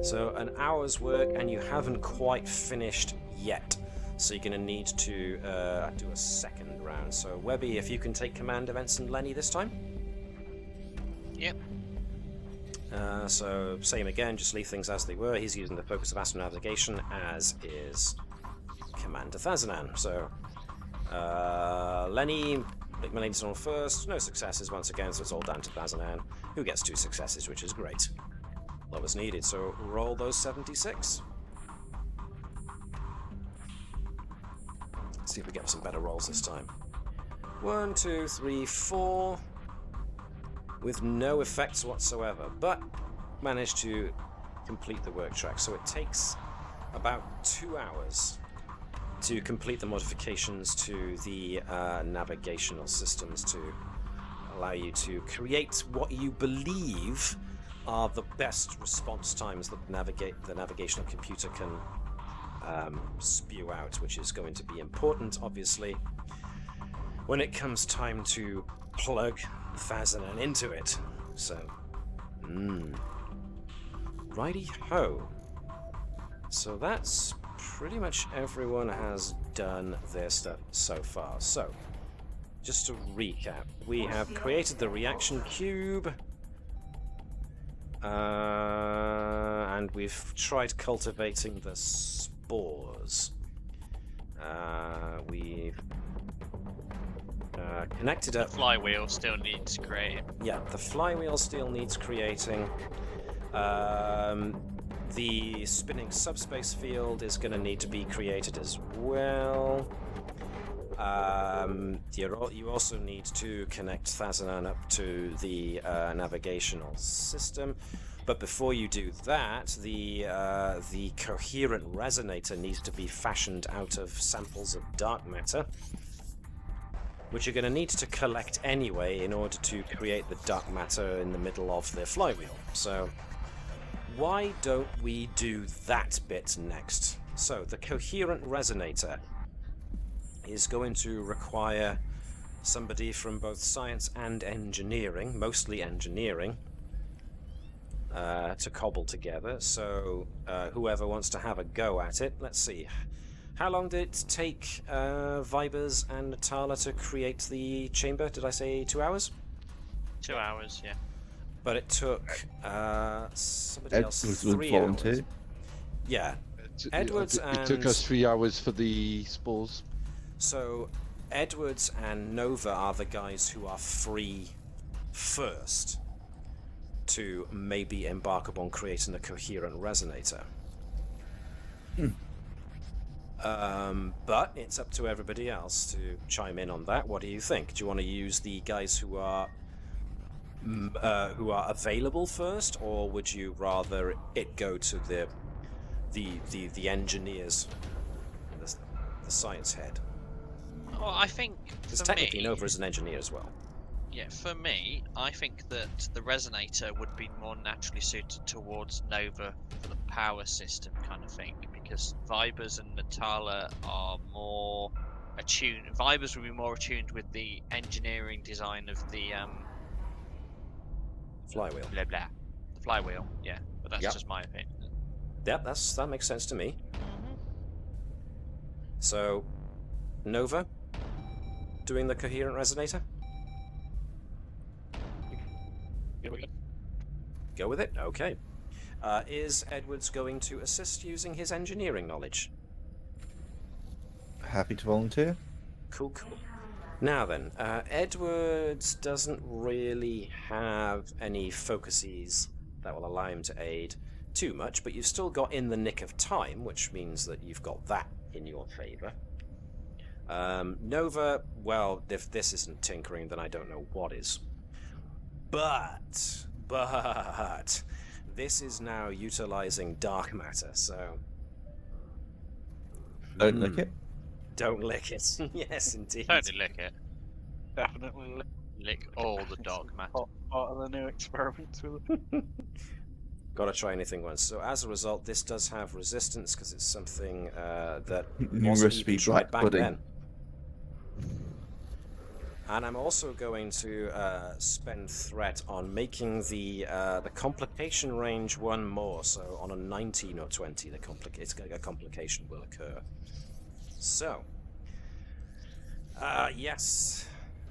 So an hour's work, and you haven't quite finished yet. So you're going to need to do a second round. So Webby, if you can take command of Ensign Lenny this time. Yep. So same again, just leave things as they were. He's using the focus of astronavigation, as is Commander Thazanan. So Lenny, Lenny's on first. No successes once again, so it's all down to Thazanan, who gets 2 successes, which is great. That was needed, so roll those 76. See if we get some better rolls this time. 1, 2, 3, 4. With no effects whatsoever, but managed to complete the work track. So it takes about 2 hours to complete the modifications to the navigational systems to allow you to create what you believe are the best response times that the navigational computer can spew out, which is going to be important, obviously, when it comes time to plug Thazanan into it. So, righty-ho. So that's pretty much everyone has done their stuff so far. So, just to recap, we have created the reaction cube, and we've tried cultivating the spores. We've connected up. The flywheel still needs creating. Yeah, the flywheel still needs creating. The spinning subspace field is going to need to be created as well. You also need to connect Thazanan up to the navigational system. But before you do that, the coherent resonator needs to be fashioned out of samples of dark matter, which you're going to need to collect anyway in order to create the dark matter in the middle of the flywheel. So why don't we do that bit next? So the coherent resonator is going to require somebody from both science and engineering, mostly engineering, to cobble together. So whoever wants to have a go at it, let's see. How long did it take Vibers and Natala to create the chamber? Did I say 2 hours? 2 hours, yeah. But it took somebody else Edwards 3 would hours. volunteer. Yeah. Edwards it took us 3 hours for the spores. So Edwards and Nova are the guys who are free first to maybe embark upon creating a coherent resonator. But it's up to everybody else to chime in on that. What do you think? Do you want to use the guys who are available first, or would you rather it go to the engineers, the science head? Well, I think Because for technically me, Nova is an engineer as well. yeah, for me, I think that the resonator would be more naturally suited towards Nova for the power system kind of thing, because Vibers and Natala are more attuned. Vibers would be more attuned with the engineering design of the Flywheel. blah blah, the flywheel. Yeah, but that's Yep. just my opinion. Yep, that makes sense to me. So, Nova, doing the coherent resonator? Here we go. Go with it? Okay. Is Edwards going to assist using his engineering knowledge? Happy to volunteer. Cool. Now then, Edwards doesn't really have any focuses that will allow him to aid too much, but you've still got in the nick of time, which means that you've got that in your favour. Nova, well, if this isn't tinkering, then I don't know what is. But this is now utilizing dark matter, so Don't lick it. don't lick it. Yes, indeed. Totally lick it. Definitely Lick all the dark matter. part of the new experiments with it. Gotta try anything once. So as a result, this does have resistance because it's something that New wasn't recipe even tried black back pudding. then. And I'm also going to spend threat on making the complication range one more. So on a 19 or 20, a complication will occur. So, yes,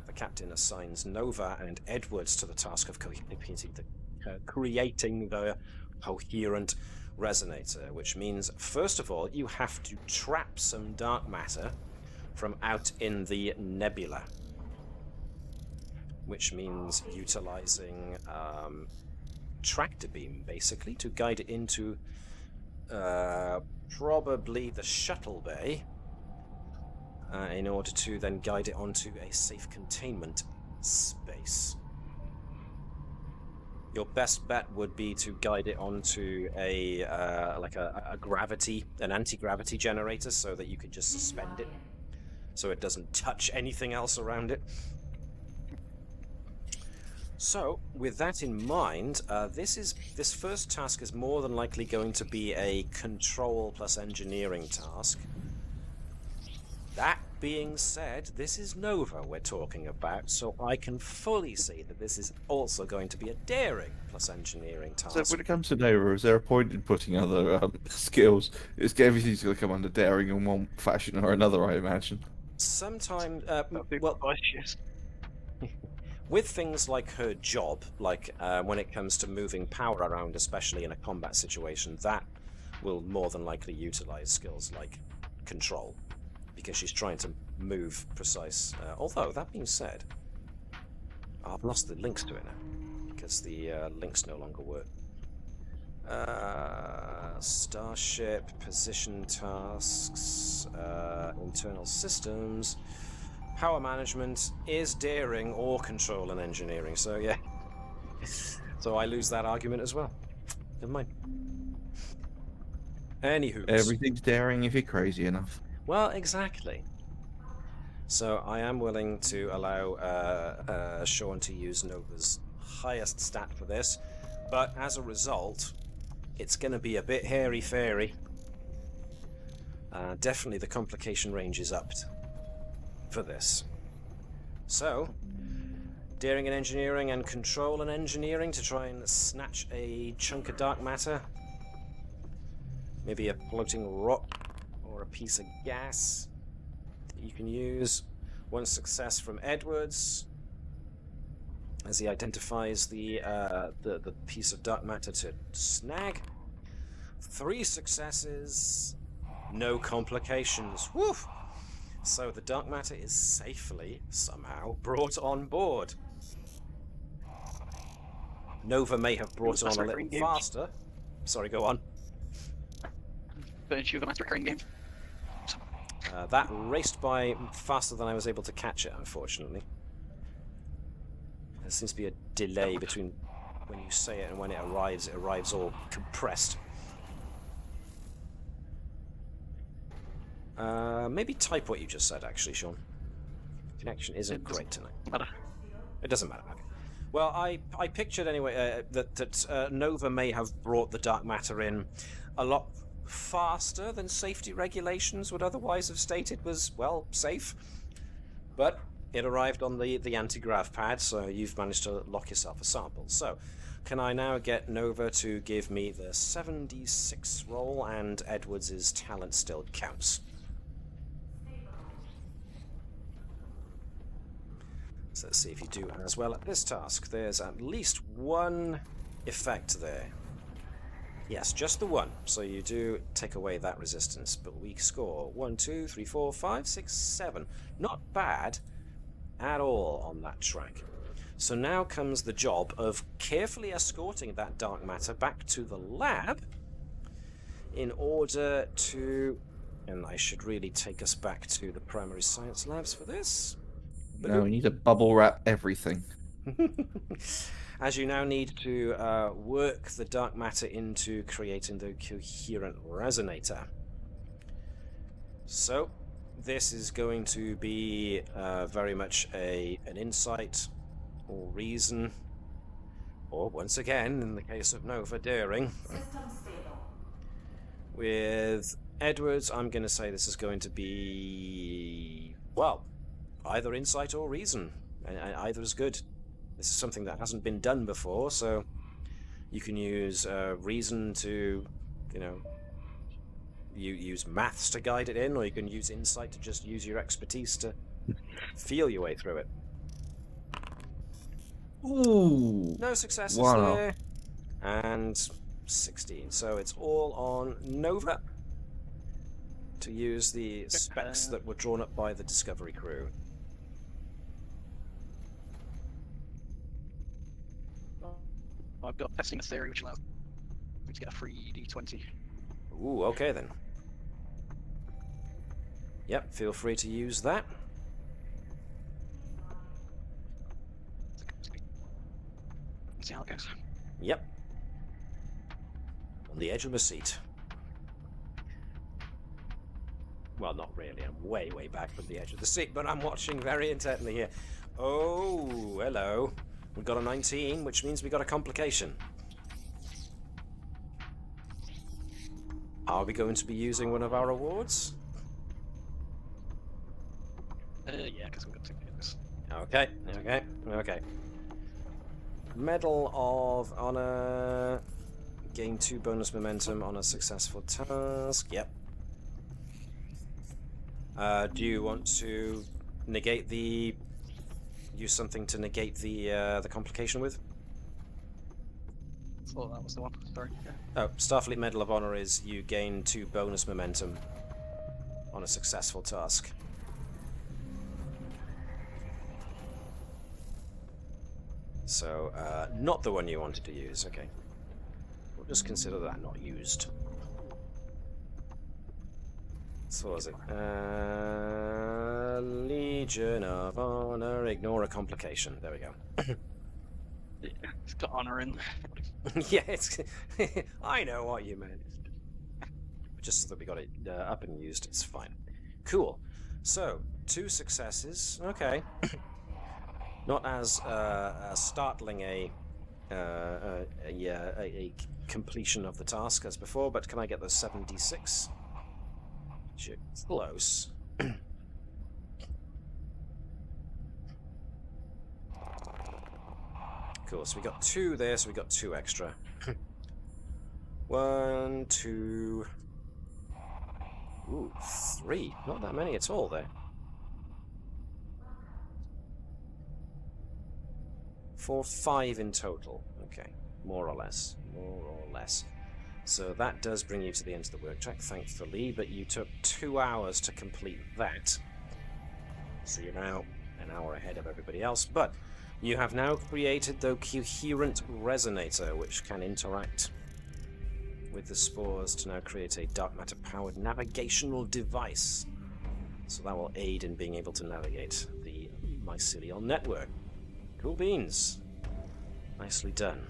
the captain assigns Nova and Edwards to the task of creating the coherent resonator, which means, first of all, you have to trap some dark matter from out in the nebula, which means utilizing tractor beam, basically, to guide it into probably the shuttle bay, in order to then guide it onto a safe containment space. Your best bet would be to guide it onto a an anti-gravity generator, so that you could just suspend it, so it doesn't touch anything else around it. So, with that in mind, this first task is more than likely going to be a control plus engineering task. That being said, this is Nova we're talking about, so I can fully see that this is also going to be a daring plus engineering task. So when it comes to Nova, is there a point in putting other skills? Everything's going to come under daring in one fashion or another, I imagine. Sometimes, Well, with things like her job, like when it comes to moving power around, especially in a combat situation, that will more than likely utilize skills like control, because she's trying to move precise. Although, that being said, I've lost the links to it now, because the links no longer work. Starship, position tasks, internal systems, power management is daring or control and engineering, so yeah. So I lose that argument as well. Never mind. Anywho. Everything's daring if you're crazy enough. Well, exactly. So I am willing to allow Sean to use Nova's highest stat for this, but as a result, it's going to be a bit hairy-fairy. Definitely the complication range is upped for this. So, daring and engineering and control and engineering to try and snatch a chunk of dark matter. Maybe a floating rock or a piece of gas that you can use. One success from Edwards, as he identifies the piece of dark matter to snag. 3 successes, no complications. Woo! So the dark matter is safely, somehow, brought on board. Nova may have brought it on a Master little Recurring game. faster. Sorry, go on. Weren't you the Master Recurring game? That raced by faster than I was able to catch it, unfortunately. There seems to be a delay between when you say it and when it arrives all compressed. Maybe type what you just said, actually, Sean. Connection isn't great tonight. It doesn't matter. Okay. Well, I pictured anyway that Nova may have brought the dark matter in a lot faster than safety regulations would otherwise have stated was, well, safe. But it arrived on the anti-grav pad, so you've managed to lock yourself a sample. So, can I now get Nova to give me the 76 roll, and Edwards' talent still counts? So let's see if you do as well at this task. There's at least one effect there. Yes, just the one. So you do take away that resistance, but we score 1, 2, 3, 4, 5, 6, 7. Not bad at all on that track. So now comes the job of carefully escorting that dark matter back to the lab in order to... And I should really take us back to the primary science labs for this. No, we need to bubble wrap everything. As you now need to work the dark matter into creating the coherent resonator. So, this is going to be very much an insight or reason, or once again, in the case of Nova, daring. With Edwards, I'm going to say this is going to be, well, either insight or reason. Either is good. This is something that hasn't been done before, so you can use reason to, you use maths to guide it in, or you can use insight to just use your expertise to feel your way through it. Ooh. No successes Wow. there. And 16. So it's all on Nova to use the specs that were drawn up by the Discovery crew. I've got testing a theory which allows me to get a free D20. Ooh, okay then. Yep, feel free to use that. Let's see how it goes. Yep. On the edge of my seat. Well, not really. I'm way, way back from the edge of the seat, but I'm watching very intently here. Oh, hello. We've got a 19, which means we got a complication. Are we going to be using one of our awards? Yeah, because we've got to get this. Okay. Medal of Honor. Gain 2 bonus momentum on a successful task. Yep. Do you want to negate the... use something to negate the complication with? Oh, that was the one. Sorry. Yeah. Oh, Starfleet Medal of Honor is you gain 2 bonus momentum on a successful task. So, not the one you wanted to use, okay. We'll just consider that not used. So what was it? Legion of Honor, ignore a complication. There we go. Yeah, it's got honor in. Yeah, it's... I know what you meant. Just so that we got it up and used, it's fine. Cool. So, 2 successes. Okay. Not as startling a completion of the task as before, but can I get the 76? Close. Cool, so we got 2 there, so we got 2 extra. 1, 2... Ooh, 3. Not that many at all there. 4, 5 in total. Okay, more or less. So that does bring you to the end of the work track, thankfully, but you took 2 hours to complete that. So you're now an hour ahead of everybody else, but You have now created the coherent resonator, which can interact with the spores to now create a dark matter powered navigational device. So that will aid in being able to navigate the mycelial network. Cool beans. Nicely done.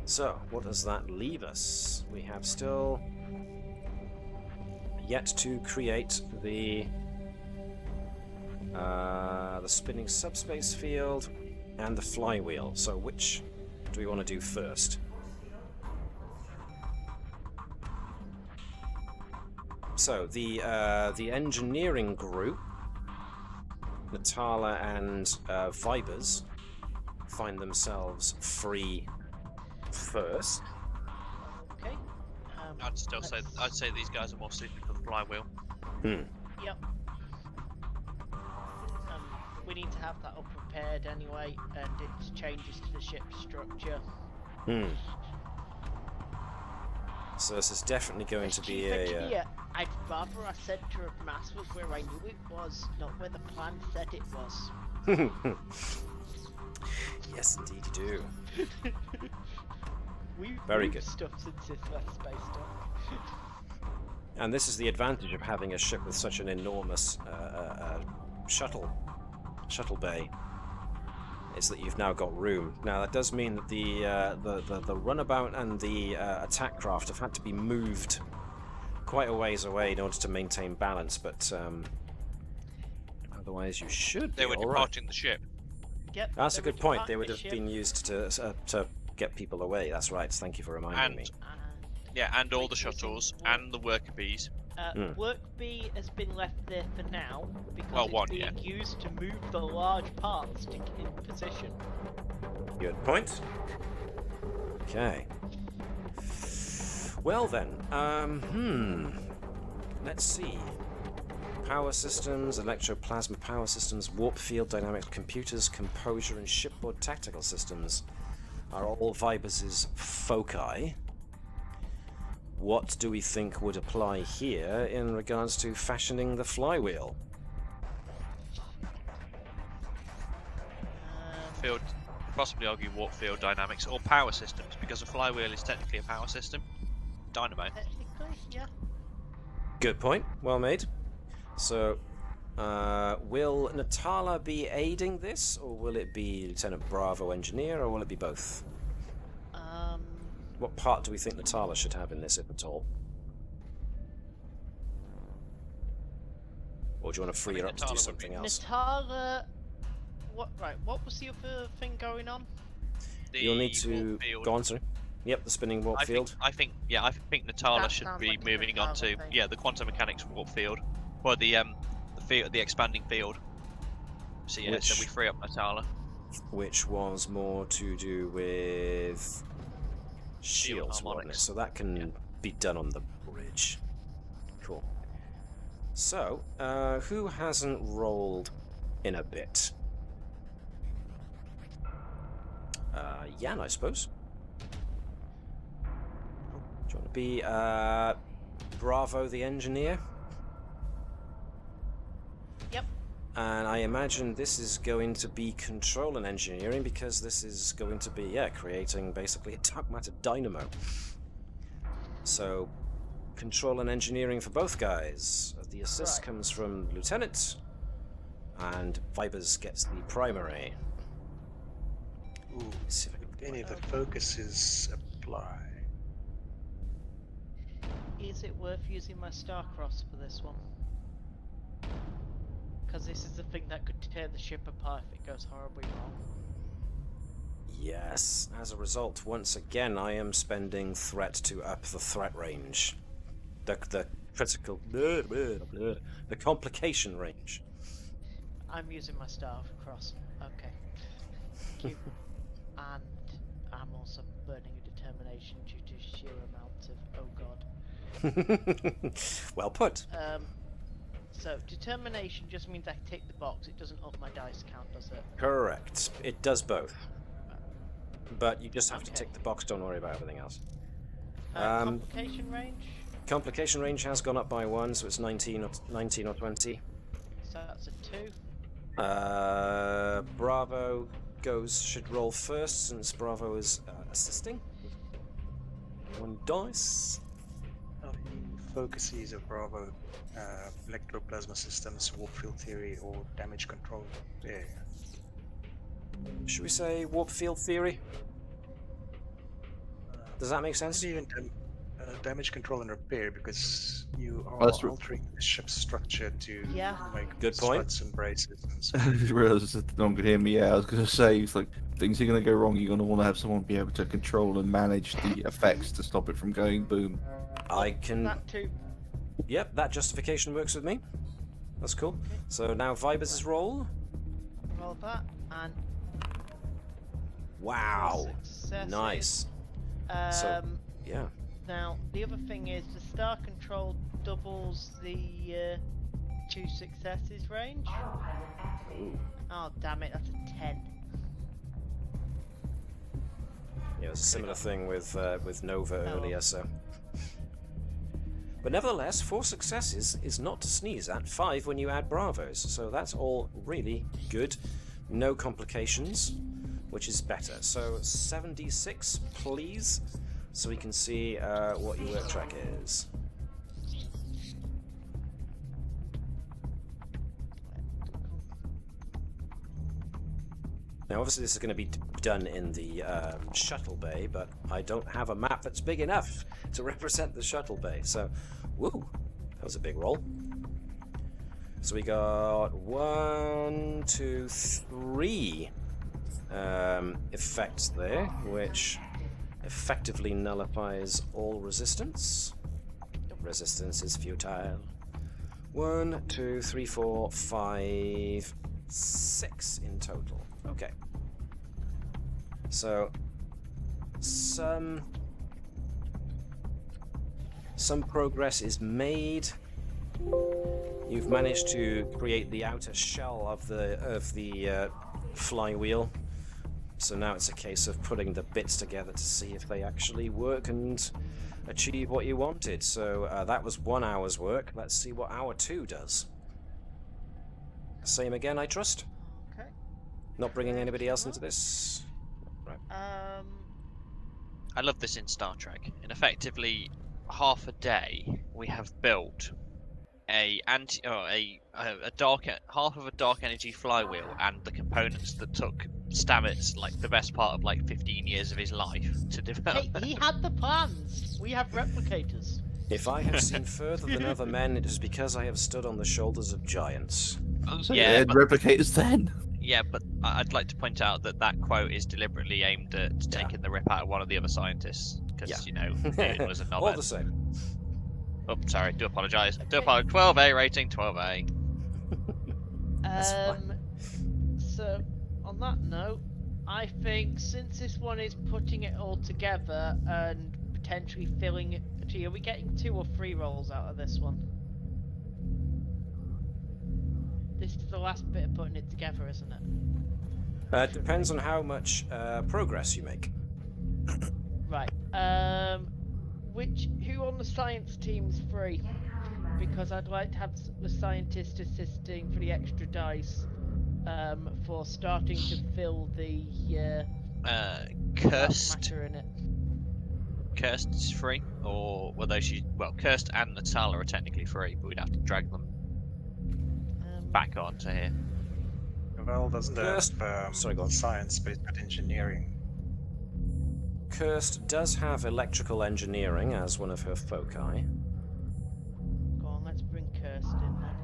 So, what does that leave us? We have still yet to create the spinning subspace field and the flywheel. So, which do we want to do first? So, the engineering group, Natala and Vibers, find themselves free first. Okay. I'd say these guys are more suited for the flywheel. Yep. We need to have that up prepared anyway, and it changes to the ship's structure. So this is definitely going to be I'd rather I said to have mass was where I knew it was, not where the plan said it was. Yes, indeed you do. We've Very moved good. stuff since this last space dock. And this is the advantage of having a ship with such an enormous shuttle bay, is that you've now got room. Now that does mean that the runabout and the attack craft have had to be moved quite a ways away in order to maintain balance, but otherwise you should be They were all right. departing the ship. Yep, That's a good point. They would have have been used to get people away. That's right. Thank you for reminding me. And all the shuttles and the worker bees. Work bee has been left there for now because Well, it's one, being used to move the large parts to in position. Good point. Okay. Well then, let's see. Power systems, electroplasma power systems, warp field dynamics, computers, composure, and shipboard tactical systems are all Vibers' foci. What do we think would apply here in regards to fashioning the flywheel? Field, possibly argue warp field dynamics or power systems, because a flywheel is technically a power system. Dynamo. Technically, yeah. Good point. Well made. So, will Natala be aiding this, or will it be Lieutenant Bravo engineer, or will it be both? What part do we think Natala should have in this, if at all? Or do you want to free her up to do something else? Natala, what was the other thing going on? You'll need to go on, sorry. Yep, the spinning warp field. I think Natala That should sounds be like a moving on to Natala thing. the quantum mechanics warp field, or the expanding field. So yeah, so we free up Natala. Which was more to do with shields, wasn't it? harmonics. So that can be done on the bridge. Cool. So, who hasn't rolled in a bit? Jan, I suppose. Do you want to be Bravo the engineer? Yep. And I imagine this is going to be control and engineering, because this is going to be, creating basically a dark matter dynamo. So, control and engineering for both guys. The assist Right. comes from Lieutenant, and Vibers gets the primary. Ooh, Let's see if I can any of the focuses apply. Is it worth using my Starcross for this one? Because this is the thing that could tear the ship apart if it goes horribly wrong. Yes. As a result, once again, I am spending threat to up the threat range. The critical... the complication range. I'm using my Starcross. Okay. Thank you. And I'm also burning a determination due to sheer amount of oh god. Well put. So determination just means I tick the box. It doesn't up my dice count, does it? Correct. It does both. But you just have to Okay. tick the box, don't worry about everything else. Complication range. Complication range has gone up by 1, so it's 19 or 20. So that's a 2. Bravo goes should roll first since Bravo is assisting. 1 dice. Focuses of Bravo, electroplasma systems, warp field theory, or damage control. Yeah. Should we say warp field theory? Does that make sense? Maybe even damage control and repair, because you are That's altering the ship's structure to make Good point. struts and braces and so I just realised that no one could hear me. Yeah, I was going to say, it's like, things are going to go wrong. You're going to want to have someone be able to control and manage the effects to stop it from going boom. I can. That too. Yep, that justification works with me. That's cool. So now Vibers' roll. Roll that and Wow. successes. Nice. So, yeah. Now the other thing is the star control doubles the 2 successes range. Ooh. Oh damn it! That's a 10. Yeah, it was a similar thing with Nova earlier, so. But nevertheless, 4 successes is not to sneeze at. 5 when you add Bravos, so that's all really good. No complications, which is better. So 76, please, so we can see what your work track is. Now, obviously, this is going to be done in the shuttle bay, but I don't have a map that's big enough to represent the shuttle bay. So, woo, that was a big roll. So we got 1, 2, 3 effects there, which effectively nullifies all resistance. Resistance is futile. 1, 2, 3, 4, 5, 6 in total. Okay. So some progress is made. You've managed to create the outer shell of the flywheel. So now it's a case of putting the bits together to see if they actually work and achieve what you wanted. So that was 1 hour's work. Let's see what hour 2 does. Same again, I trust? Okay. Not bringing anybody else into this? Right. I love this in Star Trek. In effectively half a day, we have built half of a dark energy flywheel and the components that took Stamets like the best part of like 15 years of his life to develop. Hey, he had the plans. We have replicators. If I have seen further than other men, it is because I have stood on the shoulders of giants. So Yeah, yeah, but- replicators then. Yeah, but I'd like to point out that that quote is deliberately aimed at taking the rip out of one of the other scientists, because, you know, Newton was a All knobhead. the same. Oh, sorry, do apologise. Do apologise. 12A rating, 12A. That's fine. So, on that note, I think since this one is putting it all together and potentially filling it, are we getting 2 or 3 rolls out of this one? This is the last bit of putting it together, isn't it? It depends on how much progress you make. Right. Who on the science team's free? Because I'd like to have the scientist assisting for the extra dice, for starting to fill the Cursed. matter in it. Cursed is free, or well, Cursed and Natala are technically free, but we'd have to drag them back onto here. Well, doesn't Cursed- have sorry, go on. science based on engineering. Cursed does have electrical engineering as one of her foci. Go on, let's bring Kirst in then.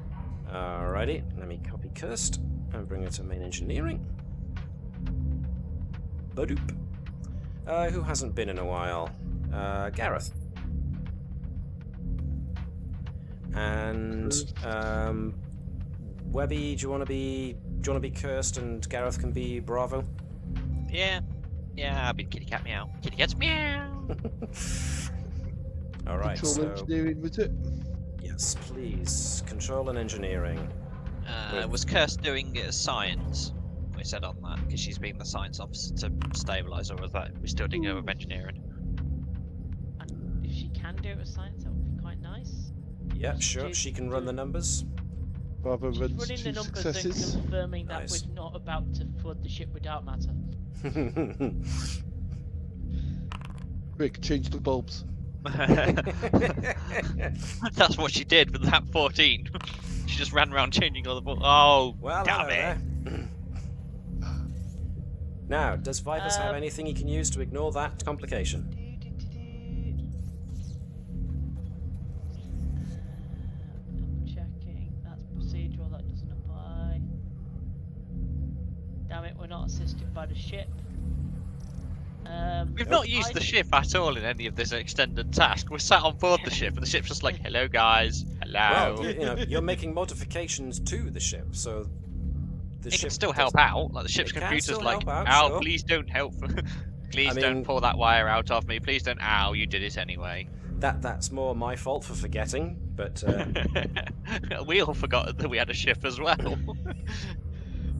Alrighty, let me copy Cursed and bring her to main engineering. Badoop. Who hasn't been in a while? Gareth. And Webby, do you want to be Cursed and Gareth can be Bravo? Yeah, I'll be kitty cat meow. Kitty cats meow. All right. Control So engineering, was it? yes, please. Control and engineering. Was Kirst doing science? We said on that because she's been the science officer to stabilise, or was that we're still doing it with engineering? And if she can do it with science, that would be quite nice. Yep, sure. She can run the numbers. Bravo Just runs running the 2 numbers successes. and confirming that Nice. we're not about to flood the ship with dark matter. Quick, change the bulbs. That's what she did with that 14. She just ran around changing all the balls. Oh, Well, damn hello it. there. Now, does Vivus have Um, anything he can use to ignore that complication? Checking. That's procedural. That doesn't apply. Damn it, we're not assisted by the ship. We've not used the ship at all in any of this extended task. We're sat on board the ship, and the ship's just like, "Hello, guys. Hello." Well, you know, you're making modifications to the ship, so the It ship can still does- help out. Like the ship's It can computer's still like, help out, "Ow, sure. please don't help. Please I mean- don't pull that wire out of me. Please don't. Ow, you did it anyway." That's more my fault for forgetting, but We all forgot that we had a ship as well.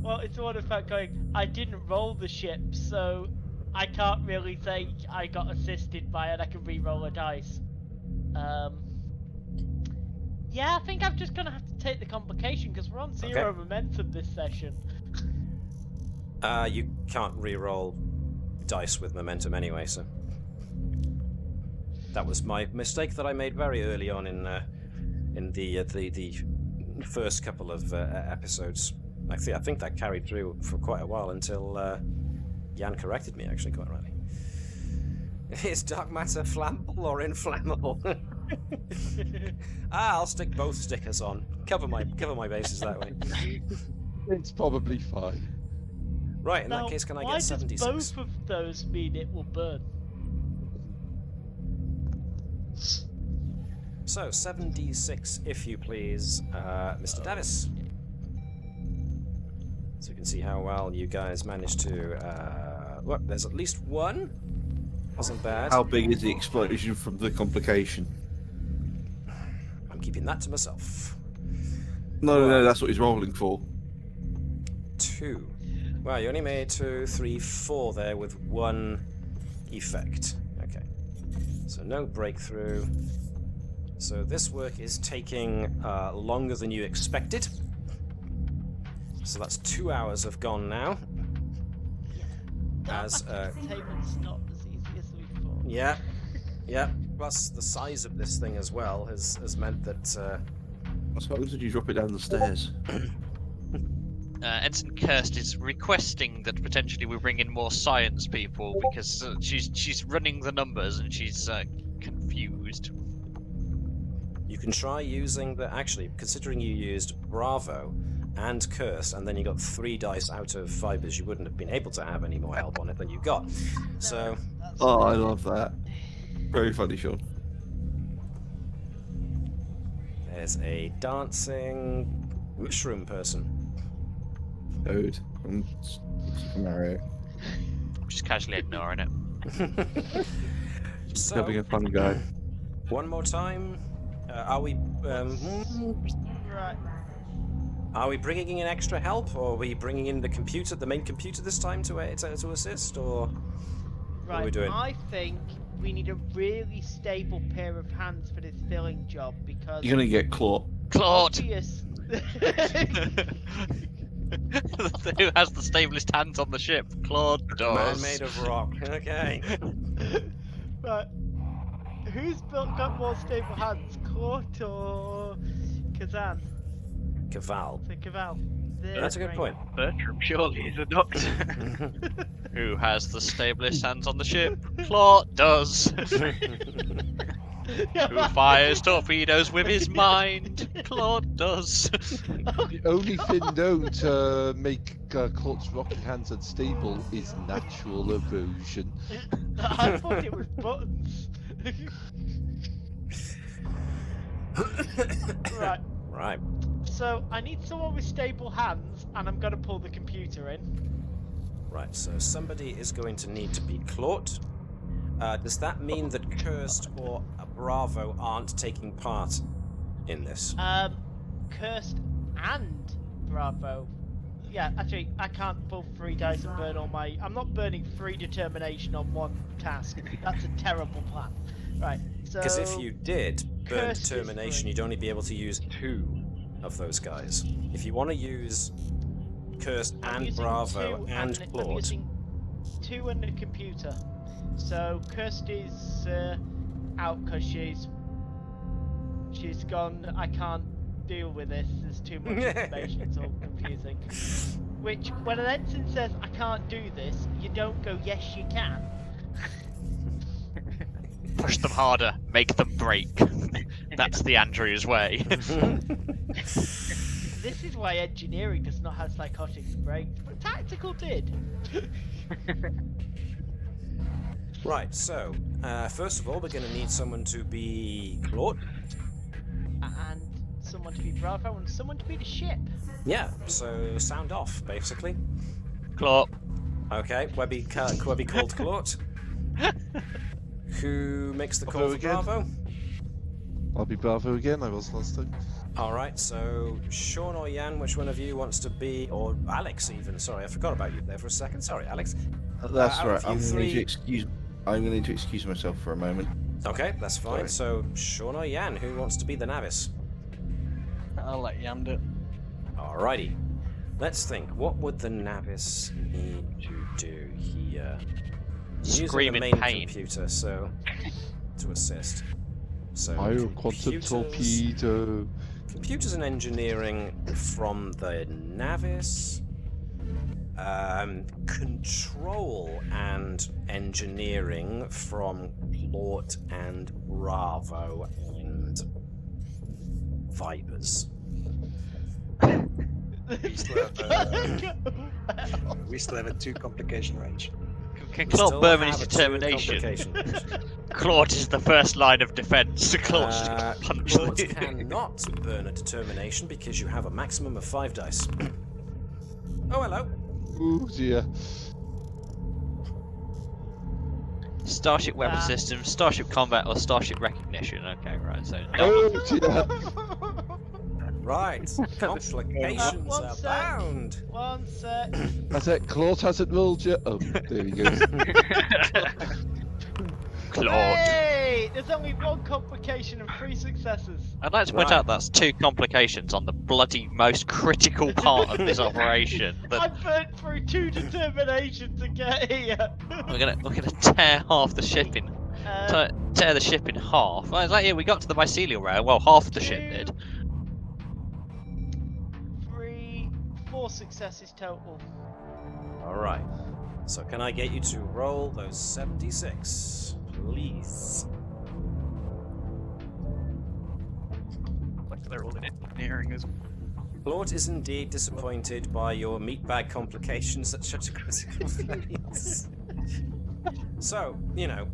Well, it's all about going, I didn't roll the ship, so I can't really say I got assisted by it. I can re-roll a dice. Yeah, I think I'm just gonna have to take the complication because we're on 0 momentum this session. you can't re-roll dice with momentum anyway, so that was my mistake that I made very early on in the first couple of episodes. I think that carried through for quite a while until Jan corrected me, actually, quite rightly. Is dark matter flammable or inflammable? I'll stick both stickers on. Cover my bases that way. It's probably fine. Right, in Now, that case, can I why get 76? does both of those mean it will burn? So, 7d6, if you please, Mr. Davis. So you can see how well you guys managed to... well, there's at least one. Wasn't bad. How big is the explosion from the complication? I'm keeping that to myself. No, that's what he's rolling for. 2. Well, you only made 2, 3, 4 there with 1 effect. Okay. So no breakthrough. So this work is taking longer than you expected. So that's 2 hours have gone now. As Containment's not as easy as we thought. yeah. Plus the size of this thing as well has meant that I suppose if you drop it down the stairs. Ensign Kirst is requesting that potentially we bring in more science people because she's running the numbers and she's confused. you can try using the... Actually, considering you used Bravo and Curse, and then you got 3 dice out of fibers, you wouldn't have been able to have any more help on it than you got. So, Oh, I love that. Very funny, Sean. there's a dancing mushroom person. Dude, from Super Mario. I'm just casually ignoring it. Just So, having a fun guy. one more time. Are we Right. are we bringing in extra help, or are we bringing in the computer, the main computer this time to assist, or Right. are we doing? I think we need a really stable pair of hands for this filling job because You're gonna get caught. Claude! obvious. Who has the stablest hands on the ship? Claude Man does. made of rock. Okay. Right. Who's got more stable hands, Court or Kazan? Caval. So Caval. That's a good point. Bertram surely is a doctor. Who has the stablest hands on the ship? Claude does. Who fires torpedoes with his mind? Claude does. The only thing known to make Court's rocky hands unstable is natural erosion. I thought it was buttons. Right. Right. So I need someone with stable hands, and I'm gonna pull the computer in. Right. So somebody is going to need to be Claude. Does that mean that Cursed or Bravo aren't taking part in this? Cursed and Bravo. Yeah, actually, I can't pull 3 dice and burn all my... I'm not burning 3 determination on 1 task. That's a terrible plan. Right, so... Because if you did burn Cursed is determination, free. you'd only be able to use 2 of those guys. If you want to use Curse I'm and using Bravo two and I'm Claude, using 2 and a computer. So Kirsty's out because she's gone. I can't deal with this. There's too much information. It's all confusing. Which, when an ensign says I can't do this, you don't go yes you can. Push them harder, make them break. That's the Andrews way. This is why engineering does not have psychotic breaks, but tactical did. Right, so, first of all, we're going to need someone to be Claude. And someone to be Bravo and someone to be the ship. Yeah, so sound off, basically. Claw. Okay, Webby called Claude. Who makes the call Bravo for again. Bravo? I'll be Bravo again, I was last time. Alright, so Sean or Jan, which one of you wants to be, or Alex even, sorry, I forgot about you there for a second, sorry Alex. That's out right. of you I'm going to three- need to excuse. I'm going to need to excuse myself for a moment. Okay, that's fine, Sorry. so Sean or Jan, who wants to be the Navis? I'll let Yam do it. Alrighty, let's think, what would the Navis need to do here? Using Scream the in main pain. computer, so, to assist. So, Iron quantum torpedo. Computers and engineering from the Navis. Control and engineering from Plort and Bravo and Vipers. We still have a 2 complication range. Can Still Claude burn his have a determination? 2 complication. Claude is the first line of defense. Claude punch Claude the- cannot burn a determination because you have a maximum of 5 dice. Oh, hello. Oh dear. Starship weapon system, starship combat, or starship recognition. Okay, right. So Oh dear. Right. Complications One are sec. bound. One sec. That's it, Claude hasn't rolled yet. Oh, there he goes. Claude. Hey! There's only 1 complication and 3 successes. I'd like to point Right. out that's 2 complications on the bloody most critical part of this operation. I That burnt through 2 determination to get here. we're gonna tear half the ship in, tear the ship in half. Oh, it's like, yeah, we got to the Mycellial rail. Well, half of the ship did. 4 successes total. Alright. So can I get you to roll those 76, please? Like they're all in engineering as well. Claude is indeed disappointed by your meatbag complications at such a critical phase. So, you know,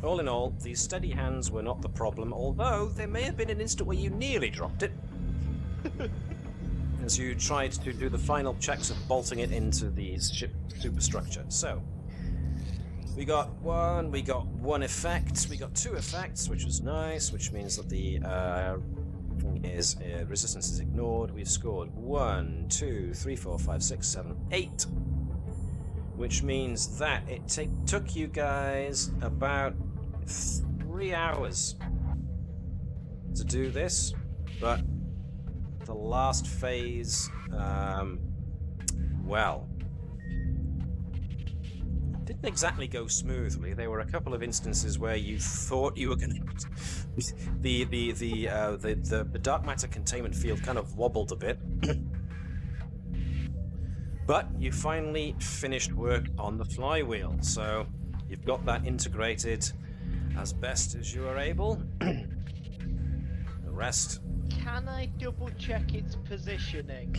all in all, these steady hands were not the problem, although there may have been an instant where you nearly dropped it. As you tried to do the final checks of bolting it into the ship superstructure. So, we got one effect, we got 2 effects, which was nice, which means that the thing is resistance is ignored. We've scored 1, 2, 3, 4, 5, 6, 7, 8, which means that it took you guys about 3 hours to do this, but the last phase, well, didn't exactly go smoothly. There were a couple of instances where you thought you were going to... The dark matter containment field kind of wobbled a bit. But you finally finished work on the flywheel, so you've got that integrated as best as you are able. The rest... Can I double check its positioning?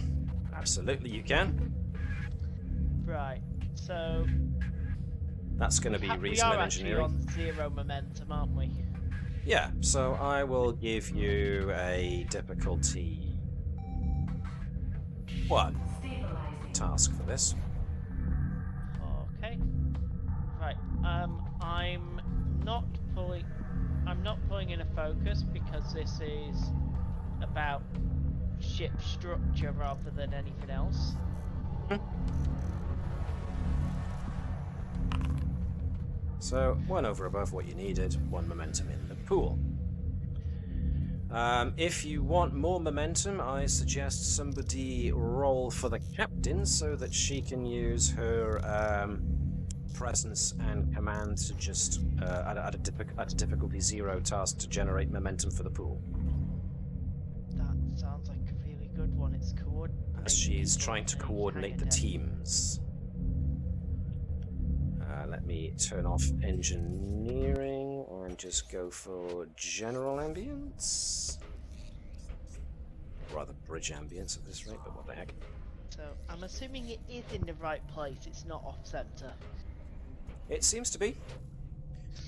Absolutely, you can. Right, so That's going to be we reason are and actually engineering. on 0 momentum, aren't we? Yeah, so I will give you a difficulty 1 task for this. Okay. Right. I'm not pulling in a focus because this is about ship structure rather than anything else. So 1 over above what you needed, 1 momentum in the pool. If you want more momentum, I suggest somebody roll for the captain so that she can use her presence and command to just, at a difficulty 0 task, to generate momentum for the pool. That sounds like a really good one. It's coordinating. As she's people trying to and coordinate the hanging teams. Let me turn off engineering and just go for general ambience. Rather bridge ambience at this rate, but what the heck. So I'm assuming it is in the right place. It's not off center. It seems to be.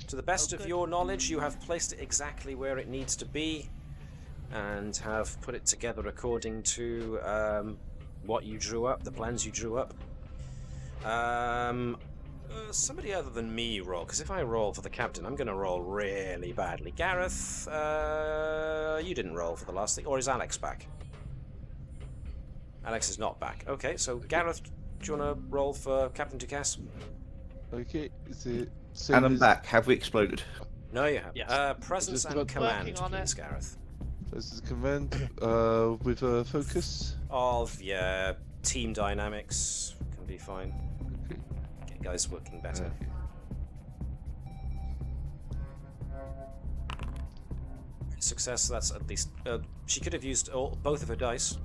To the best of good. your knowledge, you have placed it exactly where it needs to be and have put it together according to what you drew up, the plans you drew up. Somebody other than me roll, because if I roll for the captain, I'm going to roll really badly. Gareth, you didn't roll for the last thing, or is Alex back? Alex is not back. Okay, so Gareth, do you want to roll for Captain Casse? Okay, is it same And I'm as- back. Have we exploded? No, you haven't. Yes. Presence Just and about- command, Working on please, it. Gareth. This is a command with a focus. Of, yeah, team dynamics can be fine. Okay. Get guys working better. Okay. Success, that's at least... she could have used both of her dice.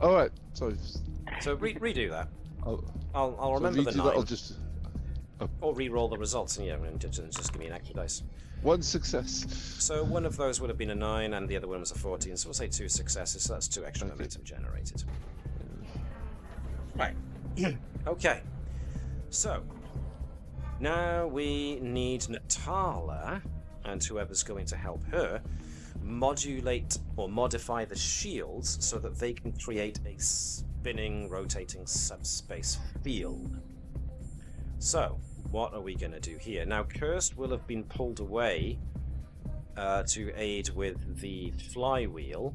Alright, sorry. So redo that. I'll I'll remember the redo 9. that, I'll just... Or re-roll the results, and yeah, and just give me an extra dice. One success. So one of those would have been a 9, and the other one was a 14, so we'll say 2 successes, so that's 2 extra Okay. momentum generated. Right. Okay. So, now we need Natala, and whoever's going to help her, modulate or modify the shields so that they can create a spinning, rotating subspace field. So, what are we going to do here? Now, Cursed will have been pulled away to aid with the flywheel,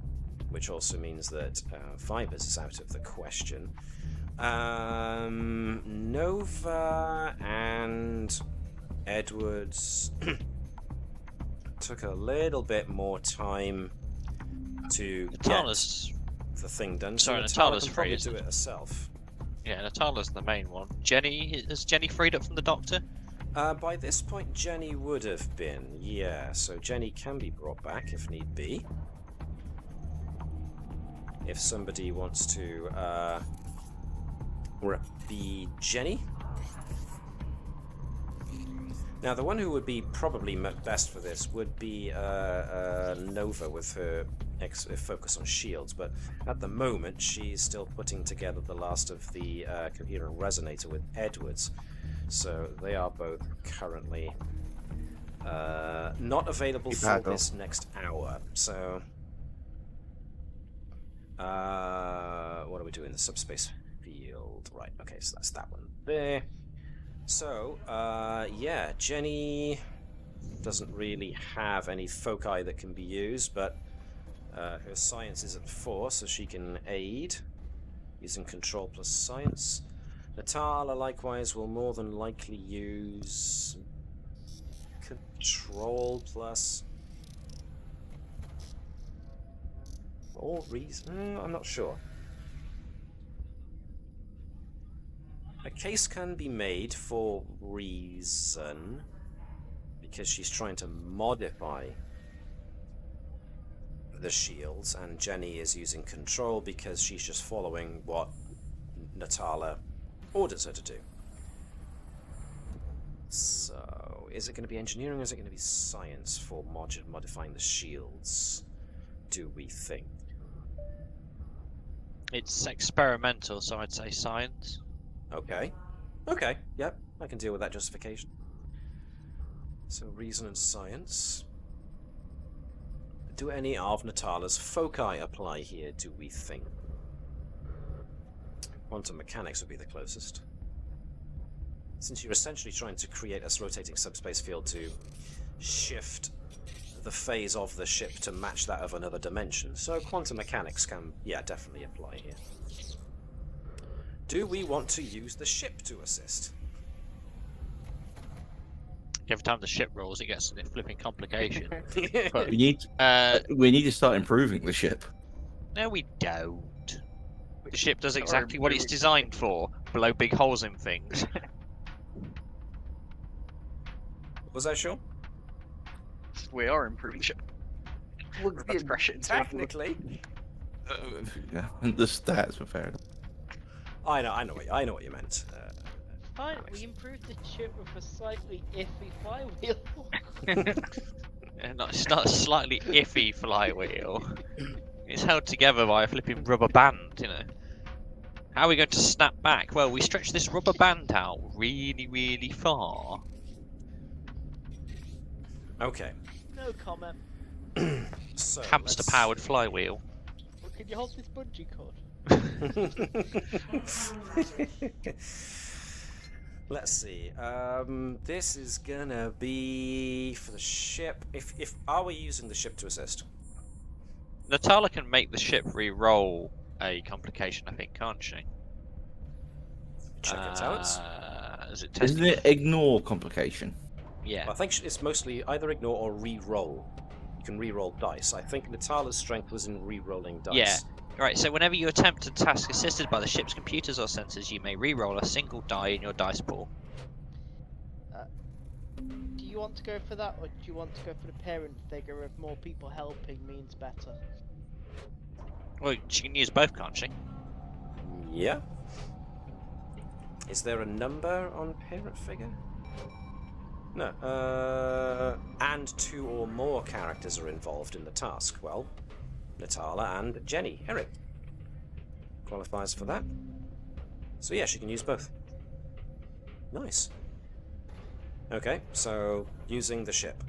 which also means that Fibers is out of the question. Nova and Edwards took a little bit more time to Natala's, get the thing done. Sorry, so Natala's can probably free, do isn't it herself. yeah, Natala's the main one. Jenny, is Jenny freed up from the doctor? By this point, Jenny would have been, yeah. So Jenny can be brought back if need be. If somebody wants to be Jenny. Now, the one who would be probably best for this would be Nova with her focus on shields, but at the moment she's still putting together the last of the coherent resonator with Edwards. So they are both currently not available for this next hour. So what are we doing? The subspace field, right? Okay, so that's that one there. So yeah, Jenny doesn't really have any foci that can be used, but her science is at 4, so she can aid using control plus science. Natala likewise will more than likely use control plus or reason. I'm not sure. A case can be made for reason because she's trying to modify the shields, and Jenny is using control because she's just following what Natala orders her to do. So, is it going to be engineering or is it going to be science for modifying the shields, do we think? It's experimental, so I'd say science. Okay. Okay, yep, I can deal with that justification. So, reason and science. Do any of Natala's foci apply here, do we think? Quantum mechanics would be the closest. Since you're essentially trying to create a rotating subspace field to shift the phase of the ship to match that of another dimension. So quantum mechanics can, yeah, definitely apply here. Do we want to use the ship to assist? every time the ship rolls, it gets a flipping complication. But We need to start improving the ship. no, we don't. The ship does Or exactly what it's improving- designed for: blow big holes in things. Was that sure? We are improving the ship. Well, Let's crash it into it. technically. Yeah, and the stats were fair. I know what you meant. Fine, we improved the ship with a slightly iffy flywheel. It's not a slightly iffy flywheel. It's held together by a flipping rubber band, you know. How are we going to snap back? Well, we stretch this rubber band out really, really far. Okay. No comment. So Hamster-powered flywheel. Well, can you hold this bungee cord? Let's see. This is gonna be for the ship. If are we using the ship to assist? Natala can make the ship re-roll a complication, I think, can't she? Check it out. Is it Isn't testing? it ignore complication? Yeah. I think it's mostly either ignore or re-roll. You can re-roll dice. I think Natala's strength was in re-rolling dice. Yeah. Right, so whenever you attempt a task assisted by the ship's computers or sensors, you may re-roll a single die in your dice pool. Do you want to go for that, or do you want to go for the parent figure of more people helping means better? Well, she can use both, can't she? Yeah. Is there a number on parent figure? No. And 2 or more characters are involved in the task. Well, Natala and Jenny Herrick qualifies for that. So yeah, she can use both. Nice. Okay, so using the ship.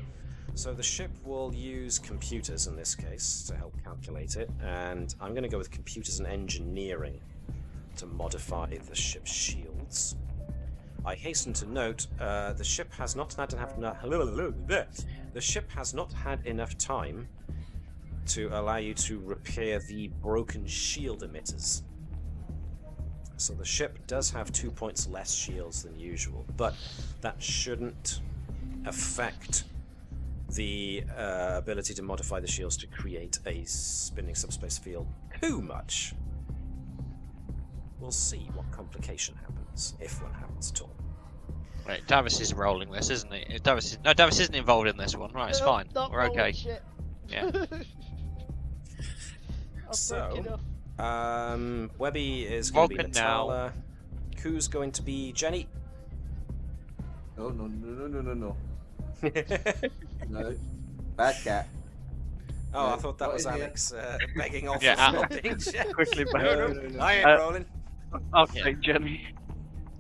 So the ship will use computers in this case to help calculate it, and I'm going to go with computers and engineering to modify the ship's shields. I hasten to note the ship has not had enough time to allow you to repair the broken shield emitters. So the ship does have 2 points less shields than usual, but that shouldn't affect the ability to modify the shields to create a spinning subspace field too much. We'll see what complication happens, if one happens at all. Right, Davis is rolling this, isn't he? Davis isn't involved in this one. Right, it's fine. Not We're okay. rolling shit. Yeah. So, Webby is going to be Vulcan now. Natala. Who's going to be Jenny? No. No. Bad cat. Oh, I No, thought that not was in here. Alex begging off. Yeah, for something. Quickly back. No, I ain't rolling. I'll Yeah. take Jenny.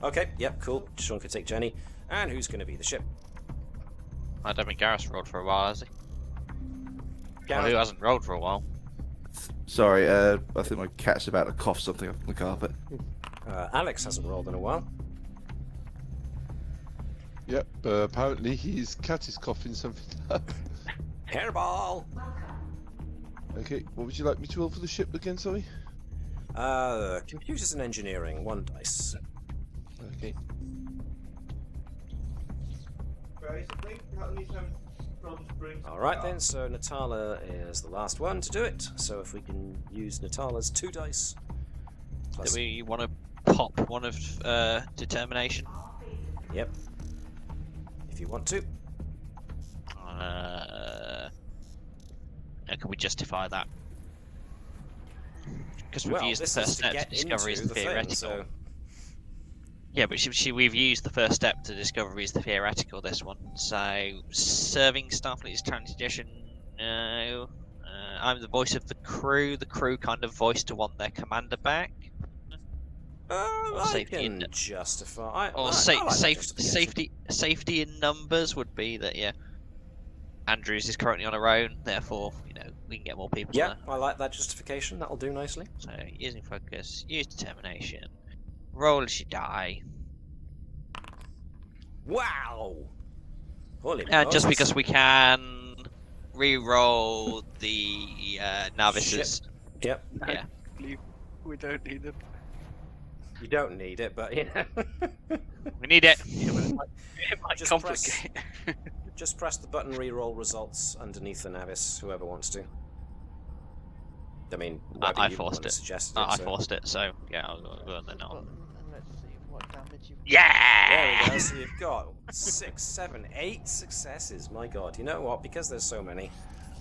Okay, yep, cool. Sean can take Jenny. And who's going to be the ship? I don't think Gareth's rolled for a while, has he? Well, Gareth. who hasn't rolled for a while? Sorry, I think my cat's about to cough something up on the carpet. Alex hasn't rolled in a while. Yep, apparently his cat is coughing something up. Hairball! Okay, what would you like me to roll for the ship again, sorry? Computers and engineering, 1 dice. Okay. Alright then, so Natala is the last one to do it. So if we can use Natala's 2 dice. Do Plus, we want to pop one of determination? yep. If you want to. Can we justify that? Because we've Well, used the this first is to step get to discover is into the the thing, theoretical. so... Yeah, but we've used the first step to discover is the theoretical. This one, so serving Starfleet's transition. No, I'm the voice of the crew. The crew kind of voice to want their commander back. I safety can in- justify... Or I like that justification. safety in numbers would be that. Yeah, Andrews is currently on her own, therefore we can get more people. Yeah, To I like that justification. That'll do nicely. So using focus, use determination, roll as you die. Wow! Holy And just Moses. because we can re-roll the Navis's. Yep. Yeah. We don't need them. You don't need it, but you know. We need it. Yeah, but it might Just complicate. Just press the button reroll results underneath the Navis, whoever wants to. I mean, Webby, I you forced it. suggested I so. forced it, so yeah, I'll go on then. Button, and let's see what damage you. There we Yeah! go, so you've got 6, 7, 8 successes. My god, you know what? Because there's so many,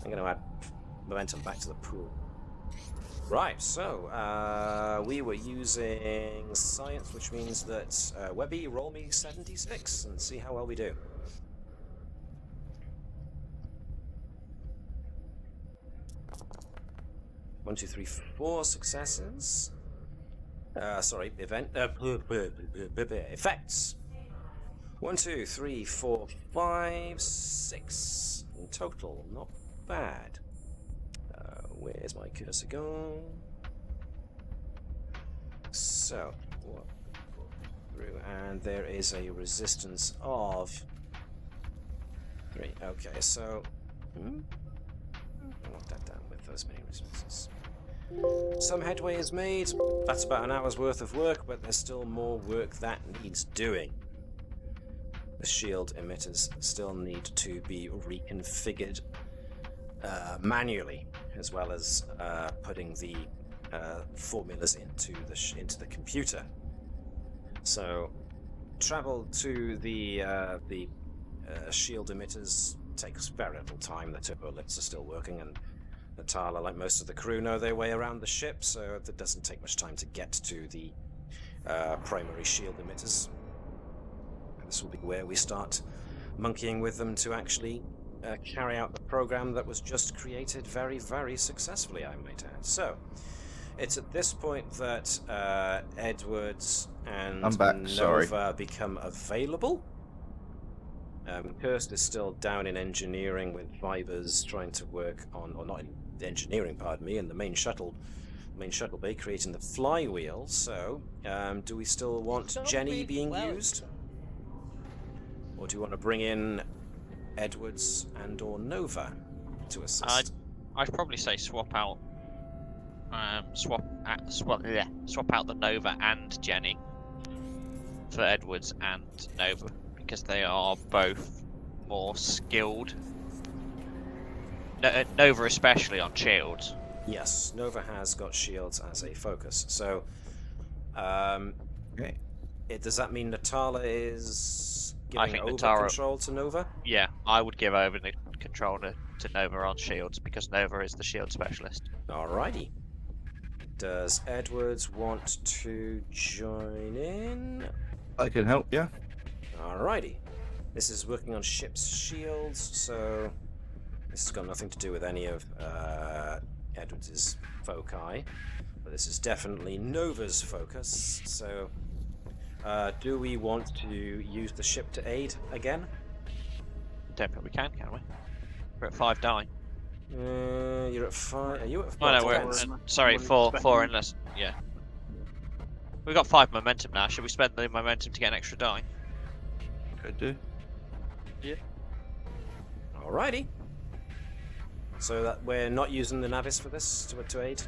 I'm going to add momentum back to the pool. Right, so we were using science, which means that Webby, roll me 76 and see how well we do. One, two, three, 4 successes. Sorry, effects. 1, 2, 3, 4, 5, 6 in total. Not bad. Where's my cursor gone? So, what? Through, and there is a resistance of 3. Okay, so I want that down with those many resistances. Some headway is made. That's about an hour's worth of work, but there's still more work that needs doing. The shield emitters still need to be reconfigured manually, as well as putting the formulas into the computer. So, travel to the shield emitters takes very little time. The turbolights are still working, and Natala, like most of the crew, know their way around the ship, so it doesn't take much time to get to the primary shield emitters. And this will be where we start monkeying with them to actually carry out the program that was just created very, very successfully, I might add. So, it's at this point that Edwards and Nova become available. Kirst is still down in engineering with Vibers trying to work on, or not in engineering, pardon me, in the main shuttle bay, creating the flywheel. So, do we still want Jenny being used? Or do you want to bring in Edwards and or Nova to assist? I'd probably say swap out the Nova and Jenny for Edwards and Nova, because they are both more skilled. Nova especially on shields. Yes, Nova has got shields as a focus. So, Okay. does that mean Natala is giving over Natara, control to Nova? Yeah, I would give over the control to Nova on shields, because Nova is the shield specialist. Alrighty. Does Edwards want to join in? I can help, yeah. Alrighty. This is working on ship's shields, so this has got nothing to do with any of Edwards' foci, but this is definitely Nova's focus. So, do we want to use the ship to aid again? Don't think we can we? We're at 5 die. You're at 5. Are you at 5? Oh no, we're at, sorry, 4 unless. Yeah. We've got 5 momentum now. Should we spend the momentum to get an extra die? Could do. Alrighty. So that we're not using the Navis for this to aid?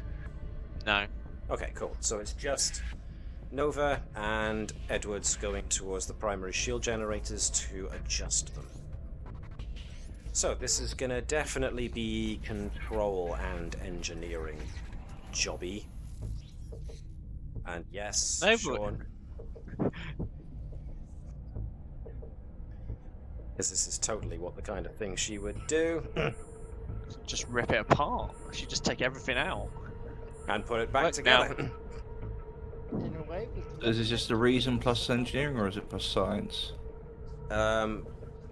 No. Okay, cool. So it's just Nova and Edwards going towards the primary shield generators to adjust them. So this is gonna definitely be control and engineering jobby. And yes, Nova. Sean. Because this is totally what the kind of thing she would do. Just rip it apart. She'd just take everything out. And put it back Work together. In a way, Is it just a reason plus engineering, or is it plus science?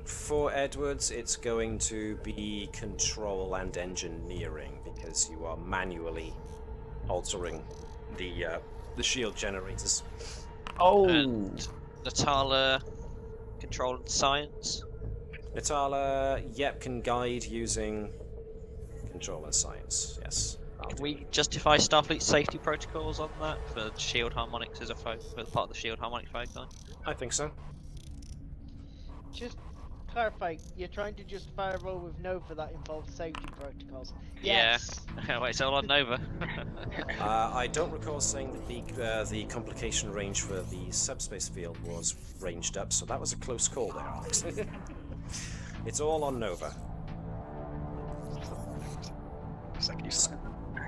For Edwards, it's going to be control and engineering, because you are manually altering the shield generators. Oh! And Natala, control and science. Natala, yep, can guide using control and science, yes. Can we justify Starfleet safety protocols on that for shield harmonics as a for part of the shield harmonic foci? I think so. just clarify, you're trying to justify a roll with Nova that involves safety protocols. Yeah. Yes. Wait, it's all on Nova. I don't recall saying that the complication range for the subspace field was ranged up, so that was a close call there, Alex. It's all on Nova.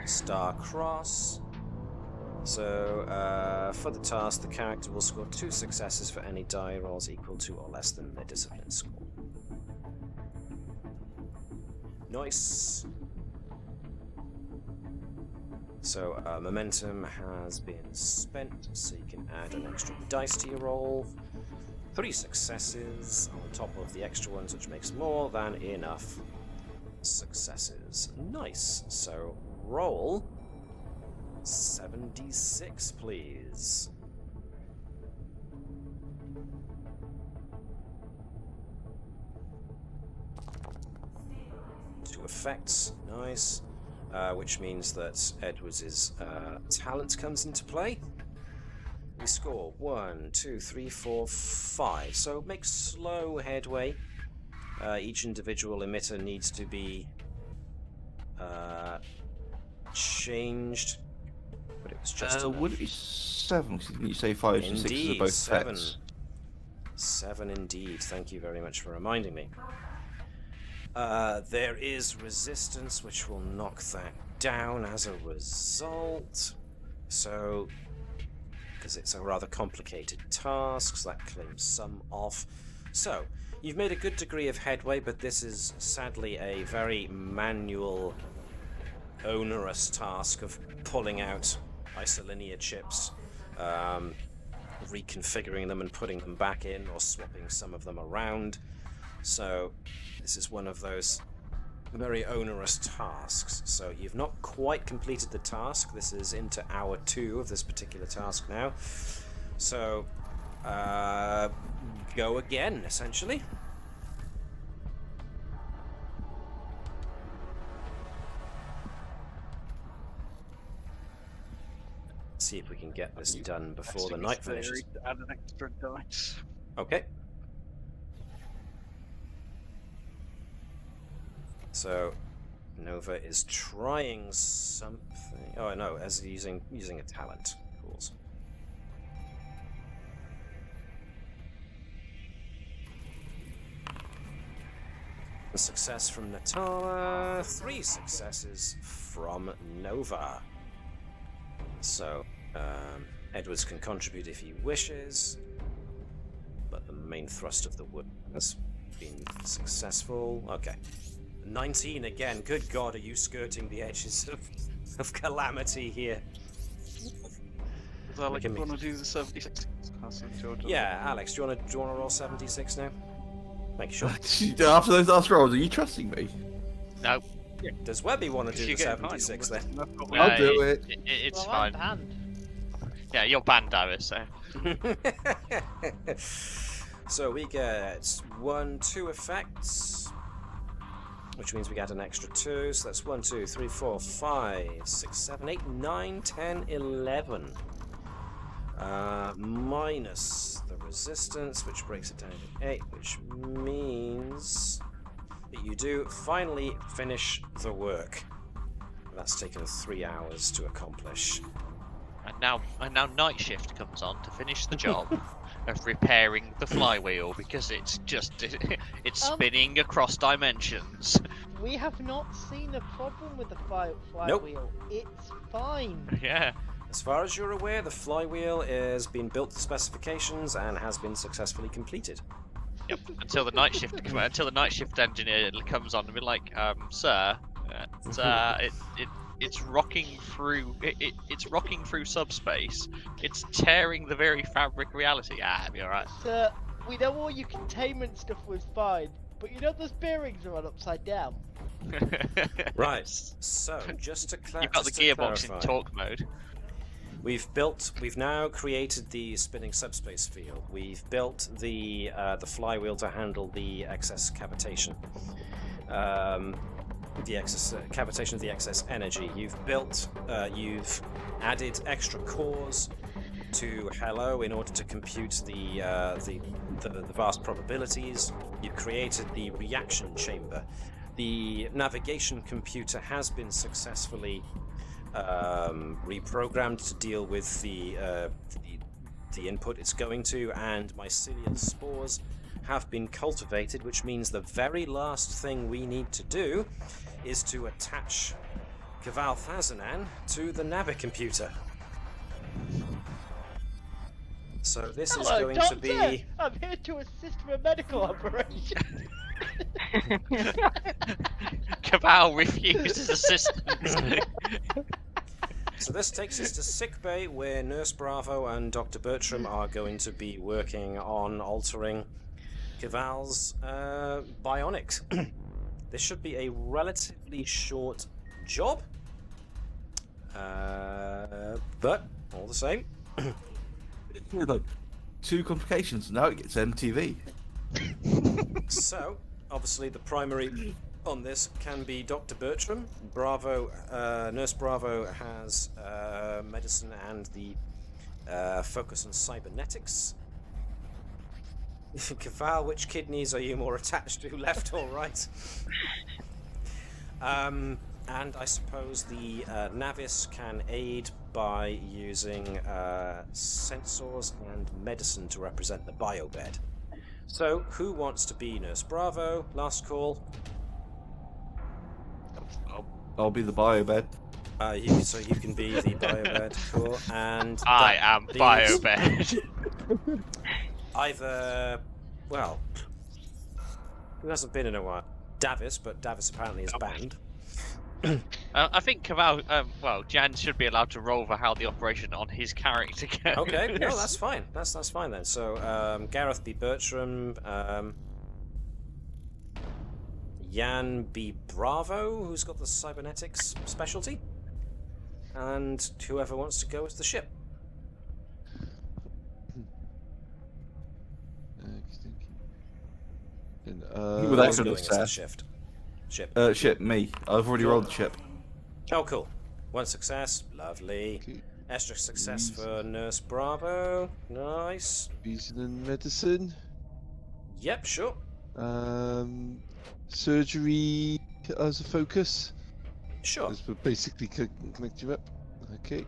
Star Cross. So, for the task, the character will score 2 successes for any die rolls equal to or less than their discipline score. Nice. So, momentum has been spent, so you can add an extra dice to your roll. 3 successes on top of the extra ones, which makes more than enough successes. Nice. So, roll 76, please. Two effects. Nice. Which means that Edwards' talent comes into play. We score 1, 2, 3, 4, 5. So make slow headway. Each individual emitter needs to be changed. But it was just would it be 7? Didn't you say 5 and 6 are both 7. effects? 7 indeed. Thank you very much for reminding me. There is resistance, which will knock that down as a result. So, because it's a rather complicated task, so that claims some off. So, you've made a good degree of headway, but this is sadly a very manual, onerous task of pulling out Mycellial chips, reconfiguring them and putting them back in, or swapping some of them around. So this is one of those very onerous tasks. So you've not quite completed the task. This is into hour 2 of this particular task now. So go again, essentially. See if we can get this done before the night finishes. Add an extra dice. Okay. So Nova is trying something. Oh no, as using a talent. Cool. A success from Natala. 3 successes from Nova. So Edwards can contribute if he wishes, but the main thrust of the work has been successful. Okay. 19 again. Good God, are you skirting the edges of calamity here? Does Alex want to do the 76? Yeah, Alex, do you want to roll 76 now? Thank you, Sean. After those last rolls, are you trusting me? No. Does Webby want to do the 76 then? I'll do it. It's Well, fine. I'm banned. Yeah, you're banned, Navis, so. So we get 1, 2 effects, which means we get an extra 2. So that's 1, 2, 3, 4, 5, 6, 7, 8, 9, 10, 11. Minus the resistance, which breaks it down to 8, which means that you do finally finish the work. That's taken 3 hours to accomplish. And now night shift comes on to finish the job of repairing the flywheel because it's spinning across dimensions. We have not seen a problem with the flywheel. Nope. It's fine. Yeah. As far as you're aware, the flywheel is being built to specifications and has been successfully completed. Yep. Until the night shift engineer comes on and be like, sir, it's rocking through it's rocking through subspace. It's tearing the very fabric of reality. It'll be alright. Sir, we know all your containment stuff was fine, but you know those bearings are on upside down. Right. So, just to clarify, You've got the gearbox in torque mode. We've now created the spinning subspace field. We've built the flywheel to handle the excess cavitation. The excess cavitation of the excess energy. You've added extra cores to Hello in order to compute the vast probabilities. You created the reaction chamber. The navigation computer has been successfully reprogrammed to deal with the input it's going to, and mycelial spores have been cultivated, which means the very last thing we need to do is to attach Kaval Thazanan to the navicomputer. So this is going Doctor! to be... I'm here to assist with a medical operation. Cabal refuses assistance. So this takes us to sickbay, where Nurse Bravo and Dr. Bertram are going to be working on altering Kaval's bionics. This should be a relatively short job, but all the same. Like 2 complications. Now it gets MTV. So, obviously, the primary on this can be Dr. Bertram. Nurse Bravo has medicine and the focus on cybernetics. Kaval, which kidneys are you more attached to, left or right? And I suppose the Navis can aid by using sensors and medicine to represent the biobed. So, who wants to be Nurse Bravo? Last call. I'll be the biobed. So you can be the biobed, cool. And I am biobed. Either, well, who hasn't been in a while? Davis, but Davis apparently is banned. I think Cabal, Jan should be allowed to roll for how the operation on his character goes. Okay, no, that's fine. That's fine then. So Gareth be Bertram, Jan be Bravo, who's got the cybernetics specialty, and whoever wants to go as the ship. Well, that's Also a going as the success. shift. Ship. Ship, me. I've already rolled the ship. Oh, cool. 1 success. Lovely. Okay. Extra success for Nurse Bravo. Nice. Reason and medicine. Yep, sure. Surgery as a focus. Sure. As we're basically connect you up. Okay.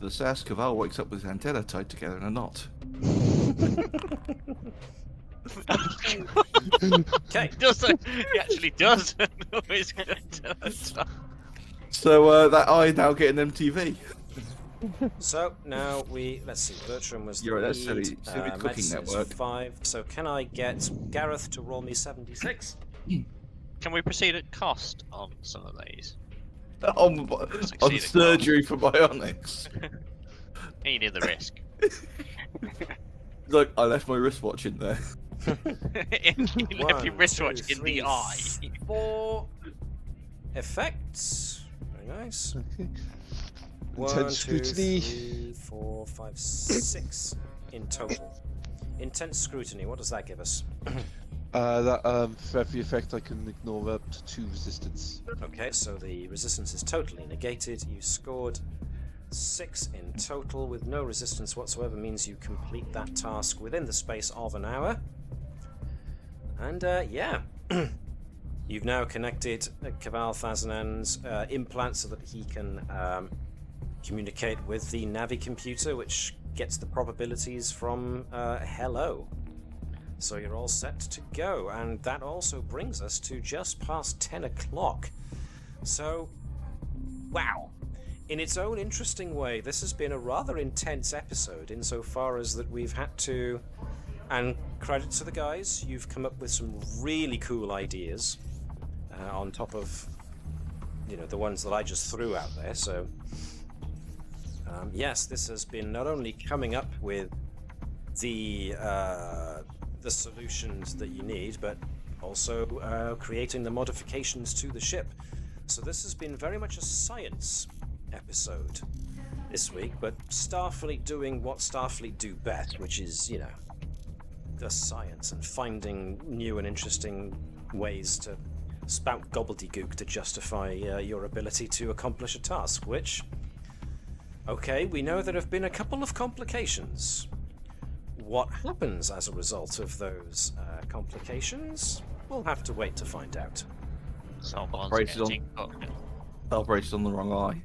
The SAS Caval wakes up with his antenna tied together in a knot. Okay. He actually does. He's gonna tell us. So that eye now get an MTV. So now let's see. Bertram was You're the right, that's lead. silly cooking medicine is network. 5. So can I get Gareth to roll me 76? Can we proceed at cost on some of these? on Succeeded, surgery for bionics. Ain't in the risk. Look, I left my wristwatch in there. You left your wristwatch in the eye. 4 effects. Very nice. Okay. 1, Intense 2, scrutiny. 3, 4, 5, 6 in total. Intense scrutiny. What does that give us? That for every effect I can ignore up to 2 resistance. Okay, so the resistance is totally negated. You scored 6 in total with no resistance whatsoever, means you complete that task within the space of an hour. And yeah, you've now connected Kaval Thazanan's implant so that he can communicate with the Navi computer, which gets the probabilities from Hello. So you're all set to go, and that also brings us to just past 10 o'clock. So, wow. In its own interesting way, this has been a rather intense episode insofar as that we've had to, and credit to the guys, you've come up with some really cool ideas on top of, the ones that I just threw out there. So, yes, this has been not only coming up with the solutions that you need, but also creating the modifications to the ship. So this has been very much a science episode this week, but Starfleet doing what Starfleet do best, which is, the science and finding new and interesting ways to spout gobbledygook to justify your ability to accomplish a task, which Okay, we know there have been a couple of complications. What happens as a result of those complications? We'll have to wait to find out. Someone's Operated getting Operated on the wrong eye.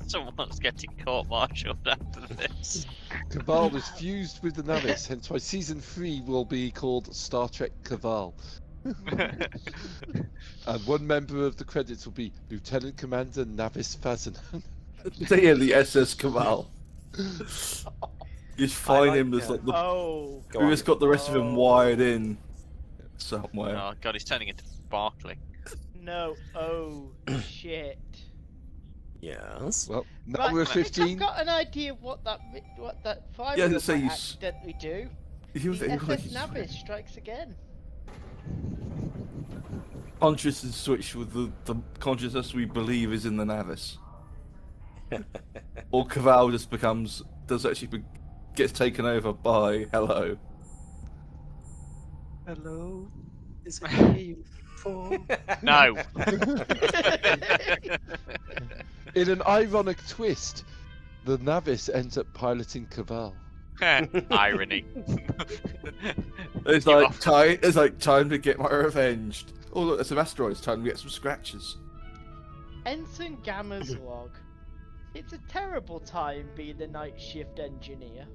Someone's getting court-martialed after this. Cabal is fused with the Navis, hence why season 3 will be called Star Trek Cabal. And one member of the credits will be Lieutenant Commander Navis Fazenan. Yeah, the SS Cabal. You'd find him as like the. Oh. We just got the rest of him wired in somewhere. Oh god, he's turning into Barkley. No. Oh shit. Yes. Well, now Right, we're I think 15. I've got an idea of what that 5 Yeah, might so you accidentally do. You The think SS Navis strikes again. consciousness switch with the consciousness we believe is in the Navis, or Caval just gets taken over by Hello. Hello. Is it me? No. In an ironic twist, the Navis ends up piloting Cabal. Irony. It's Give like off. time. It's like time to get my revenge. Oh look, there's some asteroids. Time to get some scratches. Ensign Gamma's log. It's a terrible time being a night shift engineer.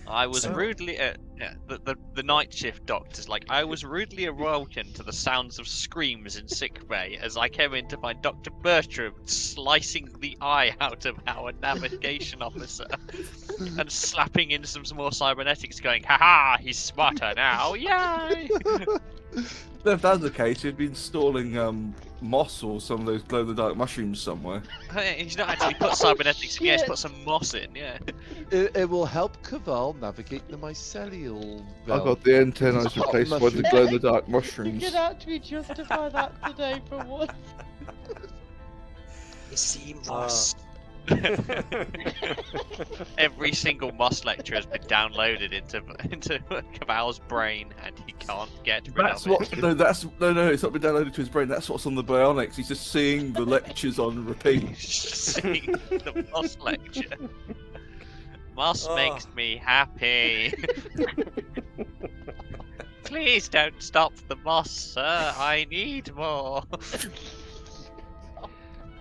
I was So- rudely the night shift doctor's like, I was rudely awoken to the sounds of screams in sickbay as I came in to find Dr. Bertram slicing the eye out of our navigation officer and slapping in some more cybernetics going, haha, he's smarter now, yay! If that's the case, he'd be installing moss or some of those glow-in-the-dark mushrooms somewhere. He's not actually put cybernetics, he has Shit. put some moss in, yeah. It will help Cabal navigate the Mycellial I realm. got the antennas Hot replaced with the mushroom. glow-in-the-dark You mushrooms. can actually justify that today for once. You see moss. Every single moss lecture has been downloaded into Cabal's brain, and he can't get rid That's of it. what. No, no. It's not been downloaded to his brain. That's what's on the Bionics. He's just seeing the lectures on repeat. Seeing the moss lecture. Moss Oh. makes me happy. Please don't stop the moss, sir. I need more.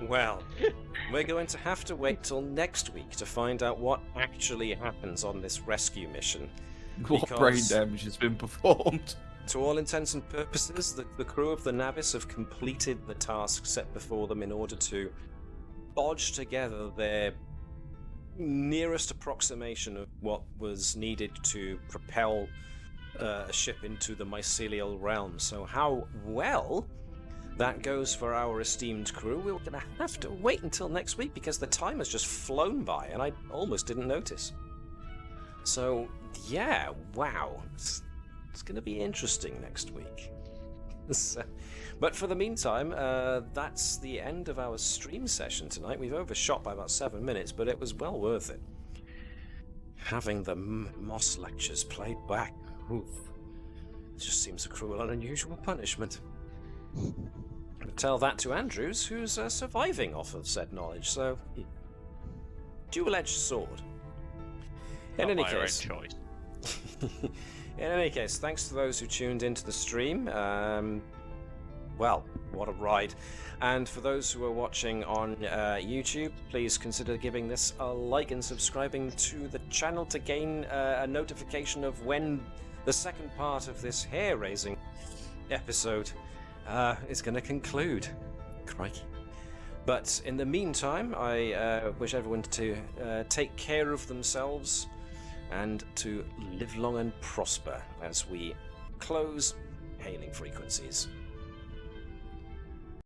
Well, we're going to have to wait till next week to find out what actually happens on this rescue mission. What brain Because- damage has been performed? To all intents and purposes, the crew of the Navis have completed the task set before them in order to bodge together their nearest approximation of what was needed to propel a ship into the Mycellial realm. So how well that goes for our esteemed crew, we're going to have to wait until next week because the time has just flown by and I almost didn't notice. So, yeah, wow. It's going to be interesting next week. But for the meantime, that's the end of our stream session tonight. We've overshot by about 7 minutes, but it was well worth it. Having the Moss lectures played back, oof, it just seems a cruel and unusual punishment. Tell that to Andrews, who's surviving off of said knowledge, so dual-edged sword. In Not any my own case, choice. in any case, thanks to those who tuned into the stream. Well, what a ride! And for those who are watching on YouTube, please consider giving this a like and subscribing to the channel to gain a notification of when the second part of this hair-raising episode is going to conclude. Crikey. But in the meantime, I wish everyone to take care of themselves and to live long and prosper as we close hailing frequencies.